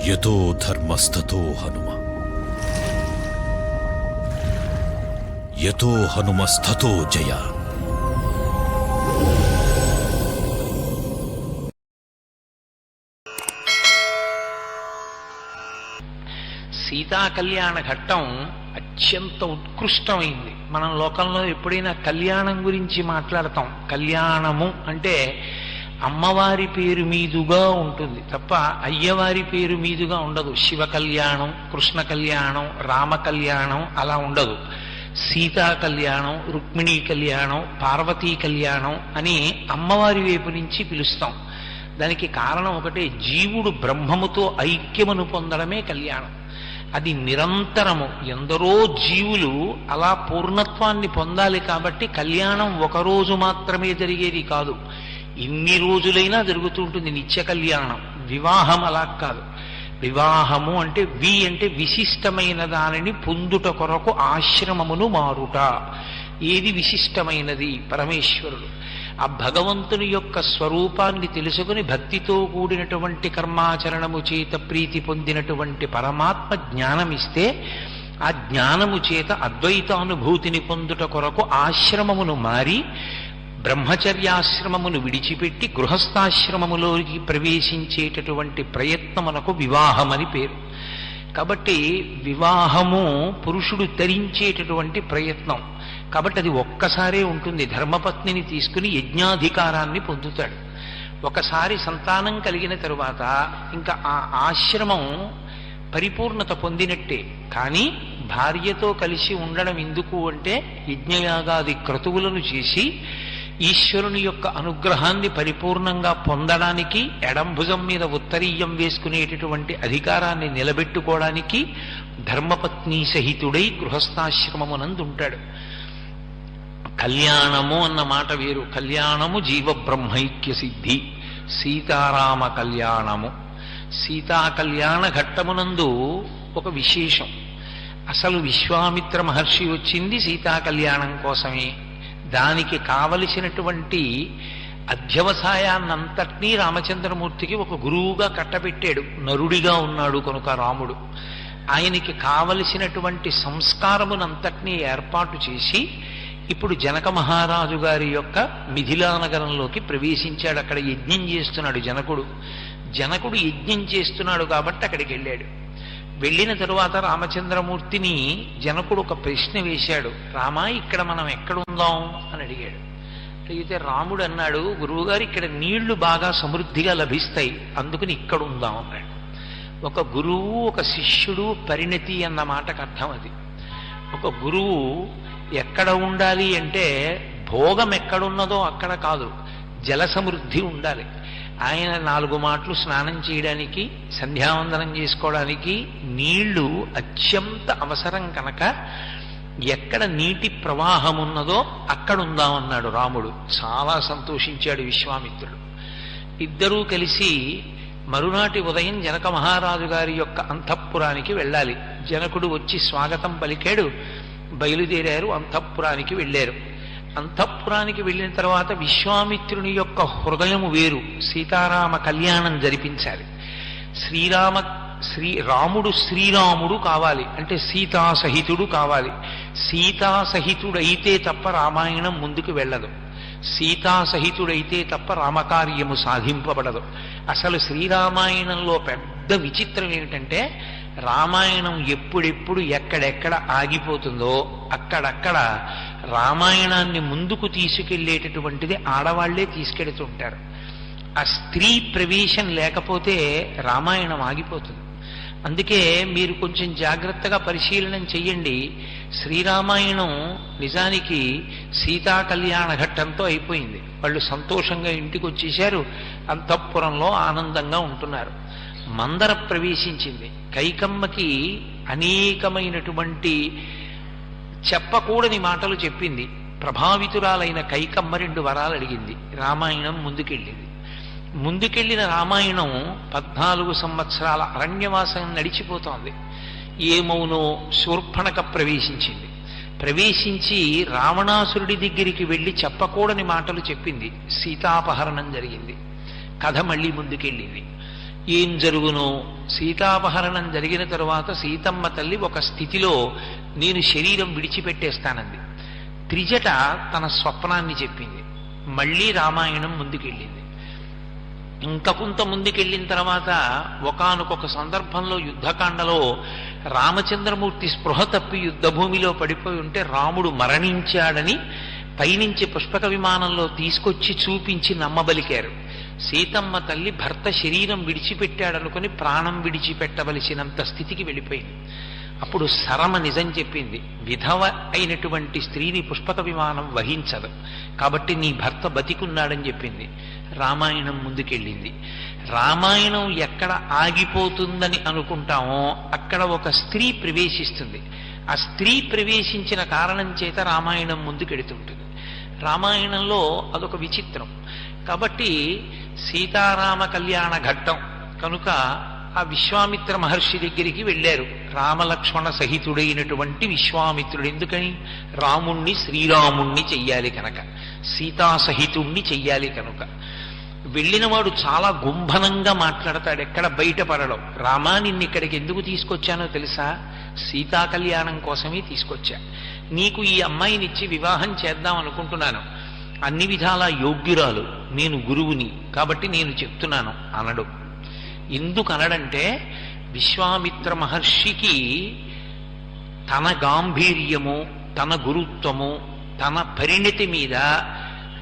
యతో ధర్మస్తతో హనుమ, యతో హనుమస్తతో జయ. సీతా కళ్యాణ ఘట్టం అత్యంత ఉత్కృష్టమైంది. మనం లోకంలో ఎప్పుడైనా కళ్యాణం గురించి మాట్లాడతాం, కళ్యాణము అంటే అమ్మవారి పేరు మీదుగా ఉంటుంది తప్ప అయ్యవారి పేరు మీదుగా ఉండదు. శివ కళ్యాణం, కృష్ణ కళ్యాణం, రామ కళ్యాణం అలా ఉండదు. సీతా కళ్యాణం, రుక్మిణీ కళ్యాణం, పార్వతీ కళ్యాణం అని అమ్మవారి వైపు నుంచి పిలుస్తాం. దానికి కారణం ఒకటే, జీవుడు బ్రహ్మముతో ఐక్యమును పొందడమే కళ్యాణం. అది నిరంతరము. ఎందరో జీవులు అలా పూర్ణత్వాన్ని పొందాలి కాబట్టి కళ్యాణం ఒకరోజు మాత్రమే జరిగేది కాదు, ఇన్ని రోజులైనా జరుగుతూ ఉంటుంది నిత్య కళ్యాణం. వివాహం అలా కాదు. వివాహము అంటే అంటే విశిష్టమైన దానిని పొందుట కొరకు ఆశ్రమమును మారుట. ఏది విశిష్టమైనది? పరమేశ్వరుడు. ఆ భగవంతుని యొక్క స్వరూపాన్ని తెలుసుకుని భక్తితో కూడినటువంటి కర్మాచరణము చేత ప్రీతి పొందినటువంటి పరమాత్మ జ్ఞానమిస్తే ఆ జ్ఞానము చేత అద్వైతానుభూతిని పొందుట కొరకు ఆశ్రమమును మారి బ్రహ్మచర్యాశ్రమమును విడిచిపెట్టి గృహస్థాశ్రమములోకి ప్రవేశించేటటువంటి ప్రయత్నమునకు వివాహమని పేరు. కాబట్టి వివాహము పురుషుడు ధరించేటటువంటి ప్రయత్నం కాబట్టి అది ఒక్కసారే ఉంటుంది. ధర్మపత్నిని తీసుకుని యజ్ఞాధికారాన్ని పొందుతాడు. ఒకసారి సంతానం కలిగిన తరువాత ఇంకా ఆ ఆశ్రమం పరిపూర్ణత పొందినట్టే. కానీ భార్యతో కలిసి ఉండడం ఎందుకు అంటే యజ్ఞయాగాది క్రతువులను చేసి ఈశ్వరుని యొక్క అనుగ్రహాన్ని పరిపూర్ణంగా పొందడానికి, ఎడంభుజం మీద ఉత్తరీయం వేసుకునేటటువంటి అధికారాన్ని నిలబెట్టుకోవడానికి ధర్మపత్ని సహితుడై గృహస్థాశ్రమమునందు ఉంటాడు. కళ్యాణము అన్న మాట వేరు. కళ్యాణము జీవ బ్రహ్మైక్య సిద్ధి. సీతారామ కళ్యాణము, సీతా కళ్యాణ ఘట్టమునందు ఒక విశేషం. అసలు విశ్వామిత్ర మహర్షి వచ్చింది సీతా కళ్యాణం కోసమే. దానికి కావలసినటువంటి అధ్యవసాయాన్నంతటినీ రామచంద్రమూర్తికి ఒక గురువుగా కట్టబెట్టాడు. నరుడిగా ఉన్నాడు కనుక రాముడు. ఆయనకి కావలసినటువంటి సంస్కారమునంతటినీ ఏర్పాటు చేసి ఇప్పుడు జనక మహారాజు గారి యొక్క మిథిలా నగరంలోకి ప్రవేశించాడు. అక్కడ యజ్ఞం చేస్తున్నాడు జనకుడు. జనకుడు యజ్ఞం చేస్తున్నాడు కాబట్టి అక్కడికి వెళ్ళాడు. వెళ్ళిన తరువాత రామచంద్రమూర్తిని జనకుడు ఒక ప్రశ్న వేశాడు. రామా, ఇక్కడ మనం ఎక్కడుందాం అని అడిగాడు. అడిగితే రాముడు అన్నాడు, గురువుగారు ఇక్కడ నీళ్లు బాగా సమృద్ధిగా లభిస్తాయి, అందుకని ఇక్కడ ఉందాం అన్నాడు. ఒక గురువు ఒక శిష్యుడు పరిణతి అన్న మాటకు అర్థం అది. ఒక గురువు ఎక్కడ ఉండాలి అంటే భోగం ఎక్కడున్నదో అక్కడ కాదు, జల సమృద్ధి ఉండాలి. ఆయన 4 మాటలు స్నానం చేయడానికి, సంధ్యావందనం చేసుకోవడానికి నీళ్లు అత్యంత అవసరం కనుక ఎక్కడ నీటి ప్రవాహం ఉన్నదో అక్కడ ఉందామన్నాడు రాముడు. చాలా సంతోషించాడు విశ్వామిత్రుడు. ఇద్దరూ కలిసి మరునాటి ఉదయం జనక మహారాజు గారి యొక్క అంతఃపురానికి వెళ్ళాలి. జనకుడు వచ్చి స్వాగతం పలికాడు. బయలుదేరారు, అంతఃపురానికి వెళ్ళారు. అంతఃపురానికి వెళ్ళిన తర్వాత విశ్వామిత్రుని యొక్క హృదయము వేరు. సీతారామ కళ్యాణం జరిపించాలి. రాముడు శ్రీరాముడు కావాలి అంటే సీతాసహితుడు కావాలి. సీతాసహితుడైతే తప్ప రామాయణం ముందుకు వెళ్ళదు. సీతాసహితుడైతే తప్ప రామకార్యము సాధింపబడదు. అసలు శ్రీరామాయణంలో పెద్ద విచిత్రం ఏమిటంటే రామాయణం ఎప్పుడెప్పుడు ఎక్కడెక్కడ ఆగిపోతుందో అక్కడక్కడ రామాయణాన్ని ముందుకు తీసుకెళ్లేటటువంటిది ఆడవాళ్లే తీసుకెడుతుంటారు. ఆ స్త్రీ ప్రవేశం లేకపోతే రామాయణం ఆగిపోతుంది. అందుకే మీరు కొంచెం జాగ్రత్తగా పరిశీలనం చెయ్యండి. శ్రీరామాయణం నిజానికి సీతా కళ్యాణ ఘట్టంతో అయిపోయింది. వాళ్ళు సంతోషంగా ఇంటికి వచ్చేశారు, అంతఃపురంలో ఆనందంగా ఉంటున్నారు. మందర ప్రవేశించింది. కైకమ్మకి అనేకమైనటువంటి చెప్పకూడని మాటలు చెప్పింది. ప్రభావితురాలైన కైకమ్మ 2 వరాలు అడిగింది. రామాయణం ముందుకెళ్ళింది. ముందుకెళ్లిన రామాయణం 14 సంవత్సరాల అరణ్యవాసం నడిచిపోతోంది. ఏమౌనో శూర్పణఖ ప్రవేశించింది. ప్రవేశించి రావణాసురుడి దగ్గరికి వెళ్ళి చెప్పకూడని మాటలు చెప్పింది. సీతాపహరణం జరిగింది. కథ మళ్ళీ ముందుకెళ్ళింది. ఏం జరుగునో, సీతాపహరణం జరిగిన తరువాత సీతమ్మ తల్లి ఒక స్థితిలో నేను శరీరం విడిచిపెట్టేస్తానంది. త్రిజట తన స్వప్నాన్ని చెప్పింది. మళ్ళీ రామాయణం ముందుకెళ్ళింది. ఇంకా కొంత ముందుకెళ్ళిన తర్వాత ఒకానొక సందర్భంలో యుద్ధకాండలో రామచంద్రమూర్తి స్పృహ తప్పి యుద్ధభూమిలో పడిపోయి ఉంటే రాముడు మరణించాడని పైనుంచి పుష్పక విమానంలో తీసుకొచ్చి చూపించి నమ్మబలికారు. సీతమ్మ తల్లి భర్త శరీరం విడిచిపెట్టాడనుకుని ప్రాణం విడిచిపెట్టవలసినంత స్థితికి వెళ్ళిపోయింది. అప్పుడు సరమ నిజం చెప్పింది. విధవ అయినటువంటి స్త్రీని పుష్పక విమానం వహించదు, కాబట్టి నీ భర్త బతికున్నాడని చెప్పింది. రామాయణం ముందుకెళ్ళింది. రామాయణం ఎక్కడ ఆగిపోతుందని అనుకుంటామో అక్కడ ఒక స్త్రీ ప్రవేశిస్తుంది. ఆ స్త్రీ ప్రవేశించిన కారణం చేత రామాయణం ముందుకెడుతుంటుంది. రామాయణంలో అదొక విచిత్రం. కాబట్టి సీతారామ కళ్యాణ ఘట్టం కనుక ఆ విశ్వామిత్ర మహర్షి దగ్గరికి వెళ్ళారు. రామలక్ష్మణ సహితుడైనటువంటి విశ్వామిత్రుడు. ఎందుకని? రాముణ్ణి శ్రీరాముణ్ణి చెయ్యాలి కనుక, సీతాసహితుణ్ణి చెయ్యాలి కనుక. వెళ్ళినవాడు చాలా గుంభనంగా మాట్లాడతాడు, ఎక్కడ బయటపడడం. రామా, నిన్ను ఇక్కడికి ఎందుకు తీసుకొచ్చానో తెలుసా? సీతా కళ్యాణం కోసమే తీసుకొచ్చా. నీకు ఈ అమ్మాయినిచ్చి వివాహం చేద్దాం అనుకుంటున్నాను. అన్ని విధాలా యోగ్యురాలు, నేను గురువుని, కాబట్టి నేను చెప్తున్నాను అనడు. ఎందుకు అనడంటే విశ్వామిత్ర మహర్షికి తన గాంభీర్యము, తన గురుత్వము, తన పరిణతి మీద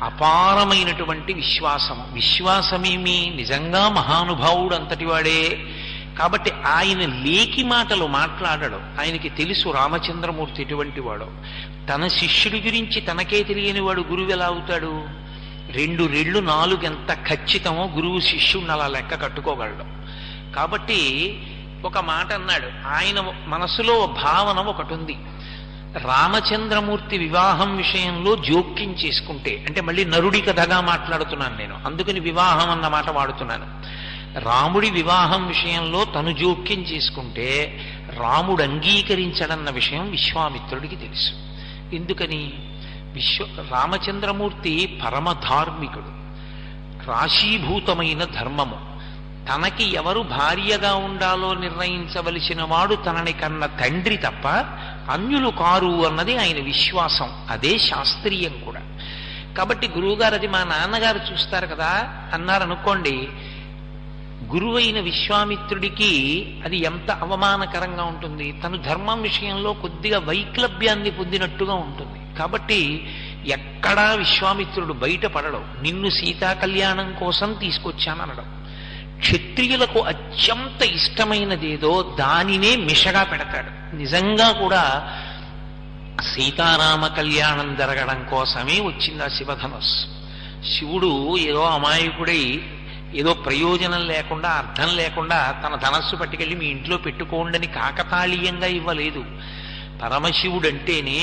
అపారమైనటువంటి విశ్వాసమేమి నిజంగా మహానుభావుడు అంతటి వాడే. కాబట్టి ఆయన లేకి మాటలు మాట్లాడడం. ఆయనకి తెలుసు రామచంద్రమూర్తి ఎటువంటి వాడు. తన శిష్యుడి గురించి తనకే తెలియని వాడు గురువు ఎలా అవుతాడు? 2 రెళ్ళు 4 ఎంత ఖచ్చితమో గురువు శిష్యుడిని అలా లెక్క కట్టుకోగలడు. కాబట్టి ఒక మాట అన్నాడు. ఆయన మనసులో భావన ఒకటి ఉంది. రామచంద్రమూర్తి వివాహం విషయంలో జోక్యం చేసుకుంటే, అంటే మళ్ళీ నరుడి కథగా మాట్లాడుతున్నాను నేను, అందుకని వివాహం అన్న మాట వాడుతున్నాను. రాముడి వివాహం విషయంలో తను జోక్యం చేసుకుంటే రాముడు అంగీకరించడన్న విషయం విశ్వామిత్రుడికి తెలుసు. ఎందుకని? రామచంద్రమూర్తి పరమధార్మికుడు, రాశీభూతమైన ధర్మము. తనకి ఎవరు భార్యగా ఉండాలో నిర్ణయించవలసిన వాడు తనని కన్న తండ్రి తప్ప అన్యులు కారు అన్నది ఆయన విశ్వాసం. అదే శాస్త్రీయం కూడా. కాబట్టి గురువుగారు అది మా నాన్నగారు చూస్తారు కదా అన్నారనుకోండి, గురువైన విశ్వామిత్రుడికి అది ఎంత అవమానకరంగా ఉంటుంది. తను ధర్మం విషయంలో కొద్దిగా వైక్లభ్యాన్ని పొందినట్టుగా ఉంటుంది. కాబట్టి ఎక్కడా విశ్వామిత్రుడు బయటపడడం. నిన్ను సీతా కళ్యాణం కోసం తీసుకొచ్చాననడం. క్షత్రియులకు అత్యంత ఇష్టమైనదేదో దానినే మిషగా పెడతాడు. నిజంగా కూడా సీతారామ కళ్యాణం జరగడం కోసమే వచ్చింది ఆ శివధనస్సు. శివుడు ఏదో అమాయకుడై ఏదో ప్రయోజనం లేకుండా, అర్థం లేకుండా తన ధనస్సు పట్టుకెళ్ళి మీ ఇంట్లో పెట్టుకోండని కాకతాళీయంగా ఇవ్వలేదు. పరమశివుడంటేనే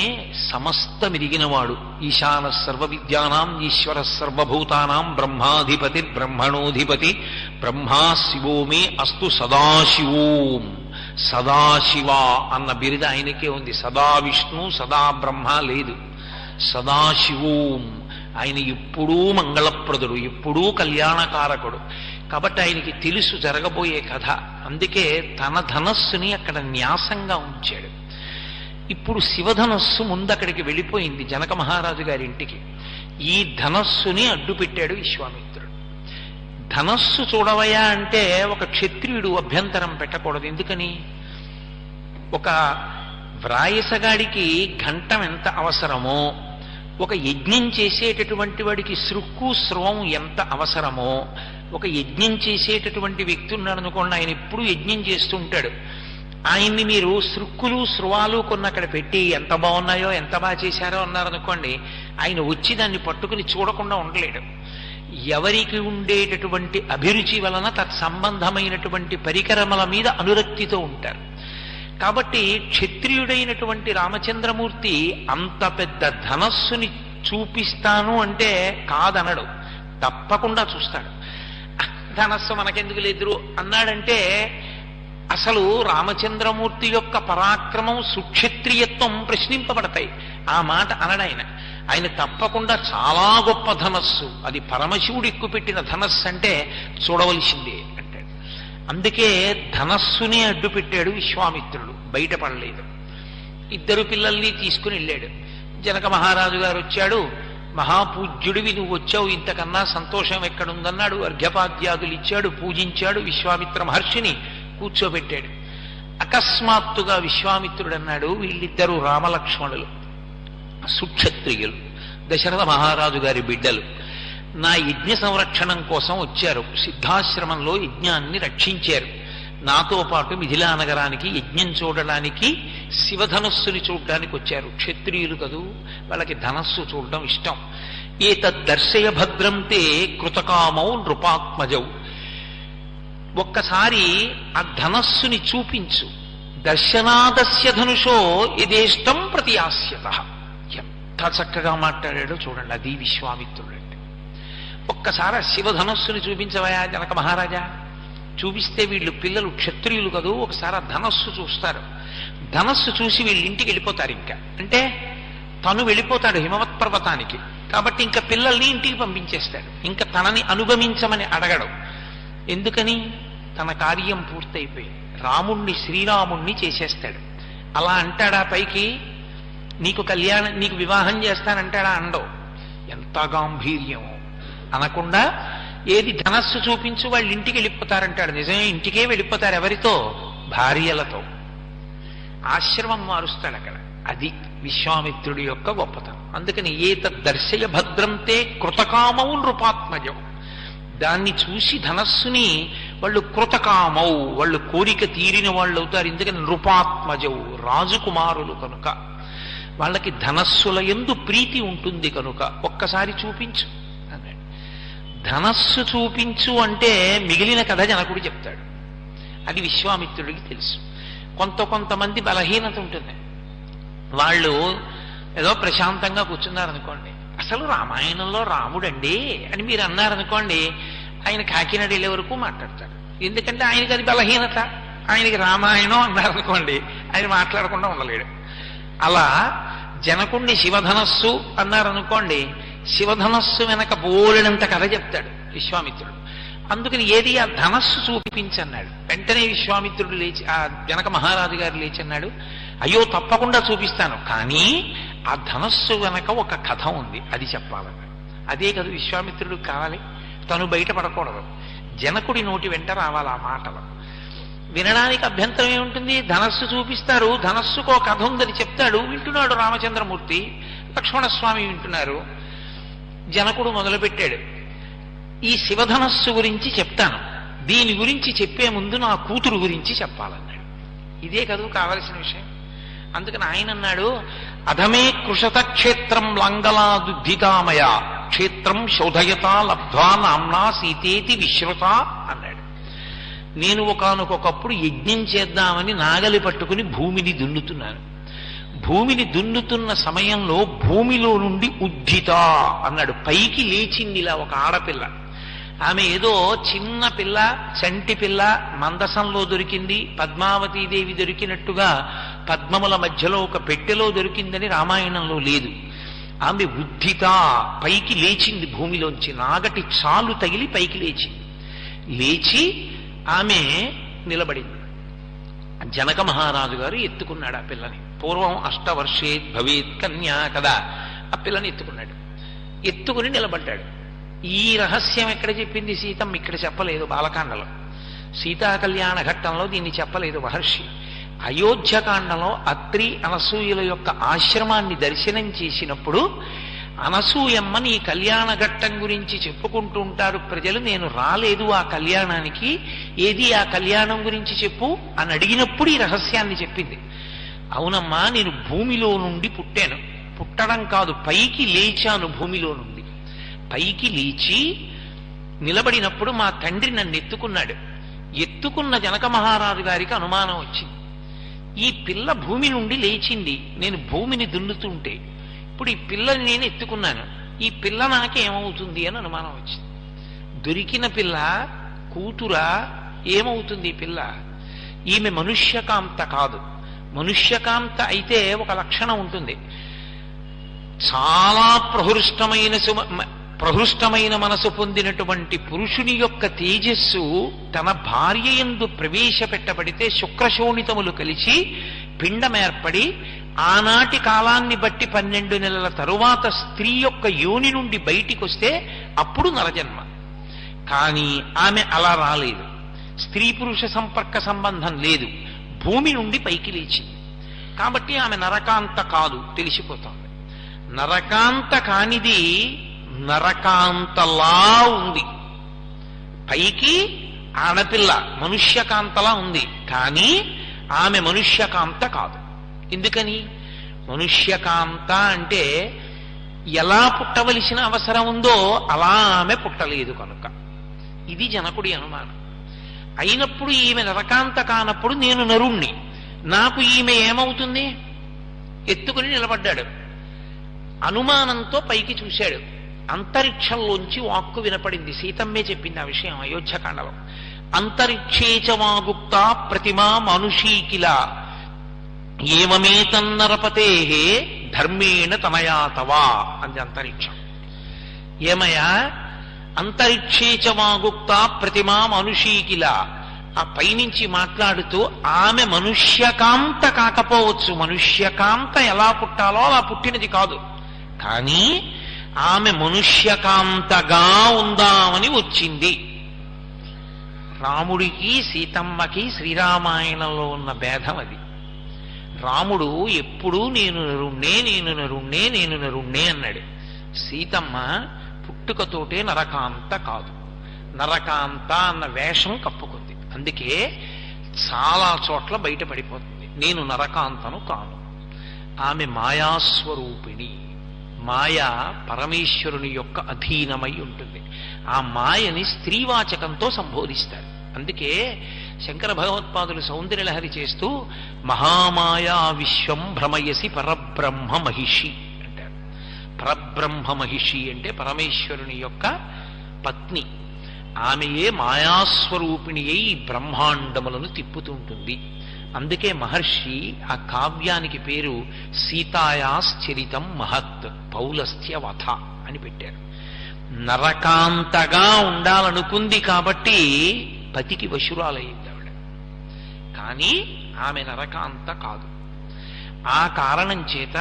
సమస్తమిరిగినవాడు. ఈశాన సర్వ విద్యానాం ఈశ్వర సర్వభూతానాం బ్రహ్మాధిపతి బ్రహ్మణోధిపతి బ్రహ్మా శివో మే అస్తు సదాశివోం. సదాశివ అన్న బిరుద ఆయనకే ఉంది. సదా విష్ణు సదా బ్రహ్మ లేదు. సదాశివోం. ఆయన ఎప్పుడూ మంగళప్రదుడు, ఎప్పుడూ కళ్యాణకారకుడు. కాబట్టి ఆయనకి తెలుసు జరగబోయే కథ. అందుకే తన ధనస్సుని అక్కడ న్యాసంగా ఉంచాడు. ఇప్పుడు శివధనస్సు ముందక్కడికి వెళ్ళిపోయింది జనక మహారాజు గారి ఇంటికి. ఈ ధనస్సుని అడ్డు పెట్టాడు విశ్వామిత్రుడు. ధనస్సు చూడవయా అంటే ఒక క్షత్రియుడు అభ్యంతరం పెట్టకూడదు. ఎందుకని? ఒక వ్రాయసగాడికి ఘంటం ఎంత అవసరమో, ఒక యజ్ఞం చేసేటటువంటి వాడికి సృక్కు స్రవం ఎంత అవసరమో, ఒక యజ్ఞం చేసేటటువంటి వ్యక్తి ఉన్నాడు అనుకోండి, ఆయన ఎప్పుడూ యజ్ఞం చేస్తుంటాడు. ఆయన్ని మీరు సృక్కులు స్రువాలు కొన్ని అక్కడ పెట్టి ఎంత బాగున్నాయో ఎంత బాగా చేశారో అన్నారనుకోండి, ఆయన వచ్చి దాన్ని పట్టుకుని చూడకుండా ఉండలేడు. ఎవరికి ఉండేటటువంటి అభిరుచి వలన తత్సంబంధమైనటువంటి పరికరముల మీద అనురక్తితో ఉంటారు. కాబట్టి క్షత్రియుడైనటువంటి రామచంద్రమూర్తి అంత పెద్ద ధనస్సుని చూపిస్తాను అంటే కాదనడు, తప్పకుండా చూస్తాడు. ధనస్సు మనకెందుకు లేదు అన్నాడంటే అసలు రామచంద్రమూర్తి యొక్క పరాక్రమం సుక్షత్రియత్వం ప్రశ్నింపబడతాయి. ఆ మాట అనడాయన. ఆయన తప్పకుండా చాలా గొప్ప ధనస్సు, అది పరమశివుడు ఎక్కుపెట్టిన ధనస్సు అంటే చూడవలసిందే అంటాడు. అందుకే ధనస్సునే అడ్డు పెట్టాడు విశ్వామిత్రుడు, బయటపడలేదు. ఇద్దరు పిల్లల్ని తీసుకుని వెళ్ళాడు. జనక మహారాజు గారు వచ్చాడు. మహాపూజ్యుడివి నువ్వు వచ్చావు, ఇంతకన్నా సంతోషం ఎక్కడుందన్నాడు. అర్ఘ్యపాద్యాదులు ఇచ్చాడు, పూజించాడు. విశ్వామిత్ర మహర్షిని కూర్చోబెట్టాడు. అకస్మాత్తుగా విశ్వామిత్రుడు అన్నాడు, వీళ్ళిద్దరూ రామలక్ష్మణులు, సుక్షత్రియులు, దశరథ మహారాజు గారి బిడ్డలు, నా యజ్ఞ సంరక్షణం కోసం వచ్చారు. సిద్ధాశ్రమంలో యజ్ఞాన్ని రక్షించారు. నాతో పాటు మిథిలా నగరానికి యజ్ఞం చూడడానికి, శివధనస్సుని చూడడానికి వచ్చారు. క్షత్రియులు కదూ, వాళ్ళకి ధనస్సు చూడడం ఇష్టం. ఏతద్దర్శయ భద్రం తే కృతకామౌ నృపాత్మజౌ, ఒక్కసారి ఆ ధనస్సుని చూపించు. దర్శనాదస్య ధనుషో యథేష్టం ప్రతియాస్యత. ఎంత చక్కగా మాట్లాడాడో చూడండి. అది విశ్వామిత్రుడు అంటే. ఒక్కసారి ఆ శివధనస్సుని చూపించవయా జనక మహారాజా. చూపిస్తే వీళ్ళు పిల్లలు క్షత్రియులు కదూ, ఒకసారి ఆ ధనస్సు చూస్తారు. ధనస్సు చూసి వీళ్ళు ఇంటికి వెళ్ళిపోతారు. ఇంకా అంటే తను వెళ్ళిపోతాడు హిమవత్ పర్వతానికి. కాబట్టి ఇంకా పిల్లల్ని ఇంటికి పంపించేస్తాడు. ఇంకా తనని అనుగమించమని అడగడు. ఎందుకని? తన కార్యం పూర్తయిపోయి రాముణ్ణి, శ్రీరాముణ్ణి చేసేస్తాడు. అలా అంటాడా పైకి? నీకు వివాహం చేస్తానంటాడా? అండవు. ఎంత గాంభీర్యమో. అనకుండా ఏది ధనస్సు చూపించు, వాళ్ళు ఇంటికి వెళ్ళిపోతారంటాడు. నిజమే, ఇంటికే వెళ్ళిపోతారు. ఎవరితో? భార్యలతో. ఆశ్రమం మారుస్తాడు అక్కడ. అది విశ్వామిత్రుడి యొక్క గొప్పతనం. అందుకని ఏతద్దర్శయ భద్రంతే కృతకామౌ నృపాత్మజం. దాన్ని చూసి ధనస్సుని వాళ్ళు కృతకామౌ, వాళ్ళు కోరిక తీరిన వాళ్ళు అవుతారు. ఎందుకని? నృపాత్మజౌ, రాజకుమారులు కనుక వాళ్ళకి ధనస్సుల యందు ప్రీతి ఉంటుంది కనుక ఒక్కసారి చూపించు అన్నాడు. ధనస్సు చూపించు అంటే మిగిలిన కథ జనకుడు చెప్తాడు. అది విశ్వామిత్రుడికి తెలుసు. కొంతమంది బలహీనత ఉంటుంది. వాళ్ళు ఏదో ప్రశాంతంగా కూర్చున్నారనుకోండి, అసలు రామాయణంలో రాముడండి అని మీరు అన్నారనుకోండి, ఆయన కాకినాడ వెళ్ళే వరకు మాట్లాడతాడు. ఎందుకంటే ఆయనకి అది బలహీనత. ఆయనకి రామాయణం అన్నారనుకోండి, ఆయన మాట్లాడకుండా ఉండలేడు. అలా జనకుణ్ణి శివధనస్సు అన్నారనుకోండి, శివధనస్సు వెనక బోలెడంత కథ చెప్తాడు విశ్వామిత్రుడు. అందుకని ఏది ఆ ధనస్సు చూపించన్నాడు. వెంటనే విశ్వామిత్రుడు లేచి, ఆ జనక మహారాజు గారు లేచి అన్నాడు, అయ్యో తప్పకుండా చూపిస్తాను, కానీ ఆ ధనస్సు వెనక ఒక కథ ఉంది, అది చెప్పాలన్నాడు. అదే కదా విశ్వామిత్రుడు కావాలి. తను బయటపడకూడదు, జనకుడి నోటి వెంట రావాలి ఆ మాటలు. వినడానికి అభ్యంతరం ఏముంటుంది? ధనస్సు చూపిస్తారు, ధనస్సుకో కథ ఉందని చెప్తాడు. వింటున్నాడు రామచంద్రమూర్తి, లక్ష్మణస్వామి వింటున్నారు. జనకుడు మొదలుపెట్టాడు, ఈ శివధనస్సు గురించి చెప్తాను, దీని గురించి చెప్పే ముందు నా కూతురు గురించి చెప్పాలన్నాడు. ఇదే కదూ కావలసిన విషయం. అందుకని ఆయన అన్నాడు, అధమే కృషత క్షేత్రం లాంగలాదుద్ధితామయ క్షేత్రం శోధయత లబ్ధ్వా నామ్నా సీతేతి విశ్రుత అన్నాడు. నేను ఒకానొకప్పుడు యజ్ఞం చేద్దామని నాగలి పట్టుకుని భూమిని దున్నుతున్నాను. భూమిని దున్నుతున్న సమయంలో భూమిలో నుండి ఉద్ధిత అన్నాడు, పైకి లేచింది ఇలా ఒక ఆడపిల్ల. ఆమె ఏదో చిన్న పిల్ల, చంటి పిల్ల, మందసంలో దొరికింది, పద్మావతీదేవి దొరికినట్టుగా పద్మముల మధ్యలో ఒక పెట్టెలో దొరికిందని రామాయణంలో లేదు. ఆమె ఉద్ధిత, పైకి లేచింది భూమిలోంచి. నాగటి చాలు తగిలి పైకి లేచింది. లేచి ఆమె నిలబడింది. జనక మహారాజు గారు ఎత్తుకున్నాడు ఆ పిల్లని. పూర్వం అష్టవర్షేత్ భవేత్ కన్యా కదా, ఆ పిల్లని ఎత్తుకున్నాడు. ఎత్తుకుని నిలబడ్డాడు. ఈ రహస్యం ఎక్కడ చెప్పింది సీతమ్మ? ఇక్కడ చెప్పలేదు బాలకాండలో. సీతా కళ్యాణ ఘట్టంలో దీన్ని చెప్పలేదు మహర్షి. అయోధ్యకాండలో అత్రి అనసూయుల యొక్క ఆశ్రమాన్ని దర్శనం చేసినప్పుడు అనసూయమ్మ నీ కళ్యాణ ఘట్టం గురించి చెప్పుకుంటూ ఉంటారు ప్రజలు, నేను రాలేదు ఆ కళ్యాణానికి, ఏది ఆ కళ్యాణం గురించి చెప్పు అని అడిగినప్పుడు ఈ రహస్యాన్ని చెప్పింది. అవునమ్మా, నేను భూమిలో నుండి పుట్టాను, పుట్టడం కాదు పైకి లేచాను. భూమిలో నుండి పైకి లేచి నిలబడినప్పుడు మా తండ్రి నన్ను ఎత్తుకున్నాడు. ఎత్తుకున్న జనక మహారాజు గారికి అనుమానం వచ్చింది, ఈ పిల్ల భూమి నుండి లేచింది, నేను భూమిని దున్నుతుంటే ఇప్పుడు ఈ పిల్లని నేను ఎత్తుకున్నాను, ఈ పిల్ల నాకేమవుతుంది అని అనుమానం వచ్చింది. దొరికిన పిల్ల కూతురా? ఏమవుతుంది ఈ పిల్ల? ఈమె మనుష్యకాంత కాదు. మనుష్యకాంత అయితే ఒక లక్షణం ఉంటుంది, చాలా ప్రహృష్టమైన ప్రహృష్టమైన మనసు పొందినటువంటి పురుషుని యొక్క తేజస్సు తన భార్య యందు ప్రవేశపెట్టబడితే శుక్రశోణితములు కలిసి పిండమేర్పడి ఆనాటి కాలాన్ని బట్టి 12 నెలల తరువాత స్త్రీ యొక్క యోని నుండి బయటికి వస్తే అప్పుడు నరజన్మ. కానీ ఆమె అలా రాలేదు. స్త్రీ పురుష సంపర్క సంబంధం లేదు, భూమి నుండి పైకి లేచింది. కాబట్టి ఆమె నరకాంత కాదు, తెలిసిపోతుంది. నరకాంత కానిది నరకాంతలా ఉంది. పైకి ఆడపిల్ల మనుష్యకాంతలా ఉంది, కానీ ఆమె మనుష్యకాంత కాదు. ఎందుకని? మనుష్యకాంత అంటే ఎలా పుట్టవలసిన అవసరం ఉందో అలా ఆమె పుట్టలేదు కనుక. ఇది జనకుడి అనుమానం. అయినప్పుడు ఈమె నరకాంత కానప్పుడు నేను నరుణ్ణి, నాకు ఈమె ఏమవుతుంది? ఎత్తుకుని నిలబడ్డాడు. అనుమానంతో పైకి చూశాడు. అంతరిక్షంలోంచి వాక్కు వినపడింది. సీతమ్మే చెప్పింది ఆ విషయం అయోధ్యకాండలో. అంతరిక్షేచ వాగుప్త ప్రతిమా మనుషీకిల ఏమమేతన్నరపతే ధర్మేణ తనయాతవా అంది అంతరిక్షం. ఏమయ్యా, అంతరిక్షేచ వాగుప్త ప్రతిమా మనుషీకిల, ఆ పైనుంచి మాట్లాడుతూ ఆమె మనుష్యకాంత కాకపోవచ్చు, మనుష్యకాంత ఎలా పుట్టాలో అలా పుట్టినది కాదు, కానీ ఆమె మనుష్యకాంతగా ఉందామని వచ్చింది. రాముడికి సీతమ్మకి శ్రీరామాయణంలో ఉన్న భేదం అది. రాముడు ఎప్పుడూ నేను నరుణ్ణే నేను నరుణ్ణే నేను నరుణ్ణే అన్నాడు. సీతమ్మ పుట్టుకతోటే నరకాంత కాదు, నరకాంత అన్న వేషం కప్పుకుంది. అందుకే చాలా చోట్ల బయటపడిపోతుంది, నేను నరకాంతను కాను. ఆమె మాయాస్వరూపిణి. మాయ పరమేశ్వరుని యొక్క అధీనమై ఉంటుంది. ఆ మాయని స్త్రీవాచకంతో సంబోధిస్తారు. అందుకే శంకర భగవత్పాదులు సౌందర్యలహరి చేస్తూ మహామాయా విశ్వం భ్రమయసి పరబ్రహ్మ మహిషి అంటారు. పరబ్రహ్మ మహిషి అంటే పరమేశ్వరుని యొక్క పత్ని. ఆమెయే మాయాస్వరూపిణి అయి బ్రహ్మాండములను తిప్పుతుంటుంది. అందుకే మహర్షి ఆ కావ్యానికి పేరు సీతాయాశ్చరితం మహత్ పౌలస్త్య వధ అని పెట్టారు. నరకాంతగా ఉండాలనుకుంది కాబట్టి పతికి వశురాలయ్యింది ఆవిడ, కానీ ఆమె నరకాంత కాదు. ఆ కారణం చేత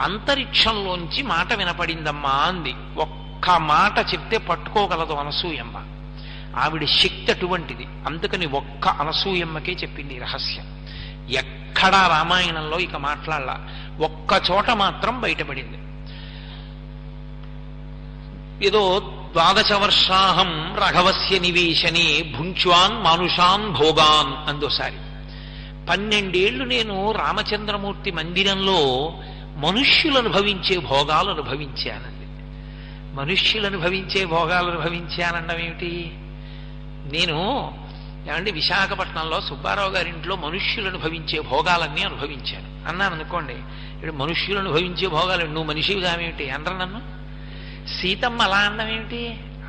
అంతరిక్షంలోంచి మాట వినపడిందమ్మా అంది. ఒక్క మాట చెప్తే పట్టుకోగలదు అనసూయమ్మ. ఆవిడ శక్తి అటువంటిది. అందుకని ఒక్క అనసూయమ్మకే చెప్పింది రహస్యం. ఎక్కడా రామాయణంలో ఇక మాట్లాడాల, ఒక్క చోట మాత్రం బయటపడింది. ఏదో 12 వర్షాహం రఘవస్య నివేశనే భుంచ్వాన్ మానుషాన్ భోగాన్ అందోసారి. 12 ఏళ్లు నేను రామచంద్రమూర్తి మందిరంలో మనుష్యులు అనుభవించే భోగాలు అనుభవించానండి. మనుష్యులు అనుభవించే భోగాలు అనుభవించానడం ఏమిటి? నేను ఏమంటే విశాఖపట్నంలో సుబ్బారావు గారి ఇంట్లో మనుష్యులు అనుభవించే భోగాలన్నీ అనుభవించాను అన్నాను అనుకోండి. ఇప్పుడు మనుష్యులు అనుభవించే భోగాలు నువ్వు మనిషివిగా ఏమిటి అనరు నన్ను. సీతమ్మ అలా అనడం ఏమిటి?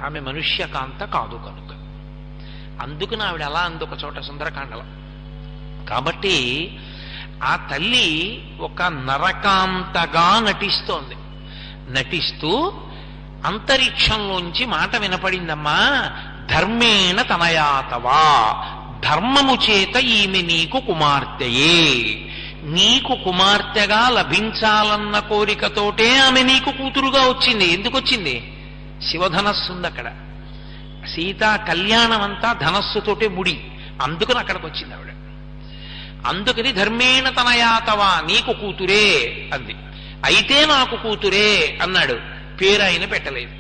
ఆమె మనుష్యకాంత కాదు కనుక. అందుకుని ఆవిడ అలా అంది ఒక చోట సుందరకాండలో. కాబట్టి ఆ తల్లి ఒక నరకాంతగా నటిస్తోంది. నటిస్తూ అంతరిక్షంలోంచి మాట వినపడిందమ్మా, ధర్మేణ తనయాతవా, ధర్మము చేత ఈమె నీకు కుమార్తెయే. నీకు కుమార్తెగా లభించాలన్న కోరికతోటే ఆమె నీకు కూతురుగా వచ్చింది. ఎందుకు వచ్చింది? శివధనస్సు ఉంది అక్కడ. సీతా కళ్యాణం అంతా ధనస్సుతోటే ముడి. అందుకని అక్కడికి వచ్చింది ఆవిడ. అందుకని ధర్మేణ తనయాతవా, నీకు కూతురే అంది. అయితే నాకు కూతురే అన్నాడు. పేరు ఆయన పెట్టలేదు,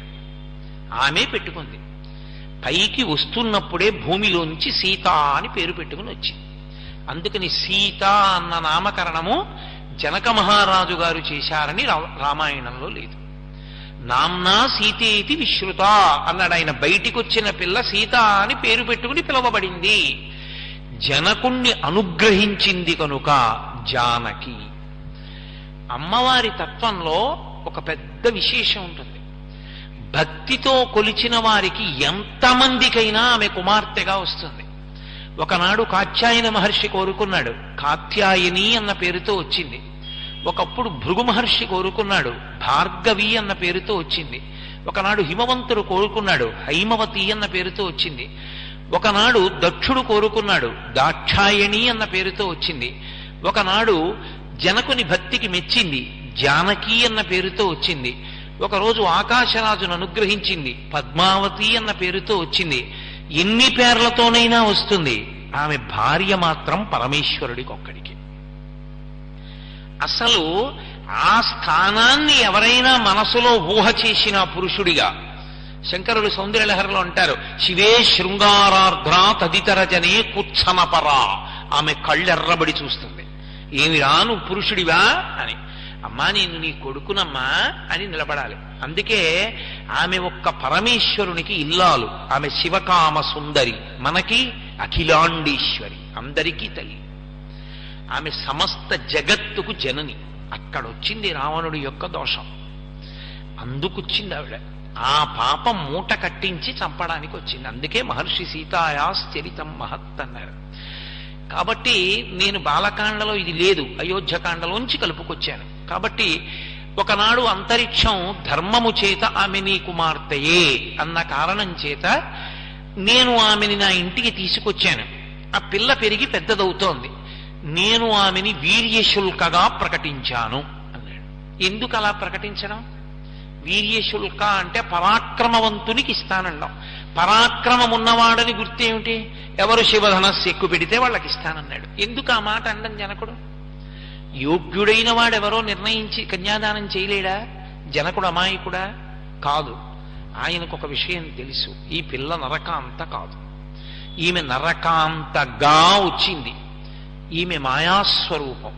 ఆమె పెట్టుకుంది. పైకి వస్తున్నప్పుడే భూమిలోంచి సీత అని పేరు పెట్టుకుని వచ్చింది. అందుకని సీత అన్న నామకరణము జనక మహారాజు గారు చేశారని రామాయణంలో లేదు. నామ్నా సీతేతి విశ్రుత అన్నాడు ఆయన. బయటికి వచ్చిన పిల్ల సీత అని పేరు పెట్టుకుని పిలువబడింది. జనకుణ్ణి అనుగ్రహించింది కనుక జానకి. అమ్మవారి తత్వంలో ఒక పెద్ద విశేషం ఉంటుంది. భక్తితో కొలిచిన వారికి ఎంతమందికైనా ఆమె కుమార్తెగా వస్తుంది. ఒకనాడు కాత్యాయన మహర్షి కోరుకున్నాడు, కాత్యాయని అన్న పేరుతో వచ్చింది. ఒకప్పుడు భృగు మహర్షి కోరుకున్నాడు, భార్గవి అన్న పేరుతో వచ్చింది. ఒకనాడు హిమవంతుడు కోరుకున్నాడు, హైమవతి అన్న పేరుతో వచ్చింది. ఒకనాడు దక్షుడు కోరుకున్నాడు, దాక్షాయణి అన్న పేరుతో వచ్చింది. ఒకనాడు జనకుని భక్తికి మెచ్చింది, జానకి అన్న పేరుతో వచ్చింది. ఒకరోజు ఆకాశరాజును అనుగ్రహించింది, పద్మావతి అన్న పేరుతో వచ్చింది. ఎన్ని పేర్లతోనైనా వస్తుంది, ఆమె భార్య మాత్రం పరమేశ్వరుడికి ఒక్కడికి. అసలు ఆ స్థానాన్ని ఎవరైనా మనసులో ఊహ చేసిన పురుషుడిగా, శంకరులు సౌందర్యలహరిలో అంటారు, శివే శృంగారార్ధ్ర తదితర జనే కుత్సనపరా. ఆమె కళ్ళెర్రబడి చూస్తుంది, ఏమిరా నువ్వు పురుషుడివా అని. అమ్మా నేను నీ కొడుకునమ్మా అని నిలబడాలి. అందుకే ఆమె ఒక్క పరమేశ్వరునికి ఇల్లాలు. ఆమె శివకామ సుందరి, మనకి అఖిలాండీశ్వరి, అందరికీ తల్లి. ఆమె సమస్త జగత్తుకు జనని. అక్కడొచ్చింది రావణుడి యొక్క దోషం, అందుకొచ్చింది ఆవిడ. ఆ పాపం మూట కట్టించి చంపడానికి వచ్చింది. అందుకే మహర్షి సీతాయాశ్చరితం మహత్ అన్నారు. కాబట్టి నేను బాలకాండలో ఇది లేదు, అయోధ్యకాండలోంచి కలుపుకొచ్చాను. కాబట్టి ఒకనాడు అంతరిక్షం ధర్మము చేత ఆమె నీ కుమార్తెయే అన్న కారణం చేత నేను ఆమెని నా ఇంటికి తీసుకొచ్చాను. ఆ పిల్ల పెరిగి పెద్దదవుతోంది. నేను ఆమెని వీర్యశుల్కగా ప్రకటించాను అన్నాడు. ఎందుకు అలా ప్రకటించడం? వీర్యశుల్క అంటే పరాక్రమవంతునికి ఇస్తానన్నాం. పరాక్రమం ఉన్నవాడని గుర్తేమిటి? ఎవరు శివధనస్సు ఎక్కువ పెడితే వాళ్ళకి ఇస్తానన్నాడు. ఎందుకు ఆ మాట అనడం జనకుడు? యోగ్యుడైన వాడెవరో నిర్ణయించి కన్యాదానం చేయలేడా? జనకుడు అమాయకుడా? కాదు. ఆయనకు ఒక విషయం తెలుసు, ఈ పిల్ల నరకాంత కాదు. ఈమె నరకాంతగా వచ్చింది. ఈమె మాయాస్వరూపం.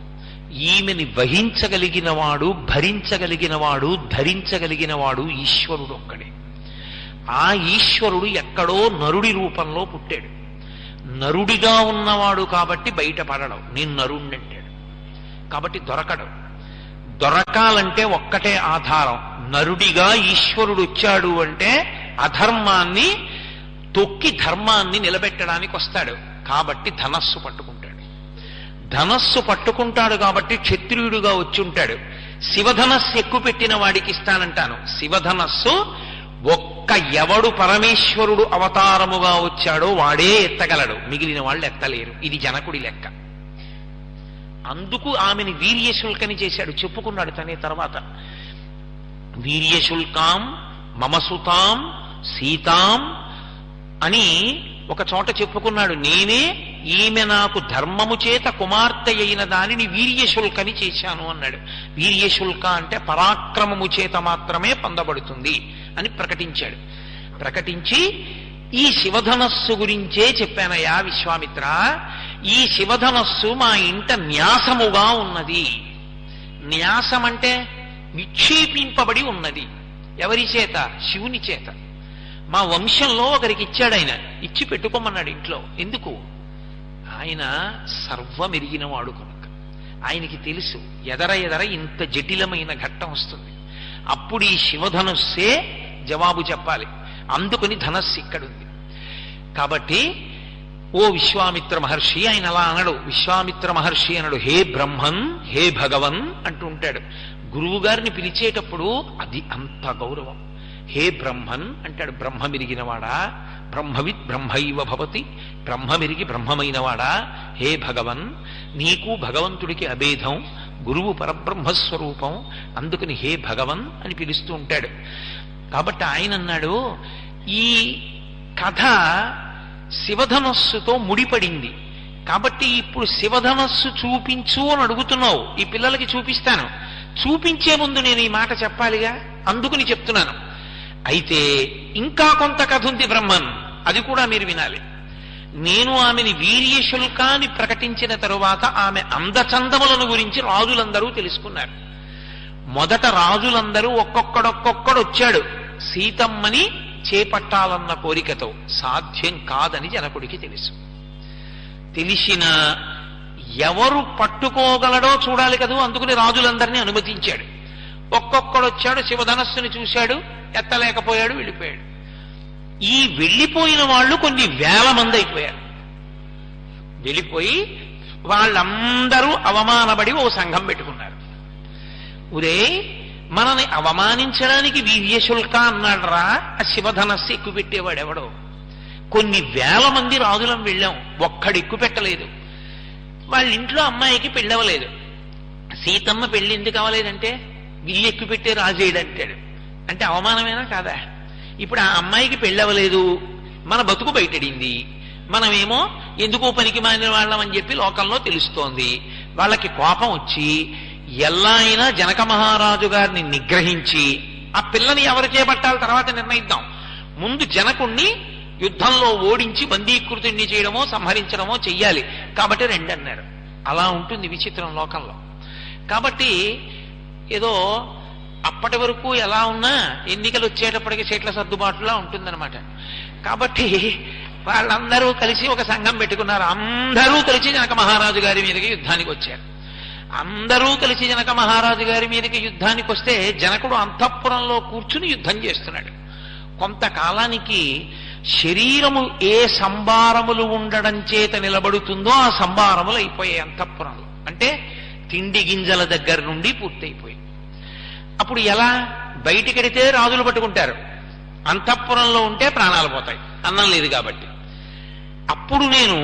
ఈమెని వహించగలిగినవాడు, భరించగలిగినవాడు, ధరించగలిగినవాడు ఈశ్వరుడు ఒక్కడే. ఆ ఈశ్వరుడు ఎక్కడో నరుడి రూపంలో పుట్టాడు. నరుడిగా ఉన్నవాడు కాబట్టి బయటపడడం. నేను నరుణ్ణంటాడు కాబట్టి దొరకడం. దొరకాలంటే ఒక్కటే ఆధారం, నరుడిగా ఈశ్వరుడు వచ్చాడు అంటే అధర్మాన్ని తొక్కి ధర్మాన్ని నిలబెట్టడానికి వస్తాడు. కాబట్టి ధనస్సు పట్టుకుంటాడు. ధనస్సు పట్టుకుంటాడు కాబట్టి క్షత్రియుడుగా వచ్చి ఉంటాడు. శివధనస్సు ఎక్కువ పెట్టిన వాడికి ఇస్తానంటాను. శివధనస్సు ఒక్క ఎవడు పరమేశ్వరుడు అవతారముగా వచ్చాడో వాడే ఎత్తగలడు, మిగిలిన వాళ్ళు ఎత్తలేరు. ఇది జనకుడి లెక్క. అందుకు ఆమెని వీర్యశుల్కని చేశాడు. చెప్పుకున్నాడు తనే తర్వాత, వీర్యశుల్కాం మమసుతాం సీతాం అని ఒక చోట చెప్పుకున్నాడు. నేనే ఈమె నాకు ధర్మము చేత కుమార్తె అయిన దానిని వీర్యశుల్కని చేశాను అన్నాడు. వీర్యశుల్క అంటే పరాక్రమము చేత మాత్రమే పొందబడుతుంది అని ప్రకటించాడు. ప్రకటించి ఈ శివధనస్సు గురించే చెప్పానయ్యా విశ్వామిత్ర. ఈ శివధనస్సు మా ఇంట న్యాసముగా ఉన్నది. న్యాసం అంటే నిక్షేపింపబడి ఉన్నది. ఎవరి చేత? శివుని చేత. మా వంశంలో ఒకరికి ఇచ్చాడు ఆయన, ఇచ్చి పెట్టుకోమన్నాడు ఇంట్లో. ఎందుకు? ఆయన సర్వమెరిగినవాడు కనుక. ఆయనకి తెలుసు ఎదర ఇంత జటిలమైన ఘట్టం వస్తుంది. అప్పుడు ఈ శివధనుస్సే జవాబు చెప్పాలి. అందుకని ధనస్సు ఇక్కడుంది. కాబట్టి ఓ విశ్వామిత్ర మహర్షి, ఆయన అలా అనడు. విశ్వామిత్ర మహర్షి అనడు, హే బ్రహ్మన్, హే భగవన్ అంటూ ఉంటాడు. గురువు గారిని పిలిచేటప్పుడు అది అంత గౌరవం. హే బ్రహ్మన్ అంటాడు. బ్రహ్మమిరిగినవాడా, బ్రహ్మవిత్ బ్రహ్మైవ భవతి, బ్రహ్మమిరిగి బ్రహ్మమైనవాడా, హే భగవన్. నీకు భగవంతుడికి అభేదం, గురువు పరబ్రహ్మస్వరూపం, అందుకని హే భగవన్ అని పిలుస్తూ ఉంటాడు. కాబట్టి ఆయన అన్నాడు, ఈ కథ శివధనస్సుతో ముడిపడింది కాబట్టి ఇప్పుడు శివధనస్సు చూపించు అని అడుగుతున్నావు. ఈ పిల్లలకి చూపిస్తాను. చూపించే ముందు నేను ఈ మాట చెప్పాలిగా, అందుకుని చెప్తున్నాను. అయితే ఇంకా కొంత కథ ఉంది బ్రహ్మన్, అది కూడా మీరు వినాలి. నేను ఆమెని వీర్యశుల్కాన్ని ప్రకటించిన తరువాత ఆమె అందచందములను గురించి రాజులందరూ తెలుసుకున్నారు. మొదట రాజులందరూ ఒక్కొక్కడొక్కొక్కడు వచ్చాడు సీతమ్మని చేపట్టాలన్న కోరికతో. సాధ్యం కాదని జనకుడికి తెలుసు. తెలిసిన ఎవరు పట్టుకోగలడో చూడాలి కదూ, అందుకని రాజులందరినీ అనుమతించాడు. ఒక్కొక్కడు వచ్చాడు, శివధనస్సుని చూశాడు, ఎత్తలేకపోయాడు, వెళ్ళిపోయాడు. ఈ వెళ్ళిపోయిన వాళ్ళు కొన్ని వేల మంది అయిపోయారు. వెళ్ళిపోయి వాళ్ళందరూ అవమానపడి ఓ సంఘం పెట్టుకున్నారు. ఉరే మనని అవమానించడానికి వీర్యశుల్క అన్నాడరా ఆ శివధనస్సు ఎక్కువ పెట్టేవాడెవడో. కొన్ని వేల మంది రాజులం వెళ్ళాం, ఒక్కడు ఎక్కువ పెట్టలేదు. వాళ్ళ ఇంట్లో అమ్మాయికి పెళ్ళవలేదు. సీతమ్మ పెళ్లి ఎందుకు అవ్వలేదంటే విల్లు ఎక్కువ పెట్టే రాజేయడంటాడు. అంటే అవమానమేనా కాదా? ఇప్పుడు ఆ అమ్మాయికి పెళ్ళవలేదు, మన బతుకు బయటడింది, మనమేమో ఎందుకో పనికి మారిన వాళ్ళం అని చెప్పి లోకంలో తెలుస్తోంది. వాళ్ళకి కోపం వచ్చి ఎలా అయినా జనక మహారాజు గారిని నిగ్రహించి ఆ పిల్లని ఎవరు చేపట్టాలి తర్వాత నిర్ణయిద్దాం, ముందు జనకుణ్ణి యుద్ధంలో ఓడించి బందీకృతుణ్ణి చేయడమో సంహరించడమో చెయ్యాలి, కాబట్టి రెండన్నారు. అలా ఉంటుంది విచిత్రం లోకంలో. కాబట్టి ఏదో అప్పటి వరకు ఎలా ఉన్నా ఎన్నికలు వచ్చేటప్పటికి సీట్ల సర్దుబాటులా ఉంటుందన్నమాట. కాబట్టి వాళ్ళందరూ కలిసి ఒక సంఘం పెట్టుకున్నారు. అందరూ కలిసి జనక మహారాజు గారి మీదకి యుద్ధానికి వచ్చారు. అందరూ కలిసి జనక మహారాజు గారి మీదకి యుద్ధానికి వస్తే జనకుడు అంతఃపురంలో కూర్చుని యుద్ధం చేస్తున్నాడు. కొంతకాలానికి శరీరము ఏ సంభారములు ఉండడం చేత నిలబడుతుందో ఆ సంభారములు అయిపోయాయి అంతఃపురంలో. అంటే తిండి గింజల దగ్గర నుండి పూర్తయిపోయి. అప్పుడు ఎలా? బయటికెడితే రాజులు పట్టుకుంటారు, అంతఃపురంలో ఉంటే ప్రాణాలు పోతాయి, అన్నం లేదు కాబట్టి. అప్పుడు నేను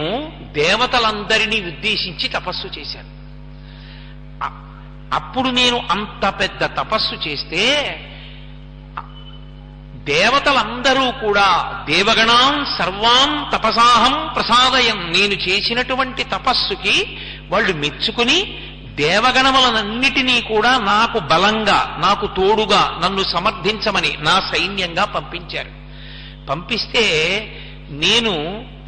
దేవతలందరినీ ఉద్దేశించి తపస్సు చేశాను. అప్పుడు నేను అంత పెద్ద తపస్సు చేస్తే దేవతలందరూ కూడా దేవగణాం సర్వాం తపసాహం ప్రసాదయం, నేను చేసినటువంటి తపస్సుకి వాళ్ళు మెచ్చుకుని దేవగణములనన్నిటినీ కూడా నాకు బలంగా, నాకు తోడుగా, నన్ను సమర్థించమని నా సైన్యంగా పంపించారు. పంపిస్తే నేను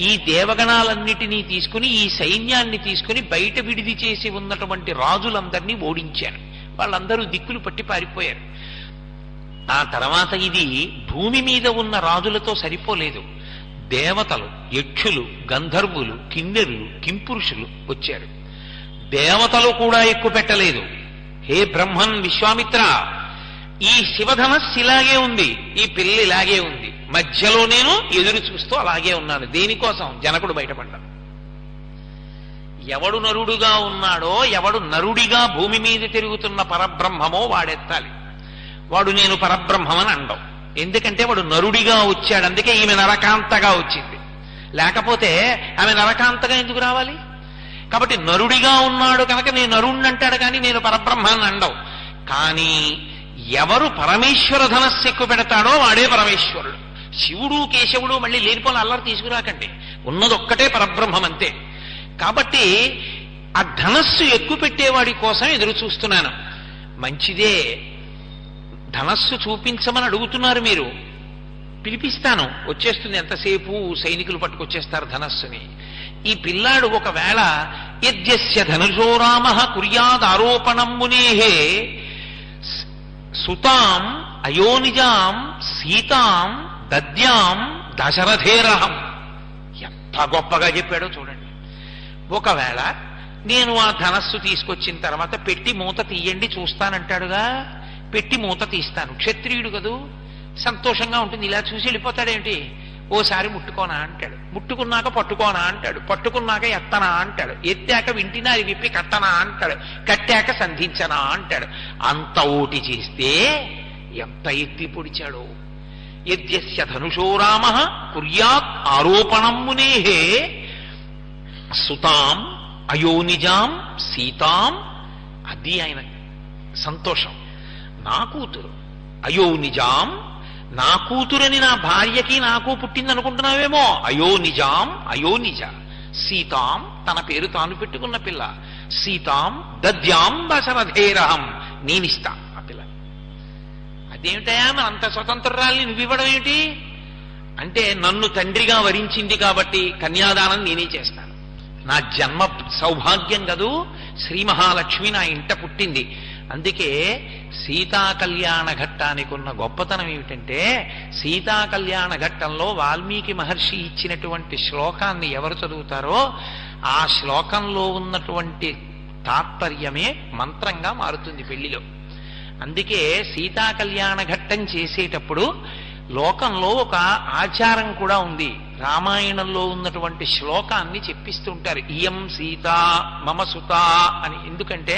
ఈ దేవగణాలన్నిటినీ తీసుకుని, ఈ సైన్యాన్ని తీసుకుని బయట విడిది చేసి ఉన్నటువంటి రాజులందరినీ ఓడించాను. వాళ్ళందరూ దిక్కులు పట్టి పారిపోయారు. ఆ తర్వాత ఇది భూమి మీద ఉన్న రాజులతో సరిపోలేదు. దేవతలు, యక్షులు, గంధర్వులు, కిన్నెరులు, కింపురుషులు వచ్చారు. దేవతలు కూడా ఎక్కువ పెట్టలేదు. హే బ్రహ్మన్, విశ్వామిత్ర, ఈ శివధనస్సు ఇలాగే ఉంది, ఈ పిల్ల ఇలాగే ఉంది, మధ్యలో నేను ఎదురు చూస్తూ అలాగే ఉన్నాను. దేనికోసం? జనకుడు బయటపడ్డాడు. ఎవడు నరుడుగా ఉన్నాడో, ఎవడు నరుడిగా భూమి మీద తిరుగుతున్న పరబ్రహ్మమో వాడెత్తాలి. వాడు నేను పరబ్రహ్మమని అండం. ఎందుకంటే వాడు నరుడిగా వచ్చాడు, అందుకే ఈమె నరకాంతగా వచ్చింది. లేకపోతే ఆమె నరకాంతగా ఎందుకు రావాలి? కాబట్టి నరుడిగా ఉన్నాడు కనుక నేను నరుణ్ణి అంటాడు, కానీ నేను పరబ్రహ్మాన్ని అండవు. కానీ ఎవరు పరమేశ్వర ధనస్సు ఎక్కువ పెడతాడో వాడే పరమేశ్వరుడు. శివుడు కేశవుడు మళ్ళీ లేనిపోని అల్లరి తీసుకురాకండి, ఉన్నదొక్కటే పరబ్రహ్మం అంతే. కాబట్టి ఆ ధనస్సు ఎక్కువ పెట్టేవాడి కోసం ఎదురు చూస్తున్నాను. మంచిదే, ధనస్సు చూపించమని అడుగుతున్నారు మీరు, పిలిపిస్తాను, వచ్చేస్తుంది. ఎంతసేపు సైనికులు పట్టుకొచ్చేస్తారు ధనస్సుని. ఈ పిల్లాడు ఒకవేళ యజ్ఞస్య ధనుషో రామ కుర్యాదారోపణం మునేహే సుతాం అయోనిజాం సీతాం దద్యాం దశరథేరహం, ఎంత గొప్పగా చెప్పాడో చూడండి. ఒకవేళ నేను ఆ ధనస్సు తీసుకొచ్చిన తర్వాత పెట్టి మూత తీయండి చూస్తానంటాడుగా, పెట్టి మూత తీస్తాను. క్షత్రియుడు కదూ, సంతోషంగా ఉంటుంది. ఇలా చూసి వెళ్ళిపోతాడేంటి? ఓసారి ముట్టుకోనా అంటాడు, ముట్టుకున్నాక పట్టుకోనా అంటాడు, పట్టుకున్నాక ఎత్తనా అంటాడు, ఎత్తాక వింటినారి విప్పి కట్టనా అంటాడు, కట్టాక సంధించనా అంటాడు. అంత ఓటి చేస్తే ఎంత ఎత్తి పొడిచాడో. యద్యస్య ధనుషో రామ కుర్యాత్ ఆరోపణం మునేహే సుతాం అయోనిజాం సీతాం, అది ఆయన సంతోషం. నా కూతురు అయోనిజాం, నా కూతురని నా భార్యకి నాకు పుట్టిందనుకుంటున్నావేమో. అయోనిజాం, అయోనిజ. సీతాం, తన పేరు తాను పెట్టుకున్న పిల్ల. సీతాం దద్యాం దశరథేరహం, నేనిస్తా ఆ పిల్ల. అదేమిటయా మన అంత స్వతంత్రాల్ని నువ్వివ్వడం ఏమిటి అంటే, నన్ను తండ్రిగా వరించింది కాబట్టి కన్యాదానం నేనే చేస్తాను. నా జన్మ సౌభాగ్యం కదూ, శ్రీ మహాలక్ష్మి నా ఇంట పుట్టింది. అందుకే సీతా కళ్యాణ ఘట్టానికి ఉన్న గొప్పతనం ఏమిటంటే, సీతా కళ్యాణ ఘట్టంలో వాల్మీకి మహర్షి ఇచ్చినటువంటి శ్లోకాన్ని ఎవరు చదువుతారో ఆ శ్లోకంలో ఉన్నటువంటి తాత్పర్యమే మంత్రంగా మారుతుంది పెళ్లిలో. అందుకే సీతా కళ్యాణ ఘట్టం చేసేటప్పుడు లోకంలో ఒక ఆచారం కూడా ఉంది. రామాయణంలో ఉన్నటువంటి శ్లోకాన్ని చెప్పిస్తుంటారు, ఇయం సీత మమ సుత అని. ఎందుకంటే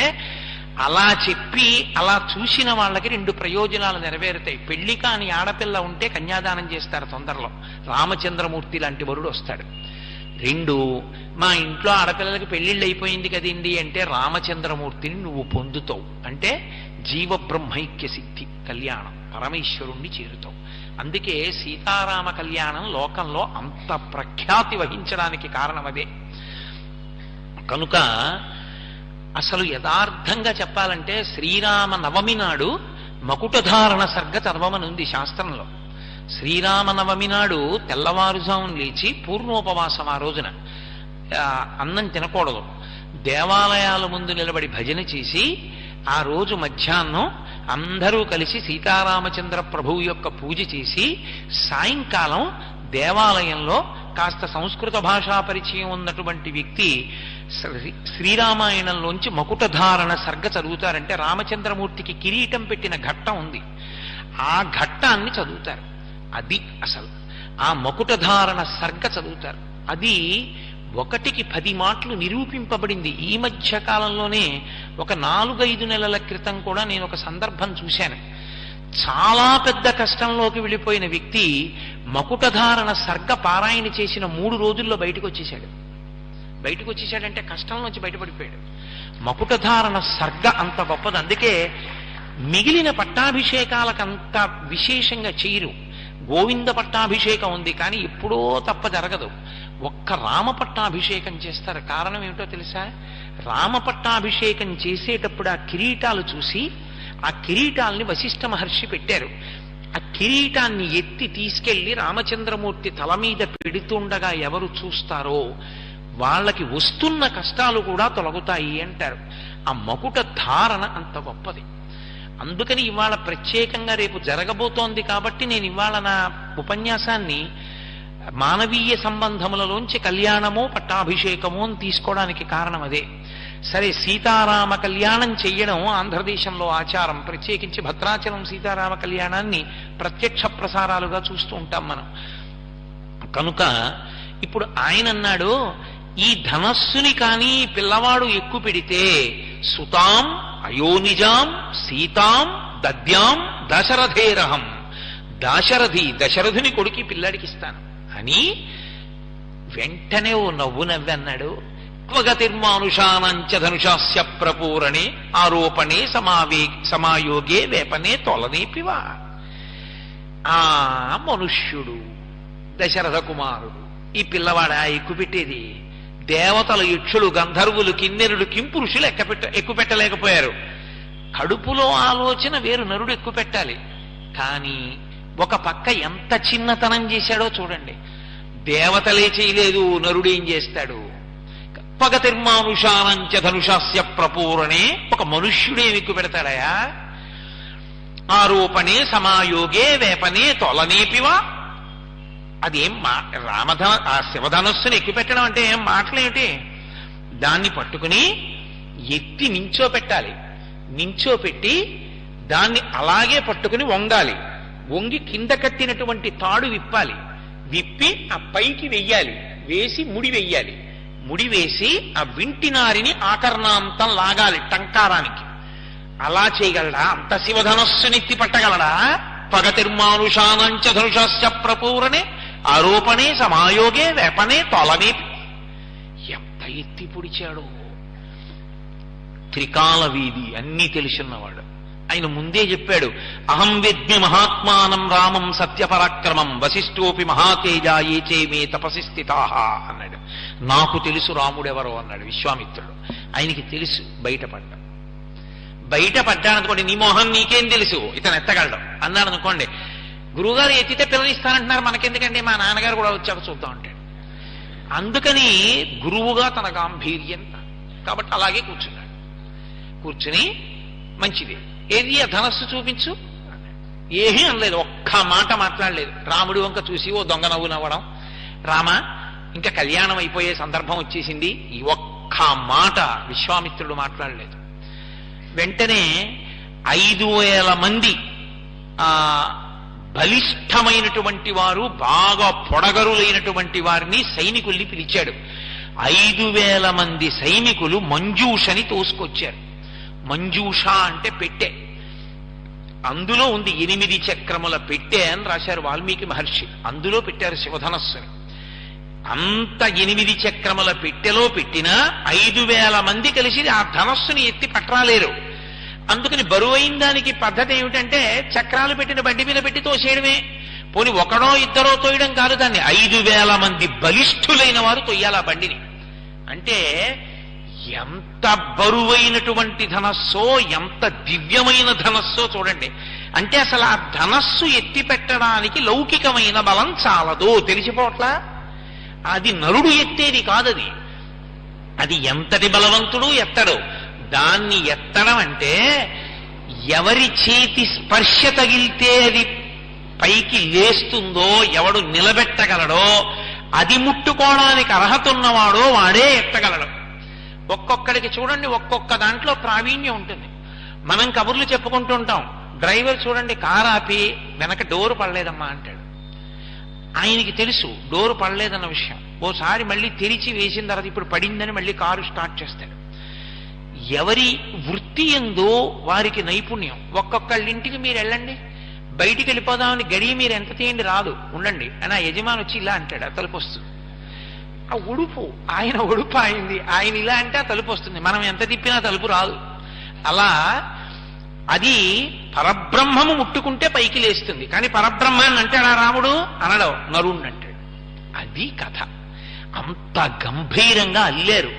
అలా చెప్పి అలా చూసిన వాళ్ళకి 2 ప్రయోజనాలు నెరవేరుతాయి. పెళ్లి కాని ఆడపిల్ల ఉంటే కన్యాదానం చేస్తారు తొందరలో, రామచంద్రమూర్తి లాంటి వరుడు వస్తాడు. 2, మా ఇంట్లో ఆడపిల్లలకి పెళ్లిళ్ళు అయిపోయింది కదండి అంటే రామచంద్రమూర్తిని నువ్వు పొందుతావు, అంటే జీవబ్రహ్మైక్య సిద్ధి కళ్యాణం, పరమేశ్వరుణ్ణి చేరుతావు. అందుకే సీతారామ కళ్యాణం లోకంలో అంత ప్రఖ్యాతి వహించడానికి కారణం అదే. కనుక అసలు యథార్థంగా చెప్పాలంటే శ్రీరామ నవమి నాడు మకుటధారణ సర్గ చదవమనుంది శాస్త్రంలో. శ్రీరామ నవమి నాడు తెల్లవారుజామున లేచి పూర్ణోపవాసం, ఆ రోజున అన్నం తినకూడదు, దేవాలయాల ముందు నిలబడి భజన చేసి ఆ రోజు మధ్యాహ్నం అందరూ కలిసి సీతారామచంద్ర ప్రభువు యొక్క పూజ చేసి సాయంకాలం దేవాలయంలో కాస్త సంస్కృత భాషా పరిచయం ఉన్నటువంటి వ్యక్తి శ్రీరామాయణంలోంచి మకుటధారణ సర్గ చదువుతారంటే రామచంద్రమూర్తికి కిరీటం పెట్టిన ఘట్టం ఉంది, ఆ ఘట్టాన్ని చదువుతారు. అది అసలు ఆ మకుటధారణ సర్గ చదువుతారు. అది 1కి 10 మాటలు నిరూపింపబడింది. ఈ మధ్య కాలంలోనే ఒక 4-5 నెలల క్రితం కూడా నేను ఒక సందర్భం చూశాను. చాలా పెద్ద కష్టంలోకి వెళ్ళిపోయిన వ్యక్తి మకుటధారణ సర్గ పారాయణ చేసిన 3 రోజుల్లో బయటకు వచ్చేసాడంటే కష్టంలోంచి బయటపడిపోయాడు. మకుటధారణ సర్గ అంత గొప్పది. అందుకే మిగిలిన పట్టాభిషేకాలకంత విశేషంగా చేయరు. గోవింద పట్టాభిషేకం ఉంది కానీ ఎప్పుడో తప్ప జరగదు. ఒక్క రామ పట్టాభిషేకం చేస్తారు. కారణం ఏమిటో తెలుసా? రామ పట్టాభిషేకం చేసేటప్పుడు ఆ కిరీటాలు చూసి ఆ కిరీటాల్ని వశిష్ఠ మహర్షి పెట్టారు. ఆ కిరీటాన్ని ఎత్తి తీసుకెళ్లి రామచంద్రమూర్తి తల మీద పెడుతుండగా ఎవరు చూస్తారో వాళ్ళకి వస్తున్న కష్టాలు కూడా తొలగుతాయి అంటారు. ఆ మకుట ధారణ అంత గొప్పది. అందుకని ఇవాళ ప్రత్యేకంగా రేపు జరగబోతోంది కాబట్టి నేను ఇవాళ నా ఉపన్యాసాన్ని మానవీయ సంబంధములలోంచి కళ్యాణమో పట్టాభిషేకమో అని తీసుకోవడానికి కారణం అదే. సరే, సీతారామ కళ్యాణం చెయ్యడం ఆంధ్రదేశంలో ఆచారం. ప్రత్యేకించి భద్రాచలం సీతారామ కళ్యాణాన్ని ప్రత్యక్ష ప్రసారాలుగా చూస్తూ ఉంటాం మనం. కనుక ఇప్పుడు ఆయన అన్నాడు, ఈ ధనస్సుని కానీ పిల్లవాడు ఎక్కువ పెడితే సుతాం అయోనిజాం సీతాం దద్యాం దశరథేరహం, దశరథుని కొడుకి పిల్లాడికి ఇస్తాను అని వెంటనే ఓ నవ్వు నవ్వి అన్నాడు. త్వగతిర్మానుషానంచ ధనుషాస్య ప్రపూరణే ఆరోపణే సమాయోగే వేపనే తొలనేపివా. ఆ మనుష్యుడు దశరథ కుమారుడు ఈ పిల్లవాడా ఎక్కువ పెట్టేది? దేవతలు, యక్షులు, గంధర్వులు, కిన్నెరుడు, కింపురుషులు ఎక్కువ పెట్టలేకపోయారు. కడుపులో ఆలోచన వేరు, నరుడు ఎక్కువ పెట్టాలి. కానీ ఒక పక్క ఎంత చిన్నతనం చేశాడో చూడండి. దేవతలే చేయలేదు, నరుడేం చేస్తాడు? పగతిర్మానుషానంచ ధనుషాస్య ప్రపూరణే, ఒక మనుష్యుడేమి ఎక్కువ పెడతాడయా? ఆరోపణే సమాయోగే వేపనే తొలనేపివా. అదేం ఆ శివధనస్సుని ఎక్కువ పెట్టడం అంటే ఏం మాటలేమిటి? దాన్ని పట్టుకుని ఎత్తి నించోపెట్టాలి. నించోపెట్టి దాన్ని అలాగే పట్టుకుని వంగాలి. వంగి కింద కట్టినటువంటి తాడు విప్పాలి. విప్పి ఆ పైకి వెయ్యాలి. వేసి ముడి వెయ్యాలి. ముడి వేసి ఆ వింటినారిని ఆకర్ణాంతం లాగాలి టంకారానికి. అలా చేయగలడా? అంత శివధనస్సునెత్తి పట్టగలడా? పగతిర్మానుషానంచ ధనుషస్య ప్రపూరణే ఆరోపణే సమాయోగే వేపనే తొలనే. ఎంత ఎత్తి పొడిచాడు! త్రికాల వీధి అన్నీ తెలుసున్నవాడు. ఆయన ముందే చెప్పాడు, అహం విద్మి మహాత్మానం రామం సత్యపరాక్రమం వశిష్ఠోపి మహాతేజ ఏ చేమే తపసి స్థితాః అన్నాడు. నాకు తెలుసు రాముడెవరో అన్నాడు విశ్వామిత్రుడు. ఆయనకి తెలుసు. బయటపడ్డాడనుకోండి, నీ మోహన్ నీకేం తెలుసు, ఇతను ఎత్తగలడం అన్నాడు అనుకోండి. గురువుగారు ఎత్తితే పిల్లనిస్తానంటున్నారు, మనకెందుకండి, మా నాన్నగారు కూడా వచ్చాక చూద్దాం అంటాడు. అందుకని గురువుగా తన గాంభీర్యం, కాబట్టి అలాగే కూర్చున్నాడు. కూర్చుని మంచిది, ఏది ఆ ధనస్సు చూపించు, ఏమీ అనలేదు, ఒక్క మాట మాట్లాడలేదు. రాముడి వంక చూసి ఓ దొంగ నవ్వు నవ్వడం, రామ ఇంకా కళ్యాణం అయిపోయే సందర్భం వచ్చేసింది, ఈ ఒక్క మాట విశ్వామిత్రుడు మాట్లాడలేదు. వెంటనే 5,000 మంది బలిష్టమైనటువంటి వారు, బాగా పొడగరులైనటువంటి వారిని సైనికుల్ని పిలిచాడు. 5,000 మంది సైనికులు మంజూషని తోసుకొచ్చారు. మంజూష అంటే పెట్టె, అందులో ఉంది 8 చక్రముల పెట్టె అని రాశారు వాల్మీకి మహర్షి. అందులో పెట్టారు శివధనస్సుని. అంత 8 చక్రముల పెట్టెలో పెట్టినా 5000 మంది కలిసి ఆ ధనస్సుని ఎత్తి పట్టరాలేరు. అందుకని బరువైన దానికి పద్ధతి ఏమిటంటే చక్రాలు పెట్టిన బండి మీద పెట్టి తోసేయడమే. పోని ఒకడో ఇద్దరో తోయడం కాదు, దాన్ని 5000 మంది బలిష్ఠులైన వారు తొయ్యాలి ఆ బండిని. అంటే ఎంత బరువైనటువంటి ధనస్సో, ఎంత దివ్యమైన ధనస్సో చూడండి. అంటే అసలు ఆ ధనస్సు ఎత్తి పెట్టడానికి లౌకికమైన బలం చాలదు, తెలిసిపోట్లా. అది నరుడు ఎత్తేది కాదది, అది ఎంతటి బలవంతుడు ఎత్తడు. దాన్ని ఎత్తడం అంటే ఎవరి చేతి స్పర్శ తగిలితే అది పైకి లేస్తుందో, ఎవడు నిలబెట్టగలడో, అది ముట్టుకోవడానికి అర్హత ఉన్నవాడో వాడే ఎత్తగలడు. ఒక్కొక్కడికి చూడండి, ఒక్కొక్క దాంట్లో ప్రావీణ్యం ఉంటుంది. మనం కబుర్లు చెప్పుకుంటూ ఉంటాం. డ్రైవర్ చూడండి, కారు ఆపి వెనక డోరు పడలేదమ్మా అంటాడు. ఆయనకి తెలుసు డోరు పడలేదన్న విషయం. ఓసారి మళ్ళీ తెరిచి వేసిన తర్వాత ఇప్పుడు పడిందని మళ్ళీ కారు స్టార్ట్ చేస్తాడు. ఎవరి వృత్తి ఎందో వారికి నైపుణ్యం. ఒక్కొక్కళ్ళింటికి మీరు వెళ్ళండి, బయటికి వెళ్ళిపోదామని గడియ మీరు ఎంత తీయండి రాదు, ఉండండి అని ఆ యజమాని వచ్చి ఇలా అంటాడు, ఆ తలుపు వస్తుంది. ఆ ఉడుపు ఆయన ఉడుపు అయింది, ఆయన ఇలా అంటే ఆ తలుపు వస్తుంది. మనం ఎంత తిప్పినా తలుపు రాదు. అలా అది పరబ్రహ్మము ముట్టుకుంటే పైకి లేస్తుంది. కానీ పరబ్రహ్మాన్ని అంటాడా రాముడు? అనడం, నరుణ్ణి అంటాడు. అది కథ. అంత గంభీరంగా అల్లారు,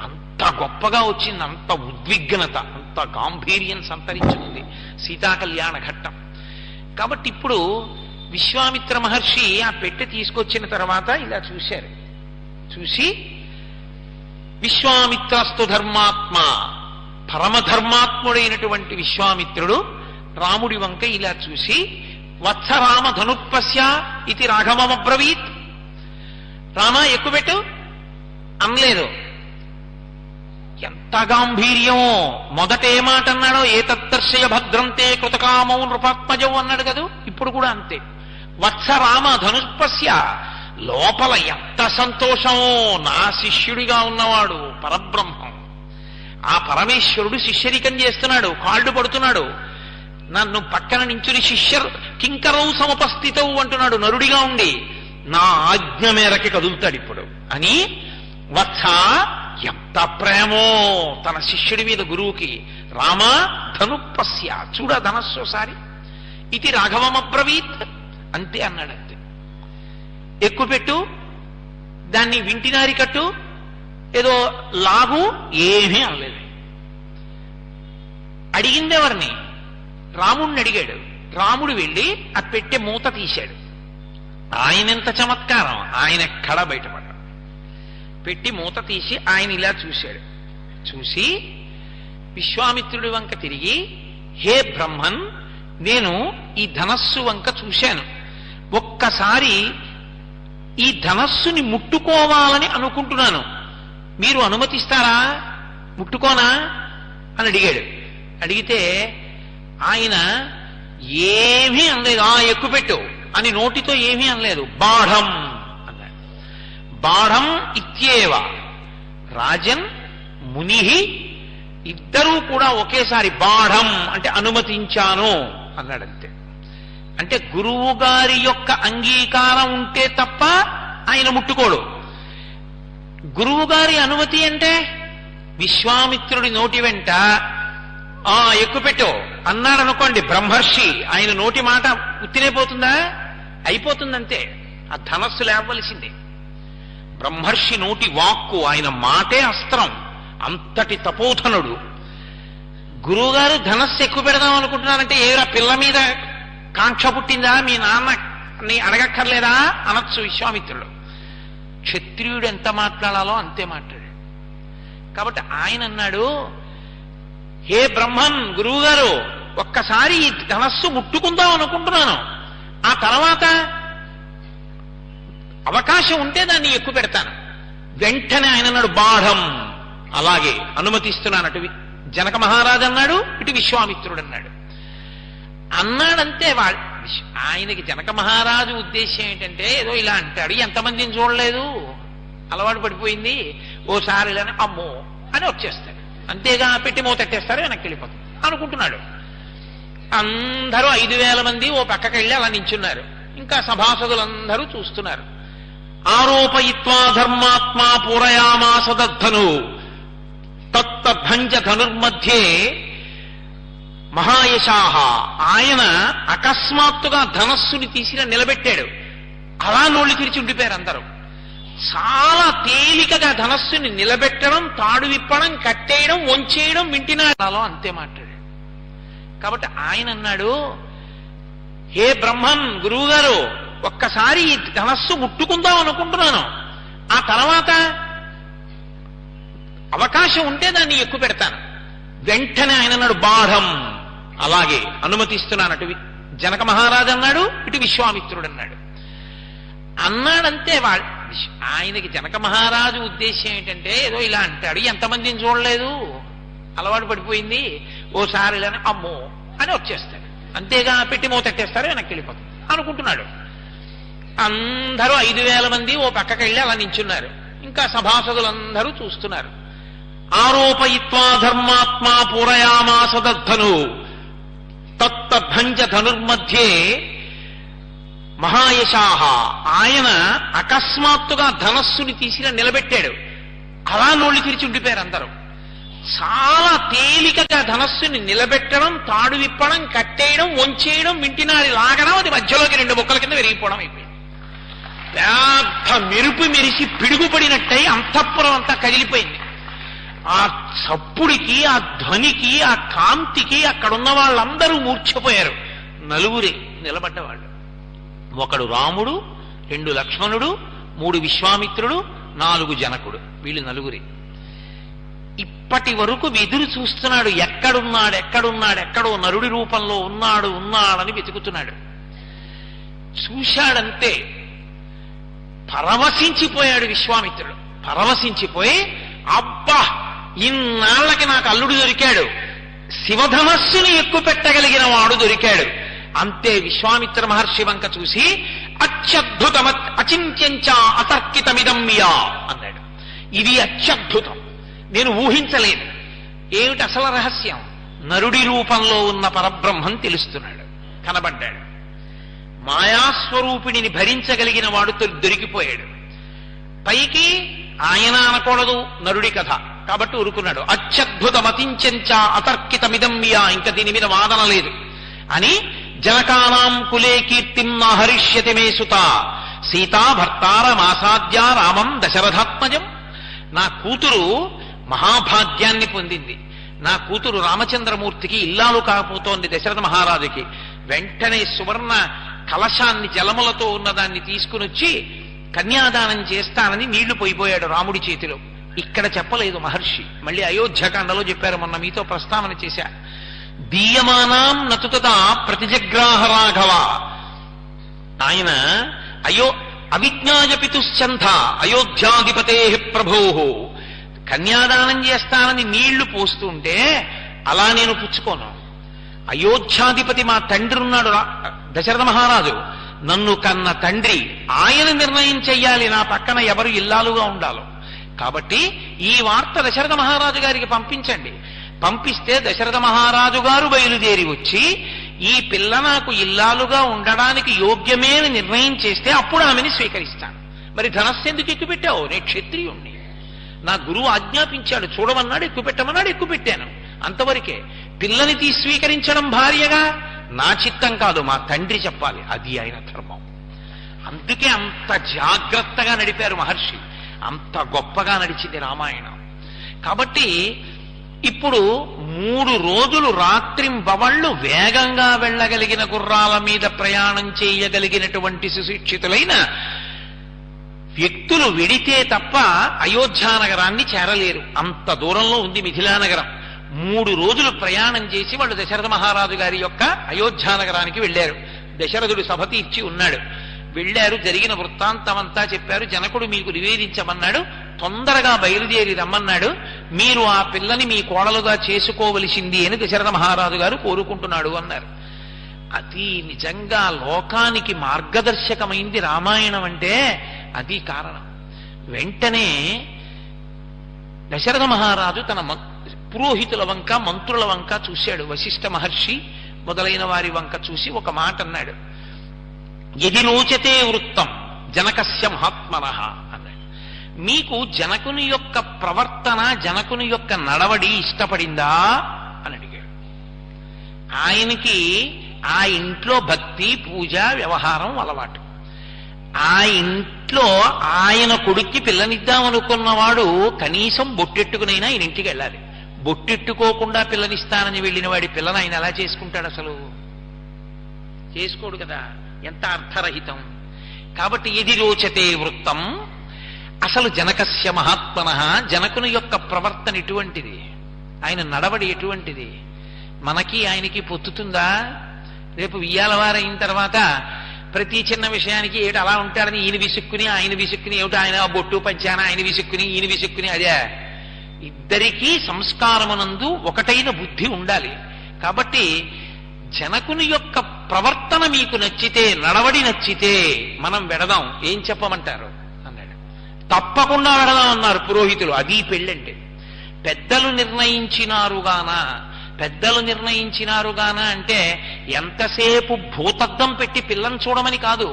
అంత గొప్పగా వచ్చింది, అంత ఉద్విగ్నత, అంత గాంభీర్యం సంతరించుకుంది సీతాకళ్యాణ ఘట్టం. కాబట్టి ఇప్పుడు విశ్వామిత్ర మహర్షి ఆ పెట్టె తీసుకొచ్చిన తర్వాత ఇలా చూశారు. చూసి విశ్వామిత్రస్తు ధర్మాత్మ, పరమధర్మాత్ముడైనటువంటి విశ్వామిత్రుడు రాముడి వంక ఇలా చూసి వత్స రామ ధనుప్పస్య ఇది రాఘవమబ్రవీత్, రామ ఎక్కుపెట్టు అనలేదు. ఎంత గాంభీర్యం! మొదట ఏ మాట అన్నాడో, ఏ తత్తర్షయ భద్రంతే కృతకామౌ నృపాత్మజం అన్నాడు కదా, ఇప్పుడు కూడా అంతే. వత్స రామ ధనుష్పస్య, లోపల ఎంత సంతోషమో. నా శిష్యుడిగా ఉన్నవాడు పరబ్రహ్మం, ఆ పరమేశ్వరుడు శిష్యరికం చేస్తున్నాడు, కాళ్ళు పడుతున్నాడు. నన్ను పక్కన నించుని శిష్యర్ కింకరౌ సముపస్థితవు అంటున్నాడు నరుడిగా ఉండి. నా ఆజ్ఞ మేరకి కదులుతాడు ఇప్పుడు అని. వత్స, ఎంత ప్రేమో తన శిష్యుడి మీద గురువుకి. రామ ధనుప్పస్య, చూడ ధనస్సోసారి, ఇది రాఘవమబ్రవీత్, అంతే అన్నాడు. అంతే. ఎక్కుపెట్టు, దాన్ని వింటినారి కట్టు, ఏదో లాగు, ఏమీ అనలేదు. అడిగిందెవరిని? రాముడిని అడిగాడు. రాముడు వెళ్ళి ఆ పెట్టె మూత తీశాడు. ఆయనెంత చమత్కారం! ఆయన ఎక్కడ బయటపడ్డాడు. పెట్టి మూత తీసి ఆయన ఇలా చూశాడు. చూసి విశ్వామిత్రుడి వంక తిరిగి, హే బ్రహ్మన్, నేను ఈ ధనస్సు వంక చూశాను. ఒక్కసారి ఈ ధనస్సుని ముట్టుకోవాలని అనుకుంటున్నాను, మీరు అనుమతిస్తారా? ముట్టుకోనా అని అడిగాడు. అడిగితే ఆయన ఏమీ అనలేదు. ఆ ఎక్కుపెట్టు అని నోటితో ఏమీ అనలేదు. బాఢం అన్నాడు. బాఢం ఇత్యేవ రాజన్ ముని, ఇద్దరూ కూడా ఒకేసారి బాఢం అంటే అనుమతించాను అన్నాడంతే. అంటే గురువు గారి యొక్క అంగీకారం ఉంటే తప్ప ఆయన ముట్టుకోడు. గురువు గారి అనుమతి అంటే విశ్వామిత్రుడి నోటి వెంట ఎక్కుపెట్టు అన్నాడనుకోండి బ్రహ్మర్షి, ఆయన నోటి మాట ఉత్తిరైపోతుందా? అయిపోతుందంతే. ఆ ధనస్సు లేవలసిందే. బ్రహ్మర్షి నోటి వాక్కు, ఆయన మాటే అస్త్రం. అంతటి తపోధనుడు. గురువుగారు ధనస్సు ఎక్కువ పెడదాం అనుకుంటున్నారంటే, ఏరా పిల్ల మీద కాంక్ష పుట్టిందా? మీ నాన్నని అడగక్కర్లేదా అనొచ్చు విశ్వామిత్రుడు. క్షత్రియుడు ఎంత మాట్లాడాలో అంతే మాట్లాడాడు. కాబట్టి ఆయన అన్నాడు, హే బ్రహ్మన్, గురువుగారు, ఒక్కసారి ఈ ధనస్సు ముట్టుకుందాం అనుకుంటున్నాను, ఆ తర్వాత అవకాశం ఉంటే దాన్ని ఎక్కువ పెడతాను. వెంటనే ఆయన అన్నాడు బాఢం, అలాగే అనుమతిస్తున్నాను. అటు జనక మహారాజు అన్నాడు, ఇటు విశ్వామిత్రుడు అన్నాడు. అన్నాడంతే. ఆయనకి జనక మహారాజు ఉద్దేశం ఏంటంటే, ఏదో ఇలా అంటాడు, ఎంతమందిని చూడలేదు, అలవాటు పడిపోయింది, ఓసారి ఇలానే అమ్మో అని వచ్చేస్తాడు. అంతేగా పెట్టి మూతెట్టేస్తారు వెనక్కి వెళ్ళిపోతుంది అనుకుంటున్నాడు. అందరూ 5,000 మంది ఓ పక్కకి వెళ్ళి అలా నించున్నారు. ఇంకా సభాసదులందరూ చూస్తున్నారు. ఆరోపయిత్వా ధర్మాత్మా పూరయామాస దద్ధను తత్తభంజ ధనుర్మధ్యే మహాయశాహ. ఆయన అకస్మాత్తుగా ధనస్సుని తీసి నిలబెట్టాడు. అలా నోళ్లు తెరిచి ఉండిపోయారు అందరూ. చాలా తేలికగా ధనస్సుని నిలబెట్టడం, తాడు విప్పడం, కట్టేయడం, వంచేయడం వింటినాడాలో అంతే మాట్లాడాడు. కాబట్టి ఆయన అన్నాడు, హే బ్రహ్మన్ గురువు గారు, ఒక్కసారి ఈ ధనస్సు ముట్టుకుందాం అనుకుంటున్నాను, ఆ తర్వాత అవకాశం ఉంటే దాన్ని ఎక్కువ పెడతాను. వెంటనే ఆయన అన్నాడు, బాఢం, అలాగే అనుమతిస్తున్నాను. అటు జనక మహారాజు అన్నాడు, ఇటు విశ్వామిత్రుడు అన్నాడు. అన్నాడంతే. ఆయనకి జనక మహారాజు ఉద్దేశం ఏంటంటే ఏదో ఇలా అంటాడు, ఎంతమందిని చూడలేదు, అలవాటు పడిపోయింది, ఓసారి ఇలా అమ్మో అని వచ్చేస్తాడు. అంతేగా పెట్టి మూతెట్టేస్తారు వెనక్కి వెళ్ళిపోతుంది అనుకుంటున్నాడు. అందరూ 5,000 మంది ఓ పక్కకి వెళ్ళి అలా నించున్నారు. ఇంకా సభాసదులందరూ చూస్తున్నారు. ఆరోపయిత్వా ధర్మాత్మా పూరయామాస దద్ధను తత్తభంజ ధనుర్మధ్యే మహాయశాహ. ఆయన అకస్మాత్తుగా ధనస్సుని తీసి నిలబెట్టాడు. అలా నోళ్లు తెరిచి ఉండిపోయారు అందరూ. చాలా తేలికగా ధనస్సుని నిలబెట్టడం, తాడు విప్పడం, కట్టేయడం, వంచేయడం, వింటినాడి లాగడం, అది మధ్యలోకి 2 ముక్కల కింద విరిగిపోవడం అయిపోయింది. పెద్ద మెరుపు మెరిసి పిడుగుపడినట్టయి అంతఃపురం అంతా కదిలిపోయింది. ఆ చప్పుడికి, ఆ ధ్వనికి, ఆ కాంతికి అక్కడున్న వాళ్ళందరూ మూర్ఛపోయారు. 4 నిలబడ్డవాళ్ళు. 1 రాముడు, 2 లక్ష్మణుడు, 3 విశ్వామిత్రుడు, 4 జనకుడు. వీళ్ళు 4. ఇప్పటి వరకు ఎదురు చూస్తున్నాడు, ఎక్కడో నరుడి రూపంలో ఉన్నాడని వెతుకుతున్నాడు. చూశాడంతే, పరవశించిపోయాడు విశ్వామిత్రుడు. పరవశించిపోయి, అబ్బా, ఇన్నాళ్ళకి నాకు అల్లుడు దొరికాడు, శివధనస్సుని ఎక్కువ పెట్టగలిగిన వాడు దొరికాడు. అంతే విశ్వామిత్ర మహర్షి వంక చూసి, అత్యద్భుతం అచింత్యంచ అతర్కితమిదం మియా అన్నాడు. ఇది అత్యద్భుతం, నేను ఊహించలేదు. ఏమిటి అసలు రహస్యం? నరుడి రూపంలో ఉన్న పరబ్రహ్మం తెలుస్తున్నాడు, కనబడ్డాడు. మాయాస్వరూపిణిని భరించగలిగిన వాడు దొరికిపోయాడు. పైకి ఆయన అనకూడదు, నరుడి కథ కాబట్టి ఊరుకున్నాడు. అత్యద్భుతమతించంచ అతర్కితమిదం మియా, ఇంకా దీని మీద వాదన లేదు అని, జనకానాం కులే కీర్తిం నాహరిష్యతి మే సుత సీతా భర్తారమాసాద్య రామం దశరథాత్మజం. నా కూతురు మహాభాగ్యాన్ని పొందింది. నా కూతురు రామచంద్రమూర్తికి ఇల్లాలు కాకపోతోంది దశరథ మహారాజుకి. వెంటనే సువర్ణ కలశాన్ని జలములతో ఉన్నదాన్ని తీసుకుని వచ్చి కన్యాదానం చేస్తానని నీళ్లు పోయిపోయాడు రాముడి చేతిలో. ఇక్కడ చెప్పలేదు మహర్షి, మళ్ళీ అయోధ్యకాండలో చెప్పారు. మొన్న మీతో ప్రస్తావన చేశా. దీయమానాం నతుతదా ప్రతిజగ్రాహ రాఘవ. ఆయన అవిజ్ఞాయ పితుశ్చంధ అయోధ్యాధిపతే ప్రభో. కన్యాదానం చేస్తానని నీళ్లు పోస్తుంటే అలా నేను పుచ్చుకోను. అయోధ్యాధిపతి మా తండ్రి ఉన్నాడు దశరథ మహారాజు, నన్ను కన్న తండ్రి, ఆయన నిర్ణయం చెయ్యాలి నా పక్కన ఎవరు ఇల్లాలుగా ఉండాలో. కాబట్టి ఈ వార్త దశరథ మహారాజు గారికి పంపించండి. పంపిస్తే దశరథ మహారాజు గారు బయలుదేరి వచ్చి ఈ పిల్ల నాకు ఇల్లాలుగా ఉండడానికి యోగ్యమే అని నిర్ణయం చేస్తే అప్పుడు ఆమెని స్వీకరిస్తాను. మరి ధనస్సు ఎందుకు ఎక్కువ పెట్టావు? నేను క్షత్రియుణ్ణి, నా గురువు ఆజ్ఞాపించాడు, చూడమన్నాడు, ఎక్కువ పెట్టమన్నాడు, ఎక్కువ పెట్టాను, అంతవరకే. పిల్లని స్వీకరించడం భార్యగా నా చిత్తం కాదు, మా తండ్రి చెప్పాలి, అది ఆయన ధర్మం. అందుకే అంత జాగ్రత్తగా నడిపారు మహర్షి, అంత గొప్పగా నడిచింది రామాయణం. కాబట్టి ఇప్పుడు 3 రోజులు రాత్రింబవళ్ళు వేగంగా వెళ్ళగలిగిన గుర్రాల మీద ప్రయాణం చేయగలిగినటువంటి సుశిక్షితులైన వ్యక్తులు వెడితే తప్ప అయోధ్యానగరాన్ని చేరలేరు. అంత దూరంలో ఉంది మిథిలానగరం. 3 రోజులు ప్రయాణం చేసి వాళ్ళు దశరథ మహారాజు గారి యొక్క అయోధ్యానగరానికి వెళ్ళారు. దశరథుడు సభ తీర్చి ఉన్నాడు. వెళ్ళారు, జరిగిన వృత్తాంతం అంతా చెప్పారు. జనకుడు మీకు నివేదించమన్నాడు, తొందరగా బయలుదేరి రమ్మన్నాడు. మీరు ఆ పిల్లని మీ కోడలుగా చేసుకోవలసింది అని దశరథ మహారాజు గారు కోరుకుంటున్నాడు అన్నారు. అది నిజంగా లోకానికి మార్గదర్శకమైంది రామాయణం అంటే అది కారణం. వెంటనే దశరథ మహారాజు తన పురోహితుల వంక మంత్రుల వంక చూశాడు. వశిష్ఠ మహర్షి మొదలైన వారి వంక చూసి ఒక మాట అన్నాడు. యది రోచతే వృత్తం జనకస్య మహాత్మనః అన్నాడు. మీకు జనకుని యొక్క ప్రవర్తన, జనకుని యొక్క నడవడి ఇష్టపడిందా అని అడిగాడు. ఆయనకి ఆ ఇంట్లో భక్తి, పూజ, వ్యవహారం అలవాటు. ఆ ఇంట్లో ఆయన కొడుక్కి పిల్లనిద్దామనుకున్నవాడు కనీసం బొట్టెట్టుకునైనా ఆయన ఇంటికి వెళ్ళాలి. బొట్టెట్టుకోకుండా పిల్లనిస్తానని వెళ్ళిన వాడి పిల్లని ఆయన ఎలా చేసుకుంటాడు? అసలు చేసుకోడు కదా. ఎంత అర్థరహితం. కాబట్టి యది రోచతే వృత్తం, అసలు జనకస్య మహాత్మనః, జనకుని యొక్క ప్రవర్తన ఎటువంటిది, ఆయన నడవడి ఎటువంటిది, మనకి ఆయనకి పొత్తుతుందా? రేపు వియ్యాలవారైన తర్వాత ప్రతి చిన్న విషయానికి ఏమిటి అలా ఉంటాడని ఈయన విసుక్కుని ఆయన విసుక్కుని, ఏమిటి ఆయన బొట్టు పంచాన ఆయన విసుక్కుని ఈయన విసుక్కుని, అదే ఇద్దరికీ సంస్కారమునందు ఒకటైన బుద్ధి ఉండాలి. కాబట్టి జనకుని యొక్క ప్రవర్తన మీకు నచ్చితే, నడవడి నచ్చితే మనం వెడదాం, ఏం చెప్పమంటారు అన్నాడు. తప్పకుండా వెడదాం అన్నారు పురోహితులు. అది పెళ్ళంటే. పెద్దలు నిర్ణయించినారుగాన అంటే ఎంతసేపు భూతద్దం పెట్టి పిల్లని చూడమని కాదు.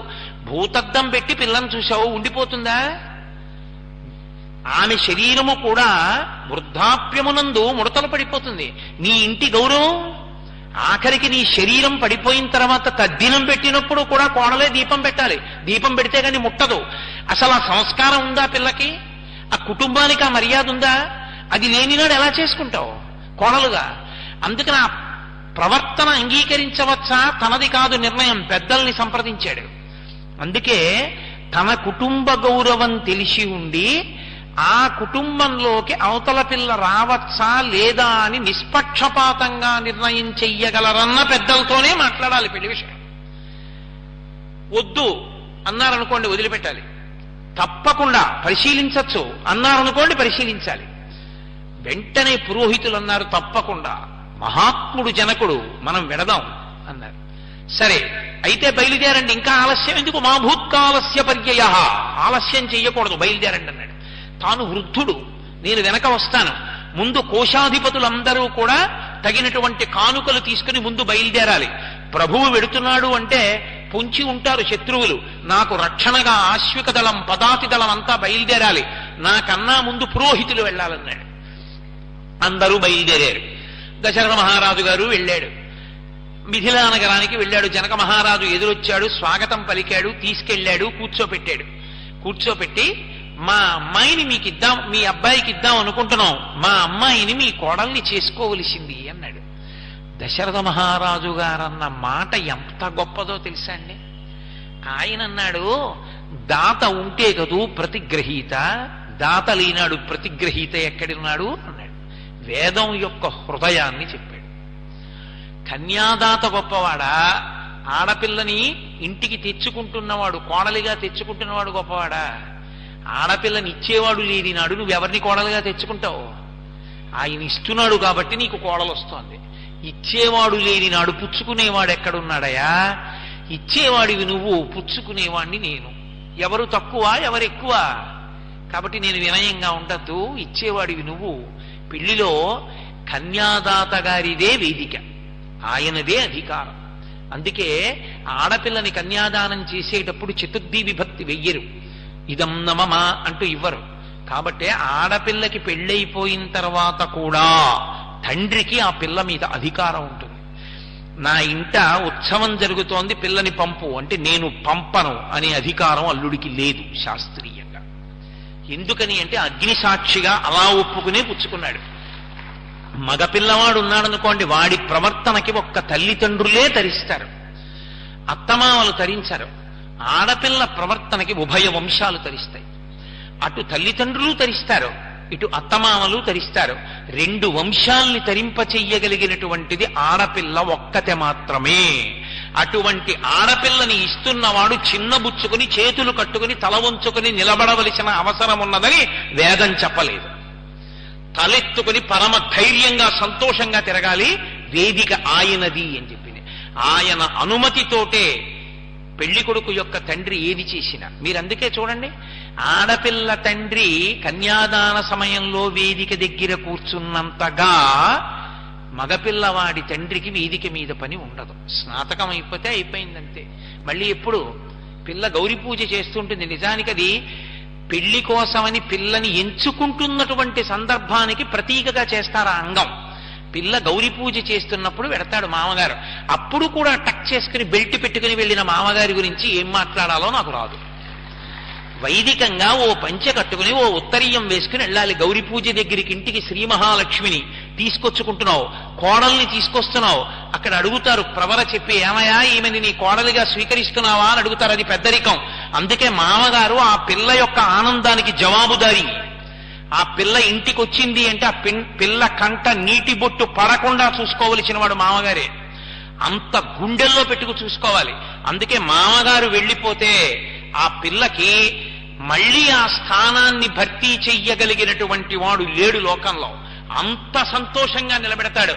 భూతద్దం పెట్టి పిల్లని చూసావు ఉండిపోతుందా? ఆమె శరీరము కూడా వృద్ధాప్యమునందు ముడతలు పడిపోతుంది. నీ ఇంటి గౌరవం, ఆఖరికి నీ శరీరం పడిపోయిన తర్వాత తద్దినం పెట్టినప్పుడు కూడా కోడలే దీపం పెట్టాలి. దీపం పెడితే కానీ ముట్టదు. అసలు ఆ సంస్కారం ఉందా పిల్లకి? ఆ కుటుంబానికి ఆ మర్యాద ఉందా? అది లేనినాడు ఎలా చేసుకుంటావు కోడలుగా? అందుకని ఆ ప్రవర్తన అంగీకరించవచ్చా? తనది కాదు నిర్ణయం, పెద్దల్ని సంప్రదించాడు. అందుకే తన కుటుంబ గౌరవం తెలిసి ఉండి ఆ కుటుంబంలోకి అవతల పిల్ల రావచ్చా లేదా అని నిష్పక్షపాతంగా నిర్ణయం చెయ్యగలరన్న పెద్దలతోనే మాట్లాడాలి పెళ్లి విషయం. వద్దు అన్నారనుకోండి, వదిలిపెట్టాలి. తప్పకుండా పరిశీలించచ్చు అన్నారనుకోండి, పరిశీలించాలి. వెంటనే పురోహితులు అన్నారు, తప్పకుండా మహాత్ముడు జనకుడు, మనం వెడదాం అన్నారు. సరే అయితే బయలుదేరండి, ఇంకా ఆలస్యం ఎందుకు? మా భూత్కాలస్య పర్యయ, ఆలస్యం చెయ్యకూడదు, బయలుదేరండి అన్నాడు. తాను వృద్ధుడు, నేను వెనక వస్తాను. ముందు కోశాధిపతులందరూ కూడా తగినటువంటి కానుకలు తీసుకుని ముందు బయలుదేరాలి. ప్రభువు వెడుతున్నాడు అంటే పొంచి ఉంటారు శత్రువులు. నాకు రక్షణగా ఆశ్విక దళం, పదాతి దళం అంతా బయలుదేరాలి. నాకన్నా ముందు పురోహితులు వెళ్ళాలన్నాడు. అందరూ బయలుదేరారు. దశరథ మహారాజు గారు వెళ్ళాడు. మిథిలా నగరానికి వెళ్ళాడు. జనక మహారాజు ఎదురొచ్చాడు, స్వాగతం పలికాడు, తీసుకెళ్ళాడు, కూర్చోపెట్టాడు. కూర్చోపెట్టి, మా అమ్మాయిని మీకు ఇద్దాం, మీ అబ్బాయికి ఇద్దాం అనుకుంటున్నాం, మా అమ్మాయిని మీ కోడల్ని చేసుకోవలసింది అన్నాడు. దశరథ మహారాజు గారన్న మాట ఎంత గొప్పదో తెలుసా అండి. ఆయన అన్నాడు, దాత ఉంటే కదూ ప్రతిగ్రహీత, దాత లేనాడు ప్రతిగ్రహీత ఎక్కడున్నాడు అన్నాడు. వేదం యొక్క హృదయాన్ని చెప్పాడు. కన్యాదాత గొప్పవాడా, ఆడపిల్లని ఇంటికి తెచ్చుకుంటున్నవాడు, కోడలిగా తెచ్చుకుంటున్నవాడు గొప్పవాడా? ఆడపిల్లని ఇచ్చేవాడు లేని నాడు నువ్వెవరిని కోడలుగా తెచ్చుకుంటావు? ఆయన ఇస్తున్నాడు కాబట్టి నీకు కోడలు వస్తోంది. ఇచ్చేవాడు లేని నాడు పుచ్చుకునేవాడు ఎక్కడున్నాడయా? ఇచ్చేవాడివి నువ్వు, పుచ్చుకునేవాడిని నేను. ఎవరు తక్కువ, ఎవరు ఎక్కువ? కాబట్టి నేను వినయంగా ఉండద్దు, ఇచ్చేవాడివి నువ్వు. పెళ్లిలో కన్యాదాత గారిదే వేదిక, ఆయనదే అధికారం. అందుకే ఆడపిల్లని కన్యాదానం చేసేటప్పుడు చతుర్థి విభక్తి వెయ్యరు, ఇదం నమమా అంటూ ఇవ్వరు. కాబట్టి ఆడపిల్లకి పెళ్ళైపోయిన తర్వాత కూడా తండ్రికి ఆ పిల్ల మీద అధికారం ఉంటుంది. నా ఇంట ఉత్సవం జరుగుతోంది, పిల్లని పంపు అంటే నేను పంపను అనే అధికారం అల్లుడికి లేదు శాస్త్రీయంగా. ఎందుకని అంటే అగ్ని సాక్షిగా అలా ఒప్పుకునే పుచ్చుకున్నాడు. మగపిల్లవాడు ఉన్నాడనుకోండి, వాడి ప్రవర్తనకి ఒక్క తల్లిదండ్రులే తరిస్తారు, అత్తమామలు తరించారు. ఆడపిల్ల ప్రవర్తనకి ఉభయ వంశాలు తరిస్తాయి. అటు తల్లిదండ్రులు తరిస్తారు, ఇటు అత్తమామలు తరిస్తారు. రెండు వంశాల్ని తరింపచెయ్యగలిగినటువంటిది ఆడపిల్ల ఒక్కతే మాత్రమే. అటువంటి ఆడపిల్లని ఇస్తున్నవాడు చిన్నబుచ్చుకుని చేతులు కట్టుకుని తల వంచుకుని నిలబడవలసిన అవసరం ఉన్నదని వేదం చెప్పలేదు. తలెత్తుకుని పరమ ధైర్యంగా సంతోషంగా తిరగాలి. వేదిక ఆయనది అని చెప్పింది. ఆయన అనుమతితోటే పెళ్లి కొడుకు యొక్క తండ్రి ఏది చేసినా. మీరు అందుకే చూడండి, ఆడపిల్ల తండ్రి కన్యాదాన సమయంలో వేదిక దగ్గర కూర్చున్నంతగా మగపిల్లవాడి తండ్రికి వేదిక మీద పని ఉండదు. స్నాతకం అయిపోతే అయిపోయిందంతే. మళ్ళీ ఎప్పుడు పిల్ల గౌరీ పూజ చేస్తుంటుంది. నిజానికి అది పెళ్లి కోసమని పిల్లని ఎంచుకుంటున్నటువంటి సందర్భానికి ప్రతీకగా చేస్తారు ఆ అంగం. పిల్ల గౌరీ పూజ చేస్తున్నప్పుడు వెడతాడు మామగారు. అప్పుడు కూడా టక్ చేసుకుని బెల్ట్ పెట్టుకుని వెళ్ళిన మామగారి గురించి ఏం మాట్లాడాలో నాకు రాదు. వైదికంగా ఓ పంచె కట్టుకుని ఓ ఉత్తరీయం వేసుకుని వెళ్ళాలి గౌరీ పూజ దగ్గరికి. ఇంటికి శ్రీ మహాలక్ష్మిని తీసుకొచ్చుకుంటున్నావు, కోడల్ని తీసుకొస్తున్నావు. అక్కడ అడుగుతారు ప్రవర చెప్పి, ఏమయ్యా ఈమెని నీ కోడలిగా స్వీకరిస్తున్నావా అని అడుగుతారు. అది పెద్దరికం. అందుకే మామగారు ఆ పిల్ల యొక్క ఆనందానికి జవాబుదారి. ఆ పిల్ల ఇంటికి వచ్చింది అంటే ఆ పిల్ల కంట నీటి బొట్టు పడకుండా చూసుకోవలసిన వాడు మామగారే. అంత గుండెల్లో పెట్టుకు చూసుకోవాలి. అందుకే మామగారు వెళ్ళిపోతే ఆ పిల్లకి మళ్ళీ ఆ స్థానాన్ని భర్తీ చెయ్యగలిగినటువంటి వాడు లేడు లోకంలో. అంత సంతోషంగా నిలబెడతాడు.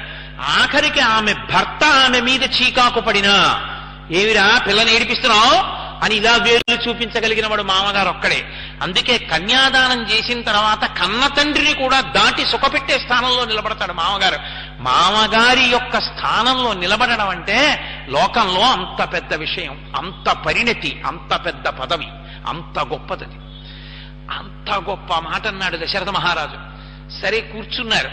ఆఖరికి ఆమె భర్త ఆమె మీద చీకాకు పడినా, ఏమిరా పిల్లని ఏడిపిస్తున్నావు అని ఇలా వేలు చూపించగలిగిన వాడు మామగారు ఒక్కడే. అందుకే కన్యాదానం చేసిన తర్వాత కన్న తండ్రిని కూడా దాటి సుఖపెట్టే స్థానంలో నిలబడతాడు మామగారు. మామగారి యొక్క స్థానంలో నిలబడడం అంటే లోకంలో అంత పెద్ద విషయం, అంత పరిణతి, అంత పెద్ద పదవి, అంత గొప్పది. అంత గొప్ప మాట అన్నాడు దశరథ మహారాజు. సరే కూర్చున్నారు.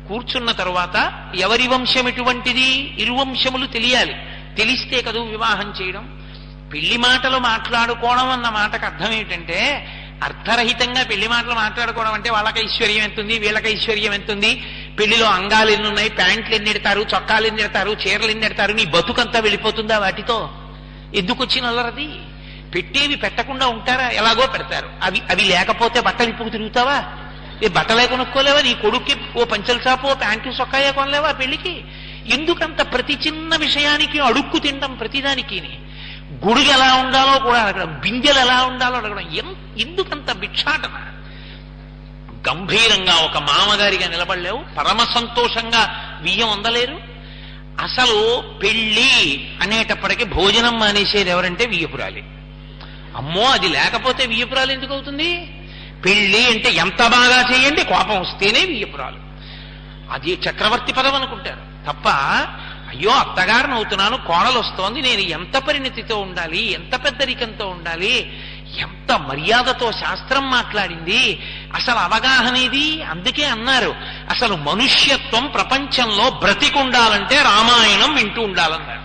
కూర్చున్న తరువాత ఎవరి వంశం ఎటువంటిది, ఇరువంశములు తెలియాలి. తెలిస్తే కదూ వివాహం చేయడం. పెళ్లి మాటలు మాట్లాడుకోవడం అన్న మాటకు అర్థం ఏమిటంటే, అర్థరహితంగా పెళ్లి మాటలు మాట్లాడుకోవడం అంటే వాళ్ళకి ఐశ్వర్యం ఎంతుంది, వీళ్ళకి ఐశ్వర్యం ఎంతుంది, పెళ్లిలో అంగాలు ఎన్ని ఉన్నాయి, ప్యాంట్లు ఎన్ని ఎడతారు, చొక్కాలు ఎన్ని ఎడతారు, చీరలు ఎన్ని ఎడతారు, నీ బతుకంతా వెళ్ళిపోతుందా వాటితో? ఎందుకు వచ్చిన అల్లరది? పెట్టేవి పెట్టకుండా ఉంటారా? ఎలాగో పెడతారు. అవి లేకపోతే బట్టలు ఇప్పుడు తిరుగుతావా? ఏ బట్టలే కొనుక్కోలేవా? నీ కొడుక్కి ఓ పంచల చాపు, ఓ ప్యాంటు చొక్కాయే కొనలేవా పెళ్లికి? ఎందుకంత ప్రతి చిన్న విషయానికి అడుక్కు తినడం? ప్రతిదానికి గుడుగు ఎలా ఉండాలో కూడా అడగడం, బిందెలు ఎలా ఉండాలో అడగడం. ఎందుకంత భిక్షాటన? గంభీరంగా ఒక మామగారిగా నిలబడలేవు, పరమ సంతోషంగా బియ్యం అందలేరు. అసలు పెళ్ళి అనేటప్పటికీ భోజనం మానేసేది ఎవరంటే వియ్యపురాలి. అమ్మో, అది లేకపోతే వియ్యపురాలు ఎందుకు అవుతుంది? పెళ్ళి అంటే ఎంత బాగా చేయండి, కోపం వస్తేనే వియ్యపురాలు. అది చక్రవర్తి పదం అనుకుంటారు తప్ప, అయ్యో అత్తగారిని అవుతున్నాను, కోడలు వస్తోంది, నేను ఎంత పరిణతితో ఉండాలి, ఎంత పెద్దరికంతో ఉండాలి, ఎంత మర్యాదతో శాస్త్రం మాట్లాడింది, అసలు అవగాహన ఇది. అందుకే అన్నారు, అసలు మనుష్యత్వం ప్రపంచంలో బ్రతికుండాలంటే రామాయణం వింటూ ఉండాలన్నారు.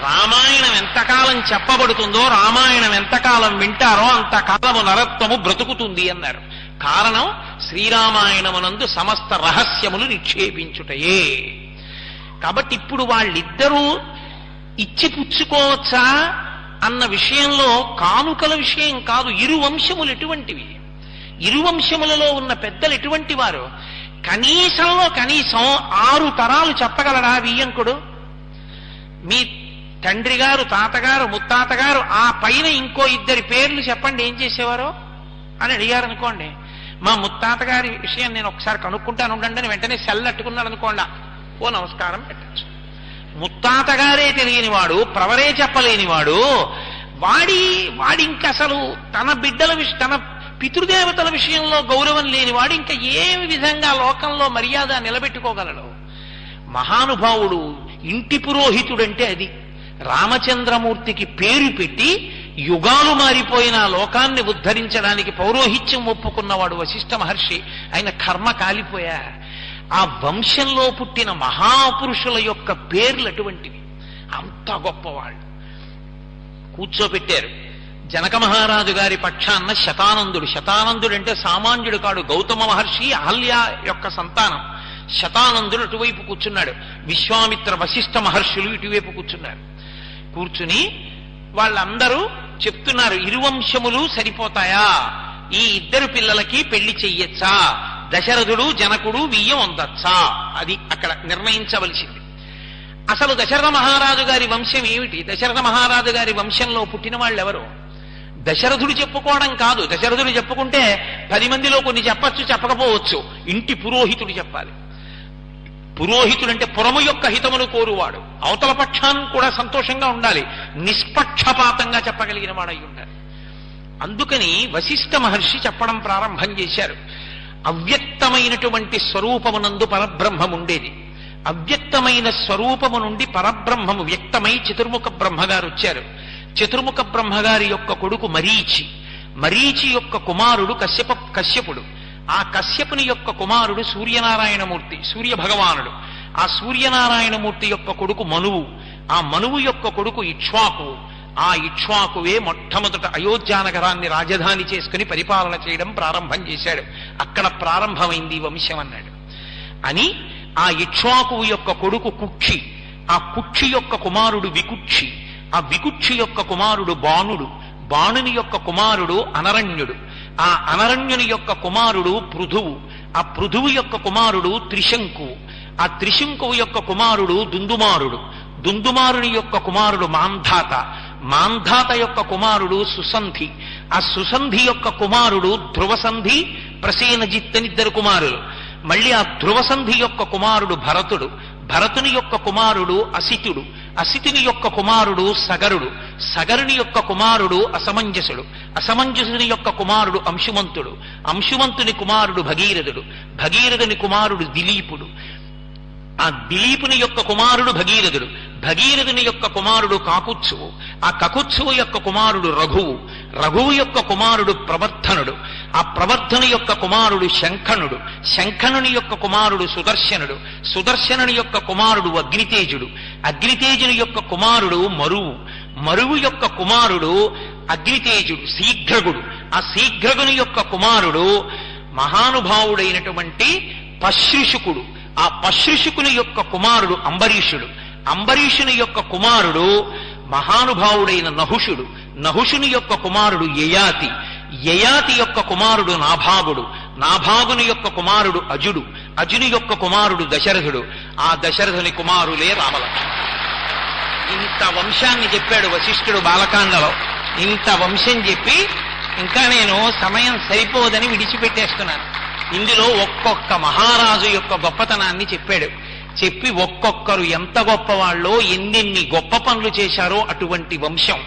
రామాయణం ఎంతకాలం చెప్పబడుతుందో, రామాయణం ఎంతకాలం వింటారో అంతకాలము నరత్వము బ్రతుకుతుంది అన్నారు. కారణం శ్రీరామాయణమునందు సమస్త రహస్యములు నిక్షేపించుటయే. కాబట్టి ఇప్పుడు వాళ్ళిద్దరూ ఇచ్చి పుచ్చుకోవచ్చా అన్న విషయంలో కానుకల విషయం కాదు. ఇరు వంశములు ఎటువంటివి, ఇరు వంశములలో ఉన్న పెద్దలు ఎటువంటి వారు? కనీసంలో కనీసం 6 తరాలు చెప్పగలరా వియ్యంకుడు? మీ తండ్రి గారు, తాతగారు, ముత్తాతగారు, ఆ పైన ఇంకో 2 పేర్లు చెప్పండి ఏం చేసేవారో అని అడిగారు అనుకోండి. మా ముత్తాతగారి విషయం నేను ఒకసారి కనుక్కుంటాను ఉండండి అని వెంటనే సెల్ అట్టుకున్నాడు అనుకోండి, ఓ నమస్కారం పెట్టచ్చు. ముత్తాతగారే తెలియనివాడు, ప్రవరే చెప్పలేనివాడు, వాడి ఇంకా అసలు తన బిడ్డల తన పితృదేవతల విషయంలో గౌరవం లేనివాడు ఇంకా ఏ విధంగా లోకంలో మర్యాద నిలబెట్టుకోగలడు? మహానుభావుడు, ఇంటి పురోహితుడంటే అది. రామచంద్రమూర్తికి పేరు పెట్టి యుగాలు మారిపోయిన లోకాన్ని ఉద్ధరించడానికి పౌరోహిత్యం ఒప్పుకున్నవాడు వశిష్ఠ మహర్షి. ఆయన కర్మ కాలిపోయా. ఆ వంశంలో పుట్టిన మహాపురుషుల యొక్క పేర్లు అటువంటివి. అంత గొప్పవాళ్ళు. కూర్చోబెట్టారు. జనక మహారాజు గారి పక్షాన్న శతానందుడు. శతానందుడు అంటే సామాన్యుడు కాడు, గౌతమ మహర్షి అహల్య యొక్క సంతానం. శతానందుడు అటువైపు కూర్చున్నాడు, విశ్వామిత్ర వశిష్ఠ మహర్షులు ఇటువైపు కూర్చున్నారు. కూర్చుని వాళ్ళందరూ చెప్తున్నారు, ఇరువంశములు సరిపోతాయా, ఈ 2 పిల్లలకి పెళ్లి చెయ్యొచ్చా, దశరథుడు జనకుడు వియ్యం అందచ్చా, అది అక్కడ నిర్ణయించవలసింది. అసలు దశరథ మహారాజు గారి వంశం ఏమిటి? దశరథ మహారాజు గారి వంశంలో పుట్టిన వాళ్ళు ఎవరు? దశరథుడు చెప్పుకోవడం కాదు. దశరథుడు చెప్పుకుంటే 10 మందిలో కొన్ని చెప్పచ్చు, చెప్పకపోవచ్చు. ఇంటి పురోహితుడు చెప్పాలి. పురోహితుడంటే పురము యొక్క హితమును కోరువాడు, అవతల పక్షాన్ని కూడా సంతోషంగా ఉండాలి, నిష్పక్షపాతంగా చెప్పగలిగిన వాడై ఉండాలి. అందుకని వశిష్ఠ మహర్షి చెప్పడం ప్రారంభం చేశారు. అవ్యక్తమైనటువంటి స్వరూపమునందు పరబ్రహ్మం ఉండేది. అవ్యక్తమైన స్వరూపము నుండి పరబ్రహ్మము వ్యక్తమై చతుర్ముఖ బ్రహ్మగారు వచ్చారు. చతుర్ముఖ బ్రహ్మగారి యొక్క కొడుకు మరీచి, మరీచి యొక్క కుమారుడు కశ్యపుడు, ఆ కశ్యపుని యొక్క కుమారుడు సూర్యనారాయణమూర్తి, సూర్య భగవానుడు. ఆ సూర్యనారాయణమూర్తి యొక్క కొడుకు మనువు, ఆ మనువు యొక్క కొడుకు ఇక్ష్వాకు. ఆ ఇక్ష్వాకువే మొట్టమొదట అయోధ్యానగరాన్ని రాజధాని చేసుకుని పరిపాలన చేయడం ప్రారంభం చేశాడు. అక్కడ ప్రారంభమైంది వంశం అన్నాడు. అని ఆ ఇక్ష్వాకు యొక్క కొడుకు కుక్షి, ఆ కుక్షి యొక్క కుమారుడు వికుక్షి, ఆ వికుక్షి యొక్క కుమారుడు బాణుడు, బాణుని యొక్క కుమారుడు అనరణ్యుడు, ఆ అనరణ్యుని యొక్క కుమారుడు పృథువు, ఆ పృథువు యొక్క కుమారుడు త్రిశంకువు, ఆ త్రిశంకువు యొక్క కుమారుడు దుందుమారుడు, దుందుమారుని యొక్క కుమారుడు మాంధాత, మాంధాత యొక్క కుమారుడు సుసంధి, ఆ సుసంధి యొక్క కుమారుడు ధ్రువసంధి, ప్రసేనజిత్ అని ఇద్దరు కుమారులు. మళ్ళీ ఆ ధ్రువసంధి యొక్క కుమారుడు భరతుడు, భరతుని యొక్క కుమారుడు అసితుడు, అసితుని యొక్క కుమారుడు సగరుడు, సగరుని యొక్క కుమారుడు అసమంజసుడు, అసమంజసుని యొక్క కుమారుడు అంశుమంతుడు, అంశుమంతుని కుమారుడు భగీరథుడు, భగీరథుని కుమారుడు దిలీపుడు, ఆ దిలీపుని యొక్క కుమారుడు భగీరథుడు, భగీరథుని యొక్క కుమారుడు కాకుత్సువు, ఆ కకుత్సువు యొక్క కుమారుడు రఘువు, రఘువు యొక్క కుమారుడు ప్రవర్ధనుడు, ఆ ప్రవర్ధను యొక్క కుమారుడు శంఖనుడు, శంఖనుని యొక్క కుమారుడు సుదర్శనుడు, సుదర్శనుని యొక్క కుమారుడు అగ్నితేజుడు, అగ్నితేజుని యొక్క కుమారుడు మరువు, మరువు యొక్క కుమారుడు అగ్నితేజుడు శీఘ్రగుడు, ఆ శీఘ్రగుని యొక్క కుమారుడు మహానుభావుడైనటువంటి పశ్రుషుకుడు, ఆ పశ్రుషుకుని యొక్క కుమారుడు అంబరీషుడు, అంబరీషుని యొక్క కుమారుడు మహానుభావుడైన నహుషుడు, నహుషుని యొక్క కుమారుడు యయాతి, యయాతి యొక్క కుమారుడు నాభాగుడు, నాభాగుని యొక్క కుమారుడు అజుడు, అజుని యొక్క కుమారుడు దశరథుడు, ఆ దశరథుని కుమారులే రామలక్ష్మణుడు. ఇంత వంశాన్ని చెప్పాడు వశిష్ఠుడు బాలకాండలో. ఇంత వంశం చెప్పి ఇంకా నేను సమయం సరిపోదని విడిచిపెట్టేస్తున్నాను. ఇందులో ఒక్కొక్క మహారాజు యొక్క గొప్పతనాన్ని చెప్పాడు. చెప్పి ఒక్కొక్కరు ఎంత గొప్పవాళ్ళో, ఎన్నెన్ని గొప్ప పనులు చేశారో అటువంటి వంశం.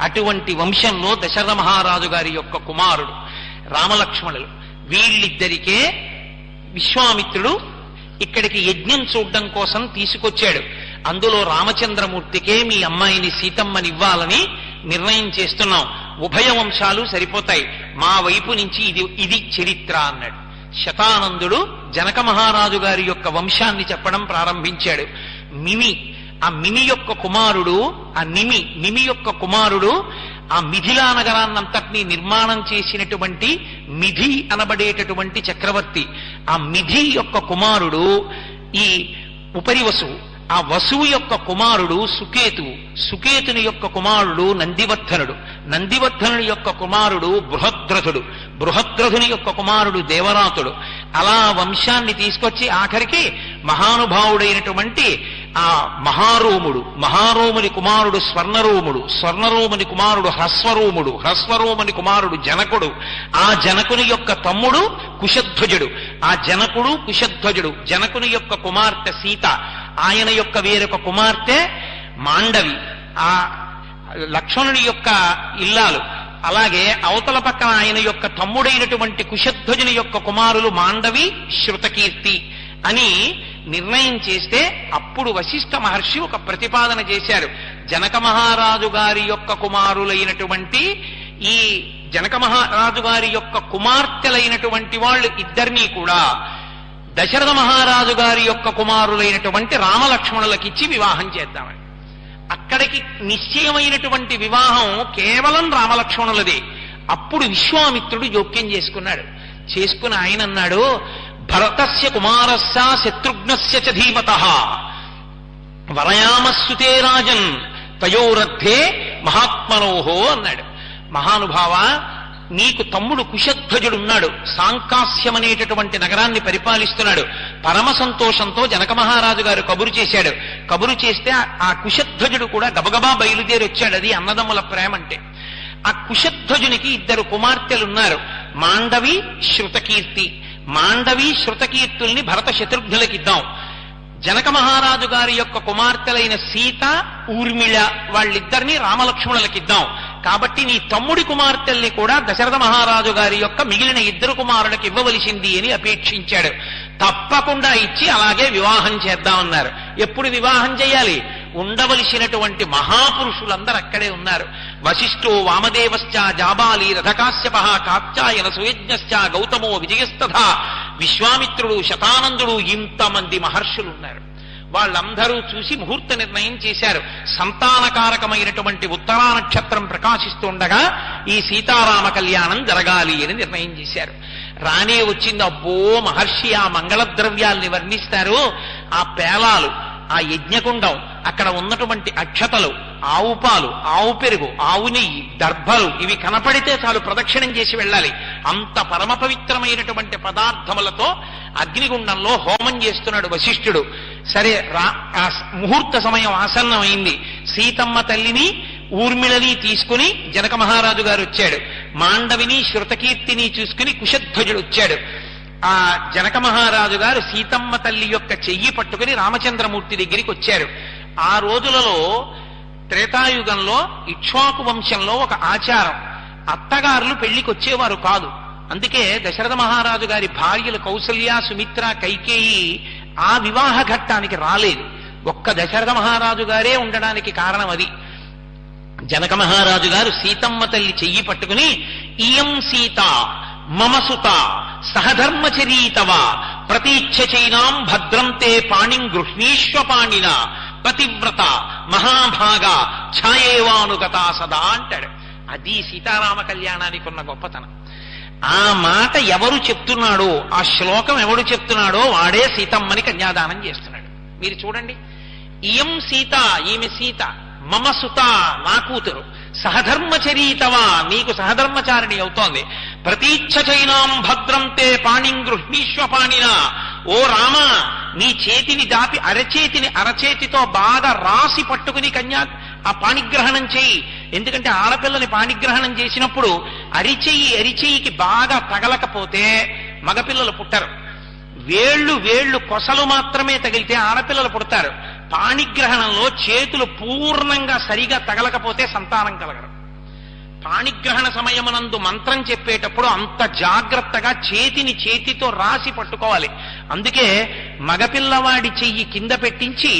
అటువంటి వంశంలో దశరథ మహారాజు గారి యొక్క కుమారుడు రామలక్ష్మణులు. వీళ్ళిద్దరికే విశ్వామిత్రుడు ఇక్కడికి యజ్ఞం చూడడం కోసం తీసుకొచ్చాడు. అందులో రామచంద్రమూర్తికే మీ అమ్మాయిని సీతమ్మనివ్వాలని నిర్ణయం చేస్తున్నాం, ఉభయ వంశాలు సరిపోతాయి, మా వైపు నుంచి ఇది చరిత్ర అన్నాడు. శతానందుడు జనక మహారాజు గారి యొక్క వంశాన్ని చెప్పడం ప్రారంభించాడు. మిమి, ఆ మిమి యొక్క కుమారుడు, ఆ నిమి యొక్క కుమారుడు ఆ మిథిలా నగరాన్నంతటినీ నిర్మాణం చేసినటువంటి మిథి అనబడేటటువంటి చక్రవర్తి. ఆ మిథి యొక్క కుమారుడు ఈ ఉపరివసువు, ఆ వసువు యొక్క కుమారుడు సుకేతువు, సుకేతుని యొక్క కుమారుడు నందివర్ధనుడు, నందివర్ధనుడి యొక్క కుమారుడు బృహద్రథుడు, బృహద్రథుని యొక్క కుమారుడు దేవరాతుడు. అలా వంశాన్ని తీసుకొచ్చి ఆఖరికి మహానుభావుడైనటువంటి ఆ మహారోముడు, మహారోముని కుమారుడు స్వర్ణరోముడు, స్వర్ణరోముని కుమారుడు హ్రస్వరోముడు, హ్రస్వరోముని కుమారుడు జనకుడు, ఆ జనకుని యొక్క తమ్ముడు కుశధ్వజుడు, ఆ జనకుడు కుశధ్వజుడు, జనకుని యొక్క కుమార్తె సీత, ఆయన యొక్క వేరొక కుమార్తె మాండవి, ఆ లక్ష్మణుని యొక్క ఇల్లాలు. అలాగే అవతల పక్కన ఆయన యొక్క తమ్ముడైనటువంటి కుశధ్వజుని యొక్క కుమారులు మాండవి, శృతకీర్తి అని నిర్ణయం చేస్తే అప్పుడు వశిష్ఠ మహర్షి ఒక ప్రతిపాదన చేశారు. జనక మహారాజు గారి యొక్క కుమారులైనటువంటి ఈ జనక మహారాజు గారి యొక్క కుమార్తెలైనటువంటి వాళ్ళు ఇద్దరినీ కూడా దశరథ మహారాజు గారి యొక్క కుమారులైనటువంటి రామలక్ష్మణులకిచ్చి వివాహం చేద్దామని. అక్కడికి నిశ్చయమైనటువంటి వివాహం కేవలం రామలక్ష్మణులదే. అప్పుడు విశ్వామిత్రుడు జోక్యం చేసుకుని ఆయన అన్నాడు, భరతస్య కుమారస్య శత్రుఘ్నస్య చ ధీమతః వరయామస్సుతే రాజన్ తయోరర్థే మహాత్మనోహో అన్నాడు. మహానుభావ, నీకు తమ్ముడు కుశధ్వజుడున్నాడు, సాంకాస్యం అనేటటువంటి నగరాన్ని పరిపాలిస్తున్నాడు. పరమ సంతోషంతో జనక మహారాజు గారు కబురు చేశాడు. కబురు చేస్తే ఆ కుశధ్వజుడు కూడా గబగబా బయలుదేరి వచ్చాడు. అది అన్నదమ్ముల ప్రేమ అంటే. ఆ కుశధ్వజునికి ఇద్దరు కుమార్తెలున్నారు, మాండవి, శృతకీర్తి. మాండవి, శృతకీర్తుల్ని భరత శత్రుఘ్నులకిద్దాం. జనక మహారాజు గారి యొక్క కుమార్తెలైన సీత ఊర్మిళ వాళ్ళిద్దరినీ రామలక్ష్మణులకిద్దాం, కాబట్టి నీ తమ్ముడి కుమార్తెల్ని కూడా దశరథ మహారాజు గారి యొక్క మిగిలిన ఇద్దరు కుమారులకు ఇవ్వవలసింది అని అపేక్షించాడు. తప్పకుండా ఇచ్చి అలాగే వివాహం చేద్దామన్నారు. ఎప్పుడు వివాహం చేయాలి? ఉండవలసినటువంటి మహాపురుషులందరూ అక్కడే ఉన్నారు. వశిష్ఠో వామదేవశ్చ జాబాలి రథకాశ్యప కాత్యాయన సుయజ్ఞశ్చ గౌతమో విజయస్తథా విశ్వామిత్రుడు శతానందుడు ఇంతమంది మహర్షులు ఉన్నారు. వాళ్ళందరూ చూసి ముహూర్త నిర్ణయం చేశారు. సంతానకారకమైనటువంటి ఉత్తరా నక్షత్రం ప్రకాశిస్తుండగా ఈ సీతారామ కళ్యాణం జరగాలి అని నిర్ణయం చేశారు. రానే వచ్చింది. అబ్బో మహర్షి ఆ మంగళద్రవ్యాల్ని వర్ణిస్తారు. ఆ పేలాలు, ఆ యజ్ఞకుండం, అక్కడ ఉన్నటువంటి అక్షతలు, ఆవు పాలు, ఆవు పెరుగు, ఆవు నెయ్యి, దర్భలు, ఇవి కనపడితే చాలు ప్రదక్షిణం చేసి వెళ్ళాలి. అంత పరమ పవిత్రమైనటువంటి పదార్థములతో అగ్నిగుండంలో హోమం చేస్తున్నాడు వశిష్ఠుడు. సరే, ఆ ముహూర్త సమయం ఆసన్నమైంది. సీతమ్మ తల్లిని ఊర్మిళని తీసుకుని జనక మహారాజు గారు వచ్చాడు. మాండవిని శృతకీర్తిని చూసుకుని కుశధ్వజుడు వచ్చాడు. ఆ జనక మహారాజు గారు సీతమ్మ తల్లి యొక్క చెయ్యి పట్టుకుని రామచంద్రమూర్తి దగ్గరికి వచ్చారు. ఆ రోజులలో త్రేతాయుగంలో ఇక్ష్వాకు వంశంలో ఒక ఆచారం, అత్తగారులు పెళ్లికి వచ్చేవారు కాదు. అందుకే దశరథ మహారాజు గారి భార్యలు కౌసల్య, సుమిత్ర, కైకేయి ఆ వివాహ ఘట్టానికి రాలేదు. ఒక్క దశరథ మహారాజు గారే ఉండడానికి కారణం అది. జనక మహారాజు గారు సీతమ్మ తల్లి చెయ్యి పట్టుకుని, ఇయం సీత మమ సుత సహధర్మచరీతవ ప్రతీచ్ఛచైనాం భద్రంతే పాణిం గృహ్ణీష్వ పాణిన పతివ్రత మహాభాగ ఛాయేవానుగత సదా అంటాడు. అది సీతారామ కళ్యాణానికి ఉన్న గొప్పతనం. ఆ మాట ఎవరు చెప్తున్నాడో, ఆ శ్లోకం ఎవడు చెప్తున్నాడో వాడే సీతమ్మని కన్యాదానం చేస్తున్నాడు. మీరు చూడండి, ఇయం సీత, ఈమె సీత, మమ సుత, నా కూతురు, సహధర్మచరీతవా, నీకు సహధర్మచారిణి అవుతోంది, ప్రతీచ్ఛచైనాం భద్రంతే పాణిం గృహ్ణీష్వ పాణిన, ఓ రామ నీ చేతిని దాపి అరచేతితో బాగా రాసి పట్టుకుని ఆ పాణిగ్రహణం చేయి. ఎందుకంటే ఆడపిల్లని పాణిగ్రహణం చేసినప్పుడు అరిచెయ్యికి బాగా తగలకపోతే మగపిల్లలు పుట్టరు. వేళ్ళు కొసలు మాత్రమే తగిలితే ఆడపిల్లలు పుడతారు. పాణిగ్రహణంలో చేతులు పూర్ణంగా సరిగా తగలకపోతే సంతానం కలగరు. పాణిగ్రహణ సమయమునందు మంత్రం చెప్పేటప్పుడు అంత జాగ్రత్తగా చేతితో రాసి పట్టుకోవాలి. అందుకే మగపిల్లవాడి చెయ్యి కింద పెట్టించి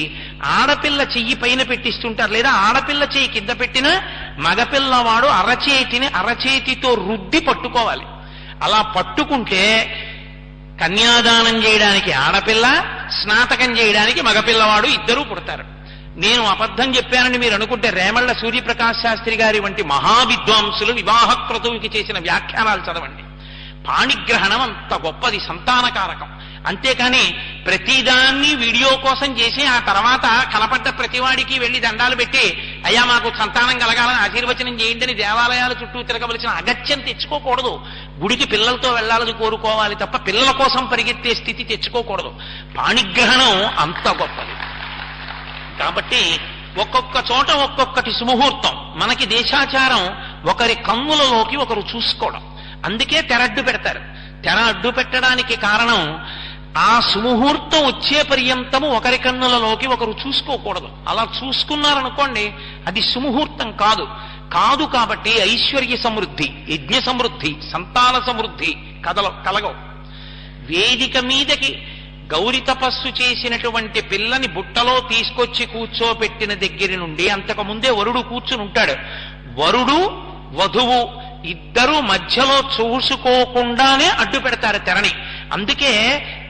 ఆడపిల్ల చెయ్యి పైన పెట్టిస్తుంటారు, లేదా ఆడపిల్ల చెయ్యి కింద పెట్టిన మగపిల్లవాడు అరచేతితో రుద్ది పట్టుకోవాలి. అలా పట్టుకుంటే కన్యాదానం చేయడానికి ఆడపిల్ల, స్నాతకం చేయడానికి మగపిల్లవాడు ఇద్దరూ పుడతారు. నేను అబద్ధం చెప్పానని మీరు అనుకుంటే రేమళ్ల సూర్యప్రకాశ్ శాస్త్రి గారి వంటి మహావిద్వాంసులు వివాహ క్రతువుకి చేసిన వ్యాఖ్యానాలు చదవండి. పాణిగ్రహణం అంత గొప్పది, సంతానకారకం. అంతేకాని ప్రతిదాన్ని వీడియో కోసం చేసి ఆ తర్వాత కనపడ్డ ప్రతివాడికి వెళ్లి దండాలు పెట్టి అయ్యా మాకు సంతానం కలగాలని ఆశీర్వచనం చేయండి దేవాలయాల చుట్టూ తిరగవలసిన అగత్యం తెచ్చుకోకూడదు. గుడికి పిల్లలతో వెళ్లాలని కోరుకోవాలి తప్ప పిల్లల కోసం పరిగెత్తే స్థితి తెచ్చుకోకూడదు. పాణిగ్రహణం అంత గొప్పది. కాబట్టి ఒక్కొక్క చోట ఒక్కొక్కటి సుముహూర్తం. మనకి దేశాచారం ఒకరి కన్నులలోకి ఒకరు చూసుకోవడం. అందుకే తెరడ్డు పెడతారు. తెర అడ్డు పెట్టడానికి కారణం ఆ సుముహూర్తం వచ్చే పర్యంతము ఒకరి కన్నులలోకి ఒకరు చూసుకోకూడదు. అలా చూసుకున్నారనుకోండి అది సుముహూర్తం కాదు. కాబట్టి ఐశ్వర్య సమృద్ధి, యజ్ఞ సమృద్ధి, సంతాన సమృద్ధి కలగవు. వేదిక మీదకి గౌరి తపస్సు చేసినటువంటి పిల్లని బుట్టలో తీసుకొచ్చి కూర్చోపెట్టిన దగ్గర నుండి అంతకు ముందే వరుడు కూర్చుని ఉంటాడు. వరుడు వధువు ఇద్దరూ మధ్యలో చూసుకోకుండానే అడ్డు పెడతారు తెరని. అందుకే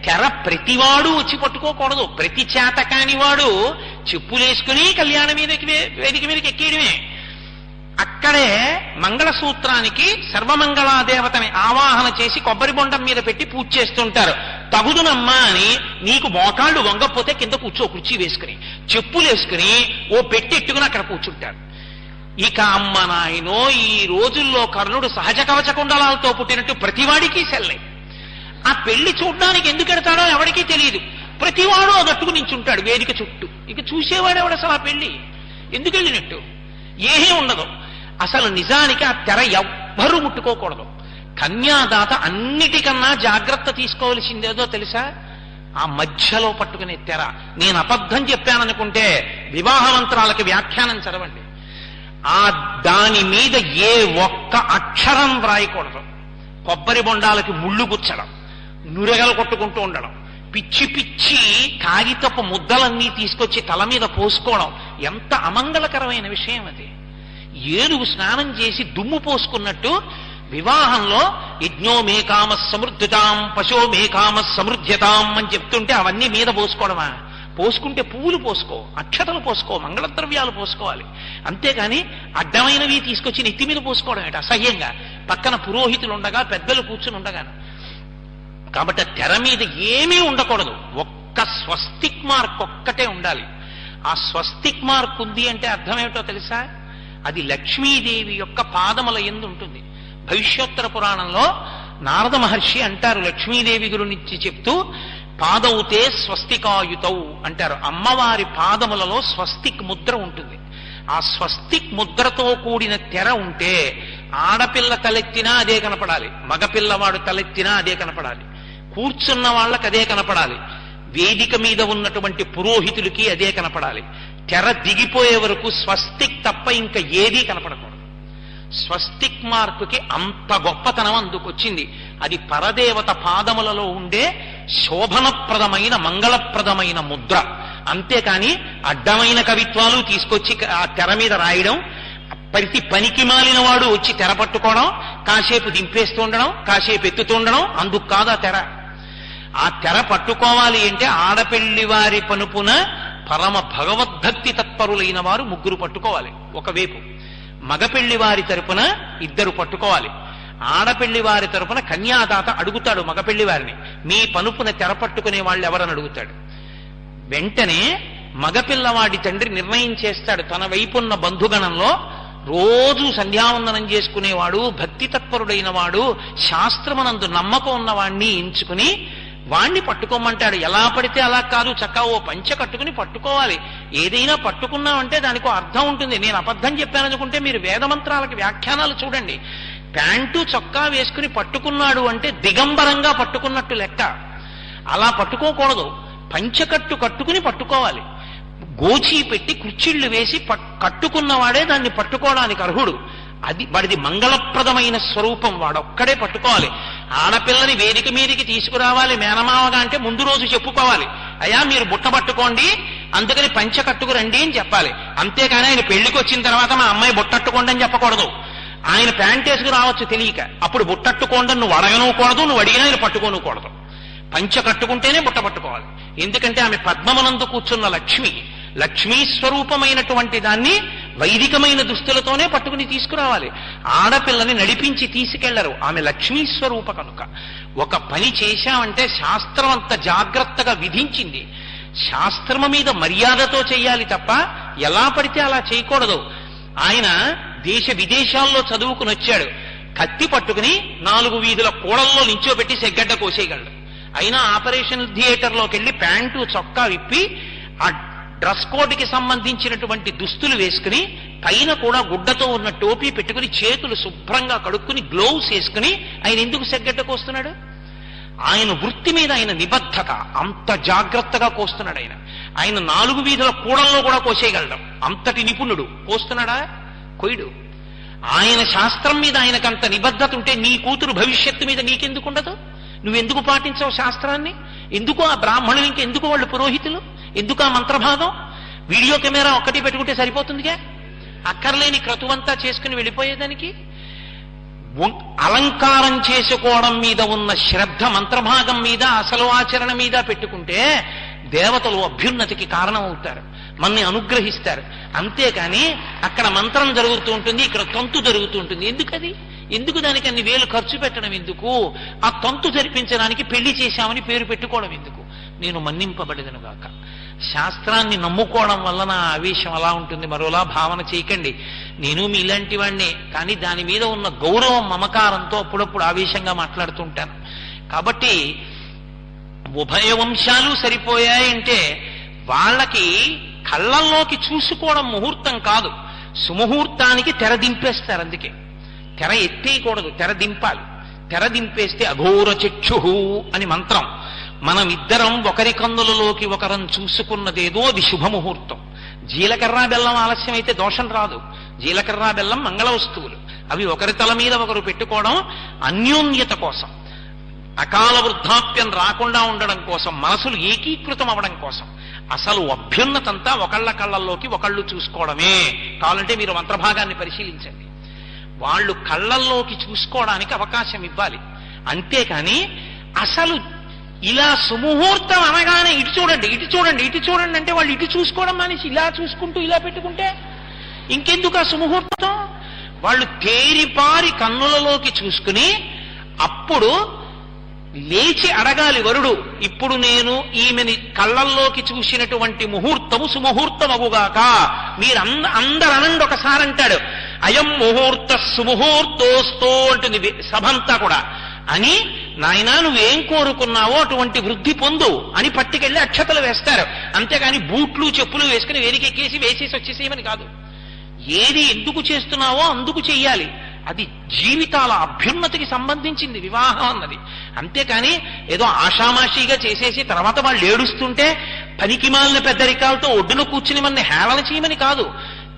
తెర ప్రతివాడు వచ్చి పట్టుకోకూడదు. ప్రతి చేతకాని వాడు చెప్పులేసుకుని వేదిక మీదకి ఎక్కేయడమే. అక్కడే మంగళసూత్రానికి సర్వమంగళాదేవతని ఆవాహన చేసి కొబ్బరి బొండం మీద పెట్టి పూజ చేస్తుంటారు. తగుదునమ్మా అని నీకు మోకాళ్ళు వంగపోతే కింద కుర్చీ వేసుకుని చెప్పులేసుకుని ఓ పెట్టెట్టుకుని అక్కడ కూర్చుంటారు. ఇక అమ్మ నాయనో, ఈ రోజుల్లో కర్ణుడు సహజ కవచ కుండలాలతో పుట్టినట్టు ప్రతివాడికి సెల్లే. ఆ పెళ్లి చూడడానికి ఎందుకు ఎడతాడో ఎవరికీ తెలియదు. ప్రతివాడు అదట్టుకు నించుంటాడు వేదిక చుట్టూ. ఇక చూసేవాడెవడు అసలు? ఆ పెళ్లి ఎందుకు వెళ్ళినట్టు ఏమీ ఉండదు. అసలు నిజానికి ఆ తెర ఎవ్వరూ ముట్టుకోకూడదు. కన్యాదాత అన్నిటికన్నా జాగ్రత్త తీసుకోవలసిందేదో తెలుసా? ఆ మధ్యలో పట్టుకునే తెర. నేను అబద్ధం చెప్పాననుకుంటే వివాహ మంత్రాలకి వ్యాఖ్యానం చదవండి. దాని మీద ఏ ఒక్క అక్షరం వ్రాయకూడదు. కొబ్బరి బొండాలకి ముళ్ళు గుచ్చడం, నురగలు కొట్టుకుంటూ ఉండడం, పిచ్చి పిచ్చి కాగితపు ముద్దలన్నీ తీసుకొచ్చి తల మీద పోసుకోవడం ఎంత అమంగళకరమైన విషయం అది. ఏనుగు స్నానం చేసి దుమ్ము పోసుకున్నట్టు వివాహంలో యజ్ఞో మే కామ సమృద్ధితాం పశో మే కామ సమృద్ధ్యతాం అని చెప్తుంటే అవన్నీ మీద పోసుకోవడమా? పోసుకుంటే పువ్వులు పోసుకో, అక్షతలు పోసుకో, మంగళద్రవ్యాలు పోసుకోవాలి. అంతేగాని అడ్డమైనవి తీసుకొచ్చి నెత్తి మీద పోసుకోవడం ఏంటి అసహ్యంగా, పక్కన పురోహితులు ఉండగా పెద్దలు కూర్చుని ఉండగాను. కాబట్టి తెర మీద ఏమీ ఉండకూడదు. ఒక్క స్వస్తిక్ మార్క్ ఒక్కటే ఉండాలి. ఆ స్వస్తిక్ మార్క్ ఉంది అంటే అర్థం ఏమిటో తెలుసా? అది లక్ష్మీదేవి యొక్క పాదముల యందు ఉంటుంది. భవిష్యోత్తర పురాణంలో నారద మహర్షి అంటారు, లక్ష్మీదేవి గురించి చెప్తూ, పాదౌతే స్వస్తికాయుతౌ అంటారు. అమ్మవారి పాదములలో స్వస్తిక్ ముద్ర ఉంటుంది. ఆ స్వస్తిక్ ముద్రతో కూడిన తెర ఉంటే ఆడపిల్ల తలెత్తినా అదే కనపడాలి, మగపిల్లవాడు తలెత్తినా అదే కనపడాలి, కూర్చున్న వాళ్ళకి అదే కనపడాలి, వేదిక మీద ఉన్నటువంటి పురోహితులకి అదే కనపడాలి. తెర దిగిపోయే వరకు స్వస్తిక్ తప్ప ఇంకా ఏదీ కనపడకూడదు. స్వస్తిక్ మార్కుకి అంత గొప్పతనం అందుకొచ్చింది. అది పరదేవత పాదములలో ఉండే శోభనప్రదమైన మంగళప్రదమైన ముద్ర. అంతేకాని అడ్డమైన కవిత్వాలు తీసుకొచ్చి ఆ తెర మీద రాయడం, ప్రతి పనికి మాలిన వాడు వచ్చి తెర పట్టుకోవడం, కాసేపు దింపేస్తుండడం, కాసేపు ఎత్తుతుండడం, అందుకు కాదు ఆ తెర. ఆ తెర పట్టుకోవాలి అంటే ఆడపెళ్లి వారి పనుపున పరమ భగవద్భక్తి తత్పరులైన వారు ముగ్గురు పట్టుకోవాలి ఒకవైపు, మగపెళ్లి వారి తరపున ఇద్దరు పట్టుకోవాలి. ఆడపెళ్లి వారి తరపున కన్యాదాత అడుగుతాడు మగపెళ్లి వారిని, మీ పనుపున తెర పట్టుకునే వాళ్ళు ఎవరని అడుగుతాడు. వెంటనే మగపిల్లవాడి తండ్రి నిర్ణయం చేస్తాడు, తన వైపున్న బంధుగణంలో రోజు సంధ్యావందనం చేసుకునేవాడు, భక్తి తత్పరుడైన వాడు, శాస్త్రమునందు నమ్మకం ఉన్నవాణ్ణి ఎంచుకుని వాణ్ణి పట్టుకోమంటాడు. ఎలా పడితే అలా కాదు, చక్కగా ఓ పంచ కట్టుకుని పట్టుకోవాలి. ఏదైనా పట్టుకున్నామంటే దానికి అర్థం ఉంటుంది. నేను అబద్ధం చెప్పాననుకుంటే మీరు వేదమంత్రాలకి వ్యాఖ్యానాలు చూడండి. ప్యాంటు చొక్కా వేసుకుని పట్టుకున్నాడు అంటే దిగంబరంగా పట్టుకున్నట్టు లెక్క. అలా పట్టుకోకూడదు, పంచకట్టు కట్టుకుని పట్టుకోవాలి. గోచి పెట్టి కుర్చీళ్లు వేసి కట్టుకున్నవాడే దాన్ని పట్టుకోవడానికి అర్హుడు. అది వాడిది మంగళప్రదమైన స్వరూపం, వాడొక్కడే పట్టుకోవాలి. ఆడపిల్లని వేదిక మీదకి తీసుకురావాలి మేనమావగా అంటే ముందు రోజు చెప్పుకోవాలి, అయ్యా మీరు బుట్ట పట్టుకోండి అందుకని పంచ కట్టుకురండి అని చెప్పాలి. అంతేకాని ఆయన పెళ్లికి వచ్చిన తర్వాత మా అమ్మాయి బుట్టట్టుకోండి అని చెప్పకూడదు. ఆయన ప్యాంట్ వేసుకు రావచ్చు తెలియక, అప్పుడు బుట్టట్టుకోండి నువ్వు అడగనుకూడదు, నువ్వు అడిగినా ఆయన పట్టుకోనుకూడదు. పంచ కట్టుకుంటేనే బుట్ట పట్టుకోవాలి. ఎందుకంటే ఆమె పద్మమునందు కూర్చున్న లక్ష్మి, లక్ష్మీ స్వరూపమైనటువంటి దాన్ని వైదికమైన దుస్తులతోనే పట్టుకుని తీసుకురావాలి. ఆడపిల్లని నడిపించి తీసుకెళ్లరు, ఆమె లక్ష్మీ స్వరూప కనుక. ఒక పని చేశామంటే శాస్త్రం అంత జాగ్రత్తగా విధించింది. శాస్త్రము మీద మర్యాదతో చెయ్యాలి తప్ప ఎలా పడితే అలా చేయకూడదు. ఆయన దేశ విదేశాల్లో చదువుకుని వచ్చాడు, కత్తి పట్టుకుని 4 వీధుల కూడల్లో నించోబెట్టి సెగ్గడ్డ కోసేయగలడు. అయినా ఆపరేషన్ థియేటర్లోకి వెళ్ళి ప్యాంటు చొక్కా విప్పి ఆ డ్రెస్ కోడ్కి సంబంధించినటువంటి దుస్తులు వేసుకుని పైన కూడా గుడ్డతో ఉన్న టోపీ పెట్టుకుని చేతులు శుభ్రంగా కడుక్కుని గ్లోవ్స్ వేసుకుని ఆయన ఎందుకు సెగ్గడ్డ కోస్తున్నాడు? ఆయన వృత్తి మీద ఆయన నిబద్ధత, అంత జాగ్రత్తగా కోస్తున్నాడు. ఆయన 4 వీధుల కూడల్లో కూడా కోసేయగలడు, అంతటి నిపుణుడు. కోస్తున్నాడా? కొయ్యడు. ఆయన శాస్త్రం మీద ఆయనకంత నిబద్ధత ఉంటే నీ కూతురు భవిష్యత్తు మీద నీకెందుకు ఉండదు? నువ్వెందుకు పాటించవు శాస్త్రాన్ని? ఎందుకు ఆ బ్రాహ్మణులు, ఇంకెందుకు వాళ్ళు పురోహితులు? ఎందుకు ఆ మంత్రభాగం? వీడియో కెమెరా ఒక్కటి పెట్టుకుంటే సరిపోతుందిగా, అక్కర్లేని క్రతువంతా చేసుకుని వెళ్ళిపోయేదానికి. అలంకారం చేసుకోవడం మీద ఉన్న శ్రద్ధ మంత్రభాగం మీద, అసలు ఆచరణ మీద పెట్టుకుంటే దేవతలు అభ్యున్నతికి కారణమవుతారు, మనని అనుగ్రహిస్తారు. అంతేకాని అక్కడ మంత్రం జరుగుతూ ఉంటుంది, ఇక్కడ తంతు జరుగుతూ ఉంటుంది. ఎందుకది? ఎందుకు దానికి అన్ని వేలు ఖర్చు పెట్టడం ఎందుకు? ఆ తంతు జరిపించడానికి పెళ్లి చేశామని పేరు పెట్టుకోవడం ఎందుకు? నేను మన్నింపబడేదను గాక. శాస్త్రాన్ని నమ్ముకోవడం వల్ల నా ఆవేశం అలా ఉంటుంది, మరోలా భావన చేయకండి. నేను మీలాంటి వాడినే, కానీ దాని మీద ఉన్న గౌరవం మమకారంతో అప్పుడప్పుడు ఆవేశంగా మాట్లాడుతుంటాను. కాబట్టి ఉభయ వంశాలు సరిపోయాయంటే వాళ్ళకి కళ్ళల్లోకి చూసుకోవడం ముహూర్తం కాదు, సుముహూర్తానికి తెర దింపేస్తారు. అందుకే తెర ఎత్తేయకూడదు, తెర దింపాలి. తెర దింపేస్తే అఘోర చక్షు అని మంత్రం, మనం ఇద్దరం ఒకరి కన్నులలోకి ఒకరం చూసుకున్నదేదో అది శుభముహూర్తం. జీలకర్ర బెల్లం ఆలస్యం అయితే దోషం రాదు. జీలకర్ర బెల్లం మంగళ వస్తువులు. అవి ఒకరి తల మీద ఒకరు పెట్టుకోవడం అన్యోన్యత కోసం, అకాల వృద్ధాప్యం రాకుండా ఉండడం కోసం, మనసులు ఏకీకృతం అవ్వడం కోసం. అసలు అభ్యున్నతంతా ఒకళ్ళ కళ్ళల్లోకి ఒకళ్ళు చూసుకోవడమే. కావాలంటే మీరు మంత్రభాగాన్ని పరిశీలించండి. వాళ్ళు కళ్ళల్లోకి చూసుకోవడానికి అవకాశం ఇవ్వాలి. అంతేకాని అసలు ఇలా సుముహూర్తం అనగానే ఇటు చూడండి, ఇటు చూడండి, ఇటు చూడండి అంటే వాళ్ళు ఇటు చూసుకోవడం మానేసి ఇలా చూసుకుంటూ ఇలా పెట్టుకుంటే ఇంకెందుకు ఆ సుముహూర్తం? వాళ్ళు తేరిపారి కన్నులలోకి చూసుకుని అప్పుడు లేచి అడగాలి వరుడు, ఇప్పుడు నేను ఈమెని కళ్ళల్లోకి చూసినటువంటి ముహూర్తము సుముహూర్తమగుగాక. మీరు అందరు అనండి ఒకసారి అంటాడు. అయం ముహూర్త సుముహూర్తోస్తో అంటుంది సభంతా కూడా. అని నాయనా నువ్వేం కోరుకున్నావో అటువంటి వృద్ధి పొందు అని పట్టుకెళ్ళి అక్షతలు వేస్తారు. అంతేగాని బూట్లు చెప్పులు వేసుకుని వేదికెక్కేసి వేసేసి వచ్చేసేయమని కాదు. ఏది ఎందుకు చేస్తున్నావో అందుకు చెయ్యాలి. అది జీవితాల అభ్యున్నతికి సంబంధించింది వివాహం అన్నది. అంతేకాని ఏదో ఆషామాషీగా చేసేసి తర్వాత వాళ్ళు ఏడుస్తుంటే పనికిమాలిన పెద్దరికాలతో ఒడ్డున కూర్చుని మన హేళన చేయమని కాదు.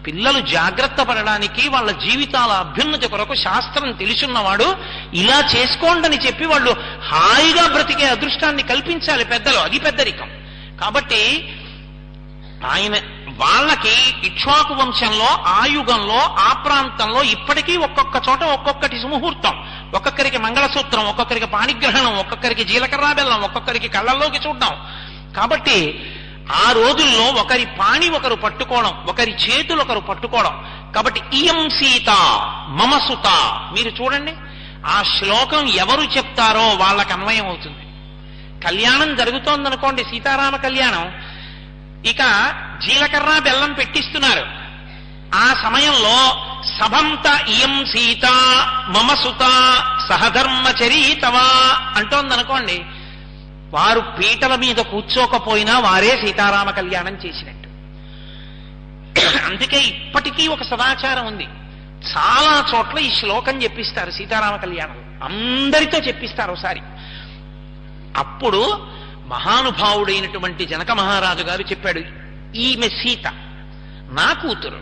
పిల్లలు జాగ్రత్త పడడానికి, వాళ్ళ జీవితాల అభ్యున్నతి కొరకు శాస్త్రం తెలుసున్నవాడు ఇలా చేసుకోండని చెప్పి వాళ్ళు హాయిగా బ్రతికే అదృష్టాన్ని కల్పించాలి పెద్దలు. అది పెద్దరికం. కాబట్టి ఆయన వాళ్ళకి ఇక్ష్వాకు వంశంలో ఆ యుగంలో ఆ ప్రాంతంలో ఇప్పటికీ ఒక్కొక్క చోట ఒక్కొక్కటి సుముహూర్తం. ఒక్కొక్కరికి మంగళసూత్రం, ఒక్కొక్కరికి పాణిగ్రహణం, ఒక్కొక్కరికి జీలకర్ర బెల్లం, ఒక్కొక్కరికి కళ్ళల్లోకి చూడడం. కాబట్టి ఆ రోజుల్లో ఒకరి పాణి ఒకరు పట్టుకోవడం, ఒకరి చేతులు ఒకరు పట్టుకోవడం. కాబట్టి ఇయం సీత మమ సుత. మీరు చూడండి, ఆ శ్లోకం ఎవరు చెప్తారో వాళ్ళకి అన్వయం అవుతుంది. కళ్యాణం జరుగుతోందనుకోండి, సీతారామ కళ్యాణం, ఇక జీలకర్ర బెల్లం పెట్టిస్తున్నారు. ఆ సమయంలో సభంత ఇయం సీత మమ సుత సహధర్మచరీతవా అంటోందనుకోండి, వారు పీటల మీద కూర్చోకపోయినా వారే సీతారామ కళ్యాణం చేసినట్టు. అందుకే ఇప్పటికీ ఒక సదాచారం ఉంది. చాలా చోట్ల ఈ శ్లోకం చెప్పిస్తారు సీతారామ కళ్యాణం, అందరితో చెప్పిస్తారు ఒకసారి. అప్పుడు మహానుభావుడైనటువంటి జనక మహారాజు గారు చెప్పాడు, ఈమె సీత నా కూతురు,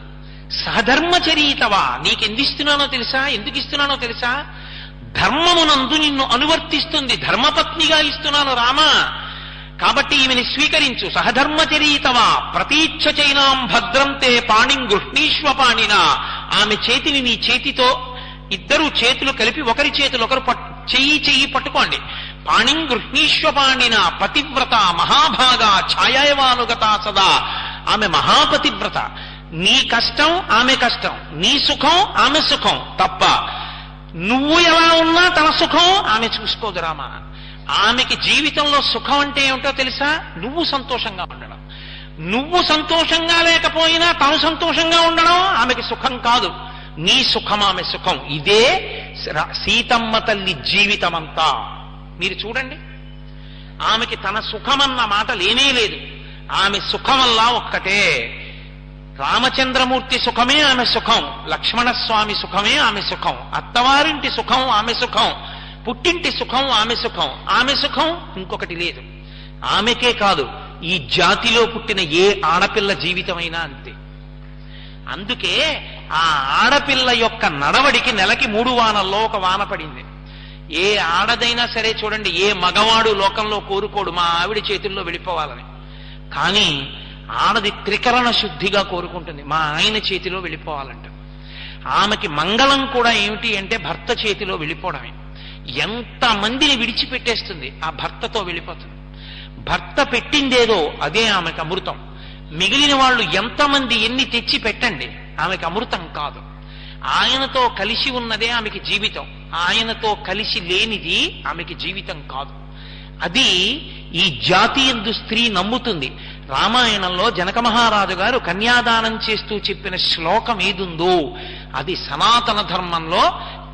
సహధర్మచరీతవా. నీకెందిస్తున్నానో తెలుసా? ఎందుకు ఇస్తున్నానో తెలుసా? ధర్మమునందు నిన్ను అనువర్తిస్తుంది, ధర్మపత్నిగా ఇస్తున్నాను రామా. కాబట్టి ఈమెని స్వీకరించు. సహధర్మచరీతవా ప్రతీచ్ఛ చైనాం భద్రం తే పాణిం గృహ్ణీష్వ పాణినా. ఆమె చేతిని నీ చేతితో, ఇద్దరు చేతులు కలిపి ఒకరి చేతులు ఒకరు చెయ్యి పట్టుకోండి. పాణిం గృహ్ణీష్వ పాణినా పతివ్రత మహాభాగా ఛాయావానుగత సదా. ఆమె మహాపతివ్రత. నీ కష్టం ఆమె కష్టం, నీ సుఖం ఆమె సుఖం తప్ప నువ్వు ఎలా ఉన్నా తన సుఖం ఆమె చూసుకోదు రామా. ఆమెకి జీవితంలో సుఖం అంటే ఏమిటో తెలుసా? నువ్వు సంతోషంగా ఉండడం. నువ్వు సంతోషంగా లేకపోయినా తను సంతోషంగా ఉండడం ఆమెకి సుఖం కాదు. నీ సుఖం ఆమె సుఖం. ఇదే సీతమ్మ తల్లి జీవితమంతా. మీరు చూడండి, ఆమెకి తన సుఖమన్న మాట లేనే లేదు. ఆమె సుఖమల్లా ఒక్కటే. రామచంద్రమూర్తి సుఖమే ఆమె సుఖం, లక్ష్మణస్వామి సుఖమే ఆమె సుఖం, అత్తవారింటి సుఖం ఆమె సుఖం, పుట్టింటి సుఖం ఆమె సుఖం. ఆమె సుఖం ఇంకొకటి లేదు. ఆమెకే కాదు, ఈ జాతిలో పుట్టిన ఏ ఆడపిల్ల జీవితమైనా అంతే. అందుకే ఆ ఆడపిల్ల యొక్క నడవడికి నెలకి 3 వానల్లో ఒక వాన పడింది. ఏ ఆడదైనా సరే చూడండి, ఏ మగవాడు లోకంలో కోరుకోడు మా ఆవిడ చేతుల్లో వెళ్ళిపోవాలని. కానీ ఆడది త్రికరణ శుద్ధిగా కోరుకుంటుంది, మా ఆయన చేతిలో వెళ్ళిపోవాలంట. ఆమెకి మంగళం కూడా ఏమిటి అంటే భర్త చేతిలో వెళ్ళిపోవడమే. ఎంతమందిని విడిచిపెట్టేస్తుంది, ఆ భర్తతో వెళ్ళిపోతుంది. భర్త పెట్టిందేదో అదే ఆమెకు అమృతం. మిగిలిన వాళ్ళు ఎంతమంది ఎన్ని తెచ్చి పెట్టండి, ఆమెకు అమృతం కాదు. ఆయనతో కలిసి ఉన్నదే ఆమెకి జీవితం, ఆయనతో కలిసి లేనిది ఆమెకి జీవితం కాదు. అది ఈ జాతీయందు స్త్రీ నమ్ముతుంది. రామాయణంలో జనక మహారాజు గారు కన్యాదానం చేస్తూ చెప్పిన శ్లోకం ఏదుందో అది సనాతన ధర్మంలో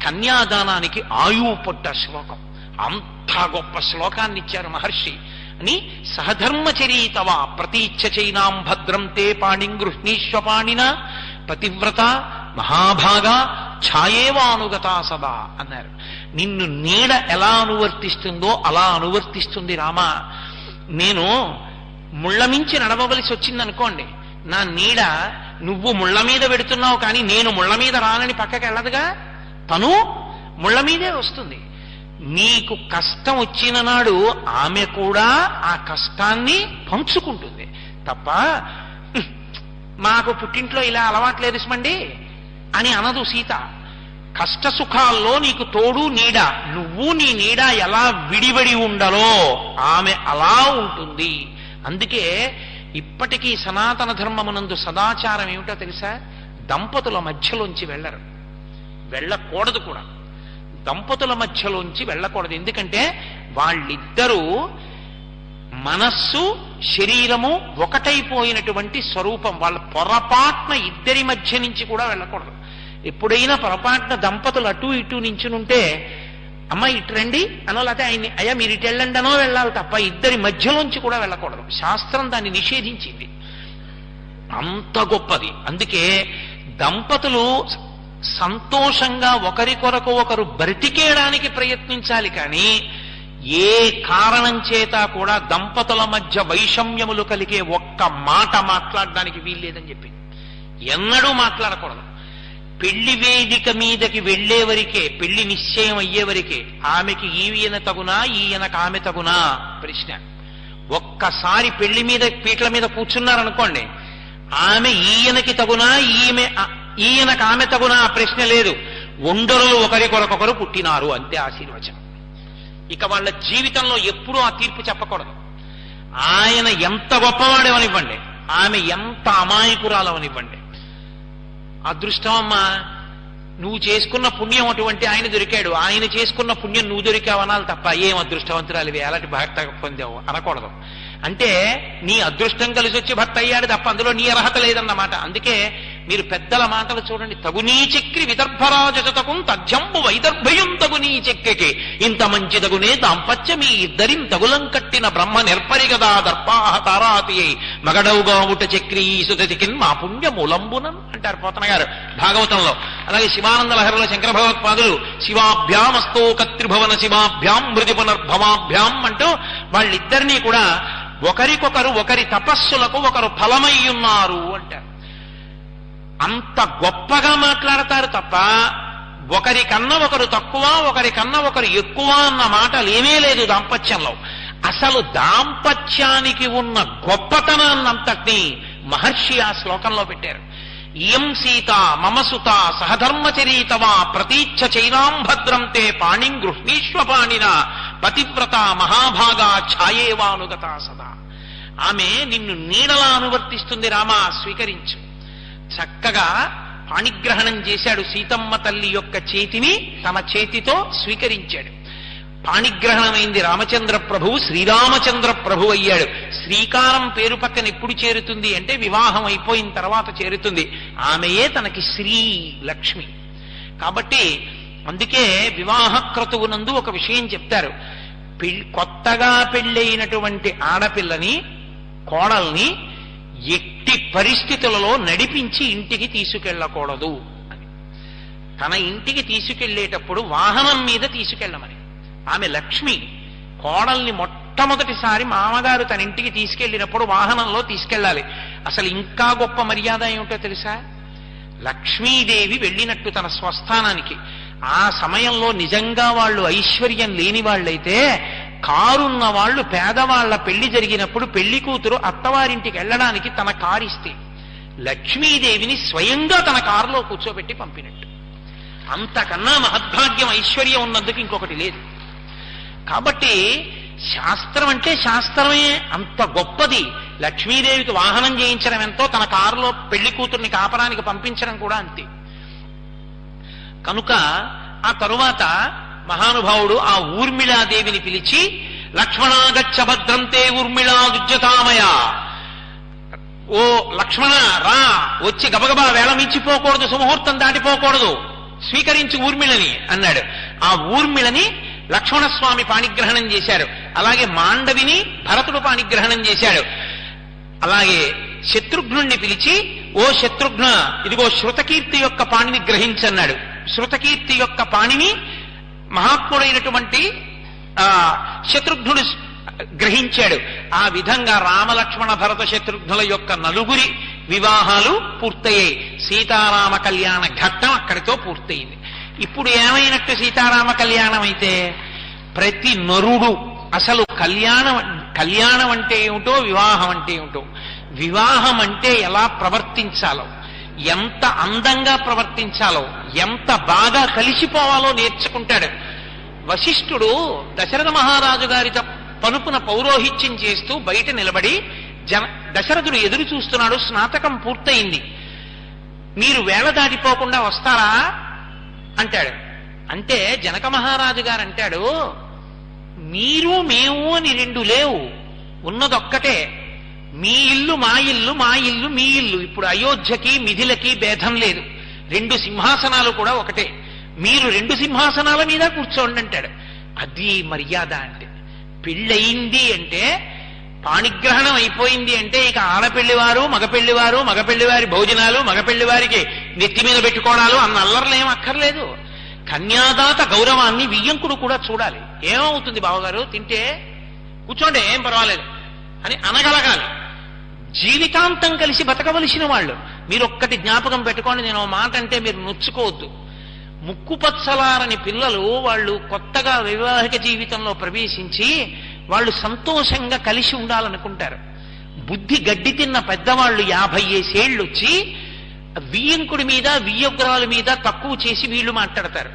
కన్యాదానానికి ఆయువు పట్ట శ్లోకం. అంత గొప్ప శ్లోకాన్ని ఇచ్చారు మహర్షి అని. సహధర్మచరీతవా ప్రతీచ్ఛ చైనాం భద్రం తే పాణిం గృహ్ణీష్వ పాణిన పతివ్రత మహాభాగా ఛాయేవానుగతా సదా అన్నారు. నిన్ను నీడ ఎలా అనువర్తిస్తుందో అలా అనువర్తిస్తుంది రామ. నేను ముళ్ళమించి నడవవలసి వచ్చిందనుకోండి, నా నీడ నువ్వు ముళ్ళ మీద పెడుతున్నావు కానీ నేను ముళ్ళ మీద రానని పక్కకి వెళ్ళదుగా, తను ముళ్ళ మీదే వస్తుంది. నీకు కష్టం వచ్చిన నాడు ఆమె కూడా ఆ కష్టాన్ని పంచుకుంటుంది తప్ప మాకు పుట్టింట్లో ఇలా అలవాట్లేదు సుమండి అని అనదు సీత. కష్ట సుఖాల్లో నీకు తోడు నీడ, నువ్వు నీ నీడ ఎలా విడివడి ఉండలో ఆమె అలా ఉంటుంది. అందుకే ఇప్పటికీ సనాతన ధర్మమునందు సదాచారం ఏమిటో తెలుసా? దంపతుల మధ్యలోంచి వెళ్ళరు, వెళ్ళకూడదు కూడా. దంపతుల మధ్యలోంచి వెళ్ళకూడదు. ఎందుకంటే వాళ్ళిద్దరూ మనస్సు శరీరము ఒకటైపోయినటువంటి స్వరూపం. వాళ్ళ పొరపాటున ఇద్దరి మధ్య నుంచి కూడా వెళ్ళకూడదు. ఎప్పుడైనా పొరపాటున దంపతులు అటు ఇటు నించునుంటే అమ్మ ఇటు రండి అనో, లేకపోతే ఆయన్ని అయ్యా మీరు ఇటు వెళ్ళండి అనో వెళ్ళాలి తప్ప ఇద్దరి మధ్యలోంచి కూడా వెళ్ళకూడదు. శాస్త్రం దాన్ని నిషేధించింది. అంత గొప్పది. అందుకే దంపతులు సంతోషంగా ఒకరి కొరకు ఒకరు బ్రతికేయడానికి ప్రయత్నించాలి కానీ ఏ కారణం చేత కూడా దంపతుల మధ్య వైషమ్యములు కలిగే ఒక్క మాట మాట్లాడడానికి వీల్లేదని చెప్పింది. ఎన్నడూ మాట్లాడకూడదు. పెళ్లి వేదిక మీదకి వెళ్లేవరికే, పెళ్లి నిశ్చయం అయ్యేవరికే ఆమెకి ఈయన తగునా ఈయనకు ఆమె తగునా ప్రశ్న. ఒక్కసారి పెళ్లి మీద పీటల మీద కూర్చున్నారనుకోండి, ఆమె ఈయనకి తగునా ఈయనకు ఆమె తగునా ప్రశ్న లేదు. ఒండరులు ఒకరికొరకొకరు పుట్టినారు అంతే ఆశీర్వచనం. ఇక వాళ్ళ జీవితంలో ఎప్పుడూ ఆ తీర్పు చెప్పకూడదు. ఆయన ఎంత గొప్పవాడేవనివ్వండి, ఆమె ఎంత అమాయకురాలవనివ్వండి, అదృష్టం అమ్మా నువ్వు చేసుకున్న పుణ్యం అటువంటి ఆయన దొరికాడు, ఆయన చేసుకున్న పుణ్యం నువ్వు దొరికావనాలి తప్ప ఏం అదృష్టవంతురాలివి అలాంటి భర్త పొందావు అనకూడదు. అంటే నీ అదృష్టం కలిసి వచ్చి భర్త అయ్యాడు తప్ప అందులో నీ అర్హత లేదన్నమాట. అందుకే మీరు పెద్దల మాటలు చూడండి. తగునీ చక్రి విదర్భరాజతకు తథ్యంబు వైదర్భయం తగునీ చెక్కెకి ఇంత మంచి తగునే దాంపత్యం ఈ ఇద్దరిం తగులం కట్టిన బ్రహ్మ నిర్పరిగదా దర్పాహ తారాతి మగడవుగా ఉట చక్రీ సుతతికిన్ మా పుణ్య మూలంబునం అంటారు పోతన గారు భాగవతంలో. అలాగే శివానంద లహరిలో శంకర భగవత్పాదులు శివాభ్యామస్తోకత్రిభవన శివాభ్యాం మృది పునర్భవాభ్యాం అంటూ వాళ్ళిద్దరినీ కూడా ఒకరికొకరు ఒకరి తపస్సులకు ఒకరు ఫలమై ఉన్నారు అంటారు. అంత గొప్పగా మాట్లాడతారు తప్ప ఒకరికన్నా ఒకరు తక్కువ ఒకరికన్నా ఒకరు ఎక్కువ అన్న మాటలు ఏమీ లేదు దాంపత్యంలో. అసలు దాంపత్యానికి ఉన్న గొప్పతనాన్నంతటినీ మహర్షి ఆ శ్లోకంలో పెట్టారు. ఇయం సీత మమ సుత సహధర్మచరీతవా ప్రతీచ్ఛ చైనాం భద్రం తే పాణిం గృహ్ణీష్వ పాణిన పతివ్రత మహాభాగా ఛాయేవానుగత సదా. ఆమె నిన్ను నీడలా అనువర్తిస్తుంది రామా, స్వీకరించు. చక్కగా పాణిగ్రహణం చేశాడు. సీతమ్మ తల్లి యొక్క చేతిని తన చేతితో స్వీకరించాడు. పాణిగ్రహణమైంది రామచంద్ర ప్రభువు, శ్రీరామచంద్ర ప్రభు అయ్యాడు. శ్రీకారం పేరు పక్కన ఎప్పుడు చేరుతుంది అంటే వివాహం అయిపోయిన తర్వాత చేరుతుంది. ఆమెయే తనకి శ్రీ లక్ష్మి. కాబట్టి అందుకే వివాహ క్రతువునందు ఒక విషయం చెప్తారు. కొత్తగా పెళ్ళైనటువంటి ఆడపిల్లని కోడల్ని ఎట్టి పరిస్థితులలో నడిపించి ఇంటికి తీసుకెళ్ళకూడదు అని. తన ఇంటికి తీసుకెళ్లేటప్పుడు వాహనం మీద తీసుకెళ్ళమని. ఆమె లక్ష్మి. కోడల్ని మొట్టమొదటిసారి మామగారు తన ఇంటికి తీసుకెళ్లినప్పుడు వాహనంలో తీసుకెళ్ళాలి. అసలు ఇంకా గొప్ప మర్యాద ఏమిటో తెలుసా? లక్ష్మీదేవి వెళ్ళినట్టు తన స్వస్థానానికి. ఆ సమయంలో నిజంగా వాళ్ళు ఐశ్వర్యం లేని వాళ్ళైతే కారున్న వాళ్ళు పేదవాళ్ల పెళ్లి జరిగినప్పుడు పెళ్లి కూతురు అత్తవారింటికి వెళ్ళడానికి తన కారు ఇస్తే లక్ష్మీదేవిని స్వయంగా తన కారులో కూర్చోబెట్టి పంపినట్టు. అంతకన్నా మహద్భాగ్యం ఐశ్వర్యం ఉన్నందుకు ఇంకొకటి లేదు. కాబట్టి శాస్త్రం అంటే శాస్త్రమే అంత గొప్పది. లక్ష్మీదేవికి వాహనం చేయించడం ఎంతో, తన కారులో పెళ్లి కూతుర్ని కాపరానికి పంపించడం కూడా అంతే. కనుక ఆ తరువాత మహానుభావుడు ఆ ఊర్మిళాదేవిని పిలిచి లక్ష్మణాగచ్చ భద్రంతే ఊర్మిళాదుజ్జతామయ, ఓ లక్ష్మణ రా, వచ్చి గబగబా వేళమించిపోకూడదు, సుముహూర్తం దాటిపోకూడదు, స్వీకరించి ఊర్మిళని అన్నాడు. ఆ ఊర్మిళని లక్ష్మణస్వామి పాణిగ్రహణం చేశారు. అలాగే మాండవిని భరతుడు పాణిగ్రహణం చేశాడు. అలాగే శత్రుఘ్నుణ్ణి పిలిచి ఓ శత్రుఘ్న, ఇదిగో శృతకీర్తి యొక్క పాణిని గ్రహించన్నాడు. శృతకీర్తి యొక్క పాణిని మహాత్ముడైనటువంటి శత్రుఘ్నుడు గ్రహించాడు. ఆ విధంగా రామలక్ష్మణ భరత శత్రుఘ్నుల యొక్క నలుగురి వివాహాలు పూర్తయ్యాయి. సీతారామ కళ్యాణ ఘట్టం అక్కడితో పూర్తయింది. ఇప్పుడు ఏమైనట్టు సీతారామ కళ్యాణం అయితే? ప్రతి నరుడు అసలు కళ్యాణం అంటే ఏమిటో, వివాహం అంటే ఏమిటో, వివాహం అంటే ఎలా ప్రవర్తించాలో, ఎంత అందంగా ప్రవర్తించాలో, ఎంత బాగా కలిసిపోవాలో నేర్చుకుంటాడు. వశిష్ఠుడు దశరథ మహారాజు గారితో పనుపున పౌరోహిత్యం చేస్తూ బయట నిలబడి దశరథుడు ఎదురు చూస్తున్నాడు. స్నాతకం పూర్తయింది, మీరు వేళ దాటిపోకుండా వస్తారా అంటాడు. అంటే జనక మహారాజు గారు అంటాడు, మీరు మేము అని రెండు లేవు, ఉన్నదొక్కటే. మీ ఇల్లు మా ఇల్లు, మా ఇల్లు మీ ఇల్లు. ఇప్పుడు అయోధ్యకి మిథిలకి భేదం లేదు, రెండు సింహాసనాలు కూడా ఒకటే. మీరు రెండు సింహాసనాల మీద కూర్చోండి అంటాడు. అది మర్యాద అంటే. పెళ్ళయింది అంటే, పాణిగ్రహణం అయిపోయింది అంటే ఇక ఆడపెళ్లివారు మగపెళ్లివారు, మగపెళ్లివారి భోజనాలు, మగపెళ్లివారికి నెత్తి మీద పెట్టుకోవడాలు అన్న అల్లర్లేం అక్కర్లేదు. కన్యాదాత గౌరవాన్ని వియ్యంకుడు కూడా చూడాలి. ఏమవుతుంది బావగారు తింటే, కూర్చోండి ఏం పర్వాలేదు అని అనగలగాలి. జీవితాంతం కలిసి బతకవలసిన వాళ్ళు. మీరు ఒక్కటి జ్ఞాపకం పెట్టుకోండి, నేను మాట అంటే మీరు నొచ్చుకోవద్దు. ముక్కుపచ్చలారని పిల్లలు వాళ్ళు కొత్తగా వైవాహిక జీవితంలో ప్రవేశించి వాళ్ళు సంతోషంగా కలిసి ఉండాలనుకుంటారు. బుద్ధి గడ్డి తిన్న పెద్దవాళ్ళు 50 ఏళ్ళు వచ్చి వియ్యంకుడి మీద, వియ్యగ్రహాల మీద తక్కువ చేసి వీళ్ళు మాట్లాడతారు,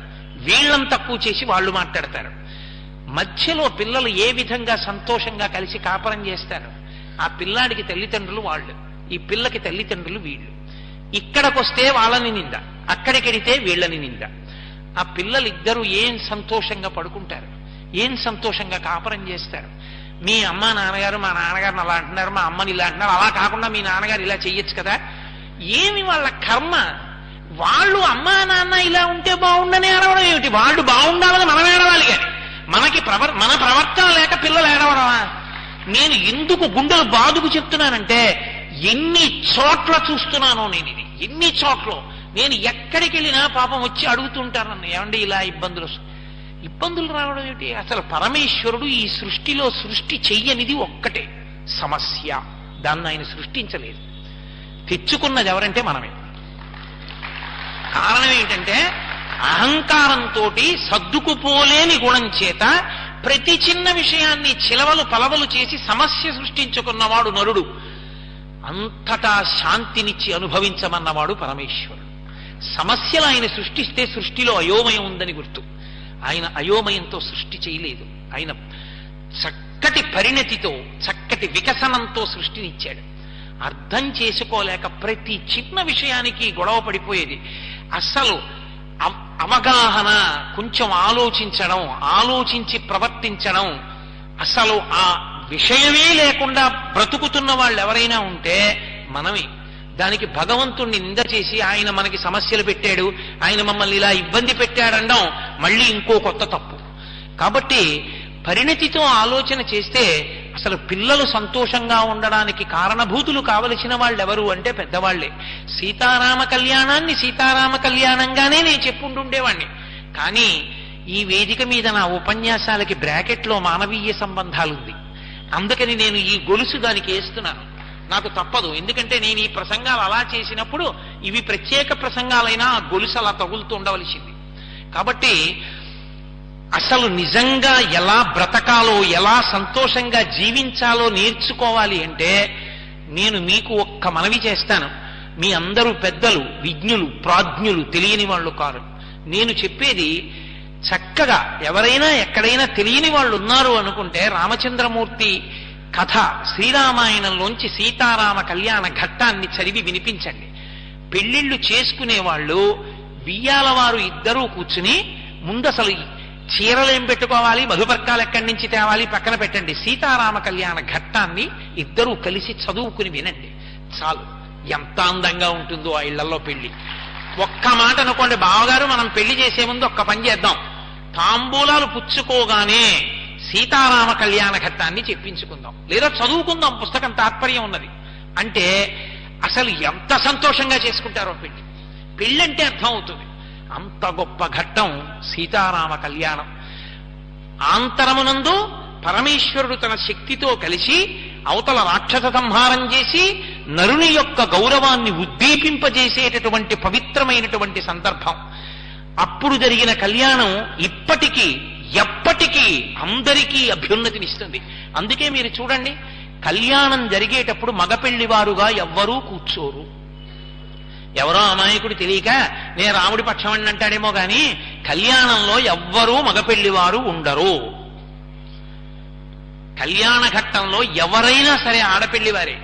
వీళ్ళని తక్కువ చేసి వాళ్ళు మాట్లాడతారు. మధ్యలో పిల్లలు ఏ విధంగా సంతోషంగా కలిసి కాపురం చేస్తారు? ఆ పిల్లాడికి తల్లిదండ్రులు వాళ్ళు, ఈ పిల్లకి తల్లిదండ్రులు వీళ్ళు. ఇక్కడికొస్తే వాళ్ళని నింద, అక్కడికెడితే వీళ్ళని నింద. ఆ పిల్లలిద్దరూ ఏం సంతోషంగా పడుకుంటారు, ఏం సంతోషంగా కాపురం చేస్తారు. మీ అమ్మ నాన్నగారు మా నాన్నగారిని అలా అంటున్నారు, మా అమ్మని ఇలా అంటున్నారు, అలా కాకుండా మీ నాన్నగారు ఇలా చెయ్యొచ్చు కదా. ఏమి వాళ్ళ కర్మ? వాళ్ళు అమ్మా నాన్న ఇలా ఉంటే బాగుండని ఏడవడం ఏమిటి? వాళ్ళు బాగుండాలని మనం ఏడవాలి, కానీ మన ప్రవర్తన లేక పిల్లలు ఏడవడమా? నేను ఎందుకు గుండెలు బాదుకు చెప్తున్నానంటే, ఎన్ని చోట్ల చూస్తున్నానో నేను ఇది, ఎన్ని చోట్ల. నేను ఎక్కడికి వెళ్ళినా పాపం వచ్చి అడుగుతుంటారు నన్ను, ఏమండి ఇలా ఇబ్బందులు రావడం ఏమిటి? అసలు పరమేశ్వరుడు ఈ సృష్టిలో సృష్టి చెయ్యనిది ఒక్కటే సమస్య. దాన్ని ఆయన సృష్టించలేదు, తెచ్చుకున్నది ఎవరంటే మనమే. కారణం ఏంటంటే అహంకారంతో సర్దుకుపోలేని గుణం చేత ప్రతి చిన్న విషయాన్ని చిలవలు పలవలు చేసి సమస్య సృష్టించుకున్నవాడు నరుడు. అంతటా శాంతినిచ్చి అనుభవించమన్నవాడు పరమేశ్వరుడు. సమస్యలు ఆయన సృష్టిస్తే సృష్టిలో అయోమయం ఉందని గుర్తు. ఆయన అయోమయంతో సృష్టి చేయలేదు, ఆయన చక్కటి పరిణతితో, చక్కటి వికసనంతో సృష్టినిచ్చాడు. అర్థం చేసుకోలేక ప్రతి చిన్న విషయానికి గొడవ పడిపోయేది. అసలు అవగాహన, కొంచెం ఆలోచించడం, ఆలోచించి ప్రవర్తించడం, అసలు ఆ విషయమే లేకుండా బ్రతుకుతున్న వాళ్ళు ఎవరైనా ఉంటే మనమే. దానికి భగవంతుణ్ణి నింద చేసి ఆయన మనకి సమస్యలు పెట్టాడు, ఆయన మమ్మల్ని ఇలా ఇబ్బంది పెట్టాడనడం మళ్ళీ ఇంకో కొత్త తప్పు. కాబట్టి పరిణతితో ఆలోచన చేస్తే అసలు పిల్లలు సంతోషంగా ఉండడానికి కారణభూతులు కావలసిన వాళ్ళు ఎవరు అంటే పెద్దవాళ్లే. సీతారామ కళ్యాణాన్ని సీతారామ కళ్యాణంగానే నేను చెప్పుంటుండేవాణ్ణి. కానీ ఈ వేదిక మీద నా ఉపన్యాసాలకి బ్రాకెట్లో మానవీయ సంబంధాలుంది. అందుకని నేను ఈ గొలుసు దానికి వేస్తున్నాను. నాకు తప్పదు, ఎందుకంటే నేను ఈ ప్రసంగాలు అలా చేసినప్పుడు ఇవి ప్రత్యేక ప్రసంగాలైనా ఆ గొలుసు అలా తగులుతూ ఉండవలసింది. కాబట్టి అసలు నిజంగా ఎలా బ్రతకాలో, ఎలా సంతోషంగా జీవించాలో నేర్చుకోవాలి అంటే నేను మీకు ఒక్క మనవి చేస్తాను. మీ అందరూ పెద్దలు, విజ్ఞులు, ప్రాజ్ఞులు, తెలియని వాళ్ళు కారు. నేను చెప్పేది చక్కగా ఎవరైనా ఎక్కడైనా తెలియని వాళ్ళు ఉన్నారు అనుకుంటే రామచంద్రమూర్తి కథ శ్రీరామాయణంలోంచి సీతారామ కళ్యాణ ఘట్టాన్ని చదివి వినిపించండి. పెళ్లిళ్లు చేసుకునేవాళ్ళు వియ్యాలవారు ఇద్దరూ కూర్చుని ముందు అసలు చీరలేం పెట్టుకోవాలి, మధుపర్కాలు ఎక్కడి నుంచి తేవాలి పక్కన పెట్టండి. సీతారామ కళ్యాణ ఘట్టాన్ని ఇద్దరూ కలిసి చదువుకుని వినండి చాలు. ఎంత అందంగా ఉంటుందో ఆ ఇళ్లలో పెళ్లి. ఒక్క మాట అనుకోండి, బావగారు మనం పెళ్లి చేసే ముందు ఒక్క పని చేద్దాం, తాంబూలాలు పుచ్చుకోగానే సీతారామ కళ్యాణ ఘట్టాన్ని చెప్పించుకుందాం, లేదా చదువుకుందాం, పుస్తకం తాత్పర్యం ఉన్నది అంటే అసలు ఎంత సంతోషంగా చేసుకుంటారో పెళ్లి. పెళ్ళంటే అర్థం అవుతుంది. అంత గొప్ప ఘట్టం సీతారామ కళ్యాణం. ఆంతరమునందు పరమేశ్వరుడు తన శక్తితో కలిసి అవతల రాక్షస సంహారం చేసి నరుని యొక్క గౌరవాన్ని ఉద్దీపింపజేసేటటువంటి పవిత్రమైనటువంటి సందర్భం. అప్పుడు జరిగిన కళ్యాణం ఇప్పటికీ ఎప్పటికీ అందరికీ అభ్యున్నతినిస్తుంది. అందుకే మీరు చూడండి, కళ్యాణం జరిగేటప్పుడు మగపెళ్లివారుగా ఎవ్వరూ కూర్చోరు. ఎవరో అమాయకుడు తెలియక నేను రాముడి పక్షం అంటాడేమో గాని కళ్యాణంలో ఎవ్వరూ మగపెళ్లివారు ఉండరు. కళ్యాణ ఘట్టంలో ఎవరైనా సరే ఆడపెళ్లివారే.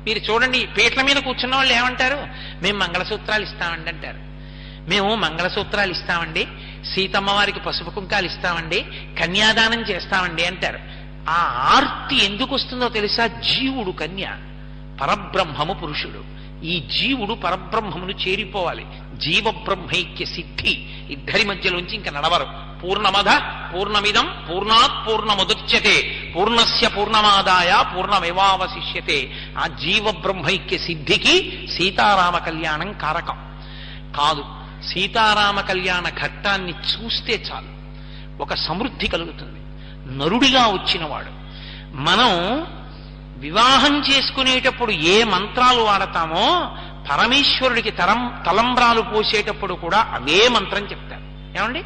మీరు చూడండి, పీటల మీద కూర్చున్న వాళ్ళు ఏమంటారు? మేము మంగళసూత్రాలు ఇస్తామండి అంటారు. మేము మంగళసూత్రాలు ఇస్తామండి, సీతమ్మ వారికి పసుపు కుంకాలు ఇస్తామండి, కన్యాదానం చేస్తామండి అంటారు. ఆ ఆర్తి ఎందుకు వస్తుందో తెలుసా? జీవుడు కన్య, పరబ్రహ్మము పురుషుడు. ఈ జీవుడు పరబ్రహ్మమును చేరిపోవాలి. జీవబ్రహ్మైక్య సిద్ధి ఇద్దరి మధ్యలోంచి ఇంకా నడవరు. పూర్ణమద పూర్ణమిదం పూర్ణాత్ పూర్ణముదచ్యతే పూర్ణస్య పూర్ణమాదాయ పూర్ణమేవావశిష్యతే. ఆ జీవబ్రహ్మైక్య సిద్ధికి సీతారామ కళ్యాణం కారకం కాదు. సీతారామ కళ్యాణ ఘట్టాన్ని చూస్తే చాలు ఒక సమృద్ధి కలుగుతుంది. నరుడిగా వచ్చినవాడు. మనం వివాహం చేసుకునేటప్పుడు ఏ మంత్రాలు వాడతామో పరమేశ్వరుడికి తలంబ్రాలు పోసేటప్పుడు కూడా అవే మంత్రం చెప్తారు. ఏమండి?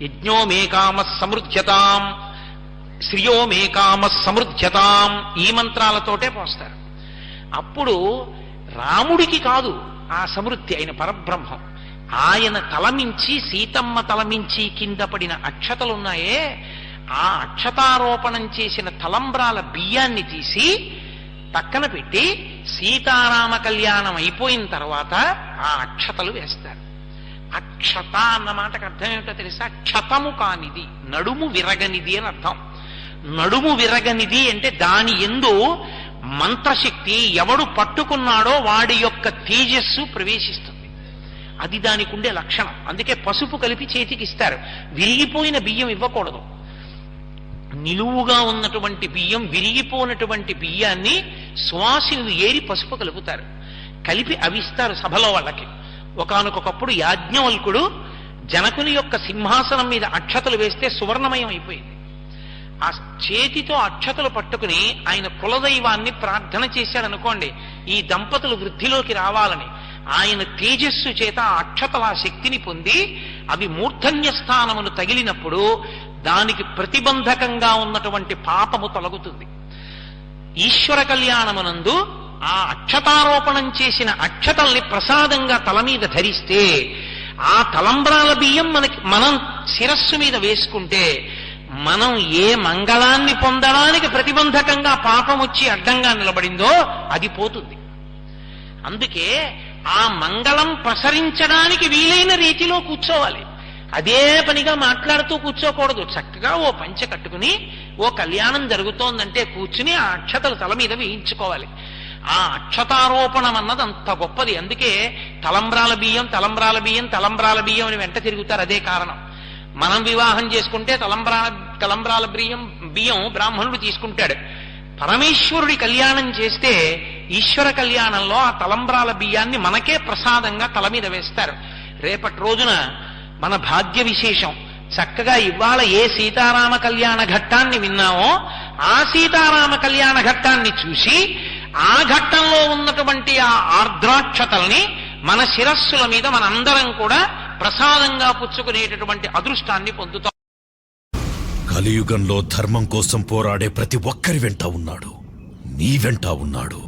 యజ్ఞో మే కామ సమృద్ధ్యతాం, శ్రియో మే కామ సమృద్ధ్యతాం, ఈ మంత్రాలతోటే పోస్తారు. అప్పుడు రాముడికి కాదు ఆ సమృద్ధి, ఆయన పరబ్రహ్మం. ఆయన తలమించి సీతమ్మ తలమించి కింద పడిన అక్షతలున్నాయే, ఆ అక్షతారోపణం చేసిన తలంబ్రాల బియ్యాన్ని తీసి పక్కన పెట్టి సీతారామ కళ్యాణం అయిపోయిన తర్వాత ఆ అక్షతలు వేస్తారు. అక్షత అన్న మాటకు అర్థం ఏమిటో తెలుసా? క్షతము కానిది, నడుము విరగనిది అని అర్థం. నడుము విరగనిది అంటే దాని యందు మంత్రశక్తి ఎవడు పట్టుకున్నాడో వాడి యొక్క తేజస్సు ప్రవేశిస్తుంది. అది దానికి ఉండే లక్షణం. అందుకే పసుపు కలిపి చేతికిస్తారు. విరిగిపోయిన బియ్యం ఇవ్వకూడదు. నిలువుగా ఉన్నటువంటి బియ్యం, విరిగిపోయినటువంటి బియ్యాన్ని సువాసినులు ఏరి పసుపు కలుపుతారు. కలిపి అవిస్తారు సభలో వాళ్ళకి. ఒకానొకప్పుడు యాజ్ఞవల్కుడు జనకుని యొక్క సింహాసనం మీద అక్షతలు వేస్తే సువర్ణమయం అయిపోయింది. ఆ చేతితో అక్షతలు పట్టుకుని ఆయన కులదైవాన్ని ప్రార్థన చేశాడు అనుకోండి, ఈ దంపతులు వృద్ధిలోకి రావాలని. ఆయన తేజస్సు చేత ఆ అక్షతల శక్తిని పొంది అవి మూర్ధన్య స్థానమును తగిలినప్పుడు దానికి ప్రతిబంధకంగా ఉన్నటువంటి పాపము తొలగుతుంది. ఈశ్వర కళ్యాణమునందు ఆ అక్షతారోపణం చేసిన అక్షతల్ని ప్రసాదంగా తల మీద ధరిస్తే ఆ తలంబ్రాల బియ్యం మనం శిరస్సు మీద వేసుకుంటే మనం ఏ మంగళాన్ని పొందడానికి ప్రతిబంధకంగా పాపం వచ్చి అడ్డంగా నిలబడిందో అది పోతుంది. అందుకే ఆ మంగళం ప్రసరించడానికి వీలైన రీతిలో కూర్చోవాలి. అదే పనిగా మాట్లాడుతూ కూర్చోకూడదు. చక్కగా ఓ పంచె కట్టుకుని ఓ కళ్యాణం జరుగుతోందంటే కూర్చుని ఆ అక్షతలు తల మీద వేయించుకోవాలి. ఆ అక్షతారోపణం అన్నది అంత గొప్పది. అందుకే తలంబ్రాల బియ్యం తలంబ్రాల బియ్యం తలంబ్రాల బియ్యం అని వెంట తిరుగుతారు. అదే కారణం. మనం వివాహం చేసుకుంటే తలంబ్రాల బియ్యం బ్రాహ్మణుడు తీసుకుంటాడు. పరమేశ్వరుడి కళ్యాణం చేస్తే ఈశ్వర కళ్యాణంలో ఆ తలంబ్రాల బియ్యాన్ని మనకే ప్రసాదంగా తల మీద వేస్తారు. రేపటి రోజున మన భాగ్య విశేషం. చక్కగా ఇవాళ ఏ సీతారామ కళ్యాణ ఘట్టాన్ని విన్నామో ఆ సీతారామ కళ్యాణ ఘట్టాన్ని చూసి ఆ ఘట్టంలో ఉన్నటువంటి ఆ ఆర్ద్రాక్షతల్ని మన శిరస్సుల మీద మనందరం కూడా ప్రసాదంగా పుచ్చుకునేటటువంటి అదృష్టాన్ని పొందుతాం. కలియుగంలో ధర్మం కోసం పోరాడే ప్రతి ఒక్కరి వెంట ఉన్నాడు. నీ వెంట ఉన్నాడు.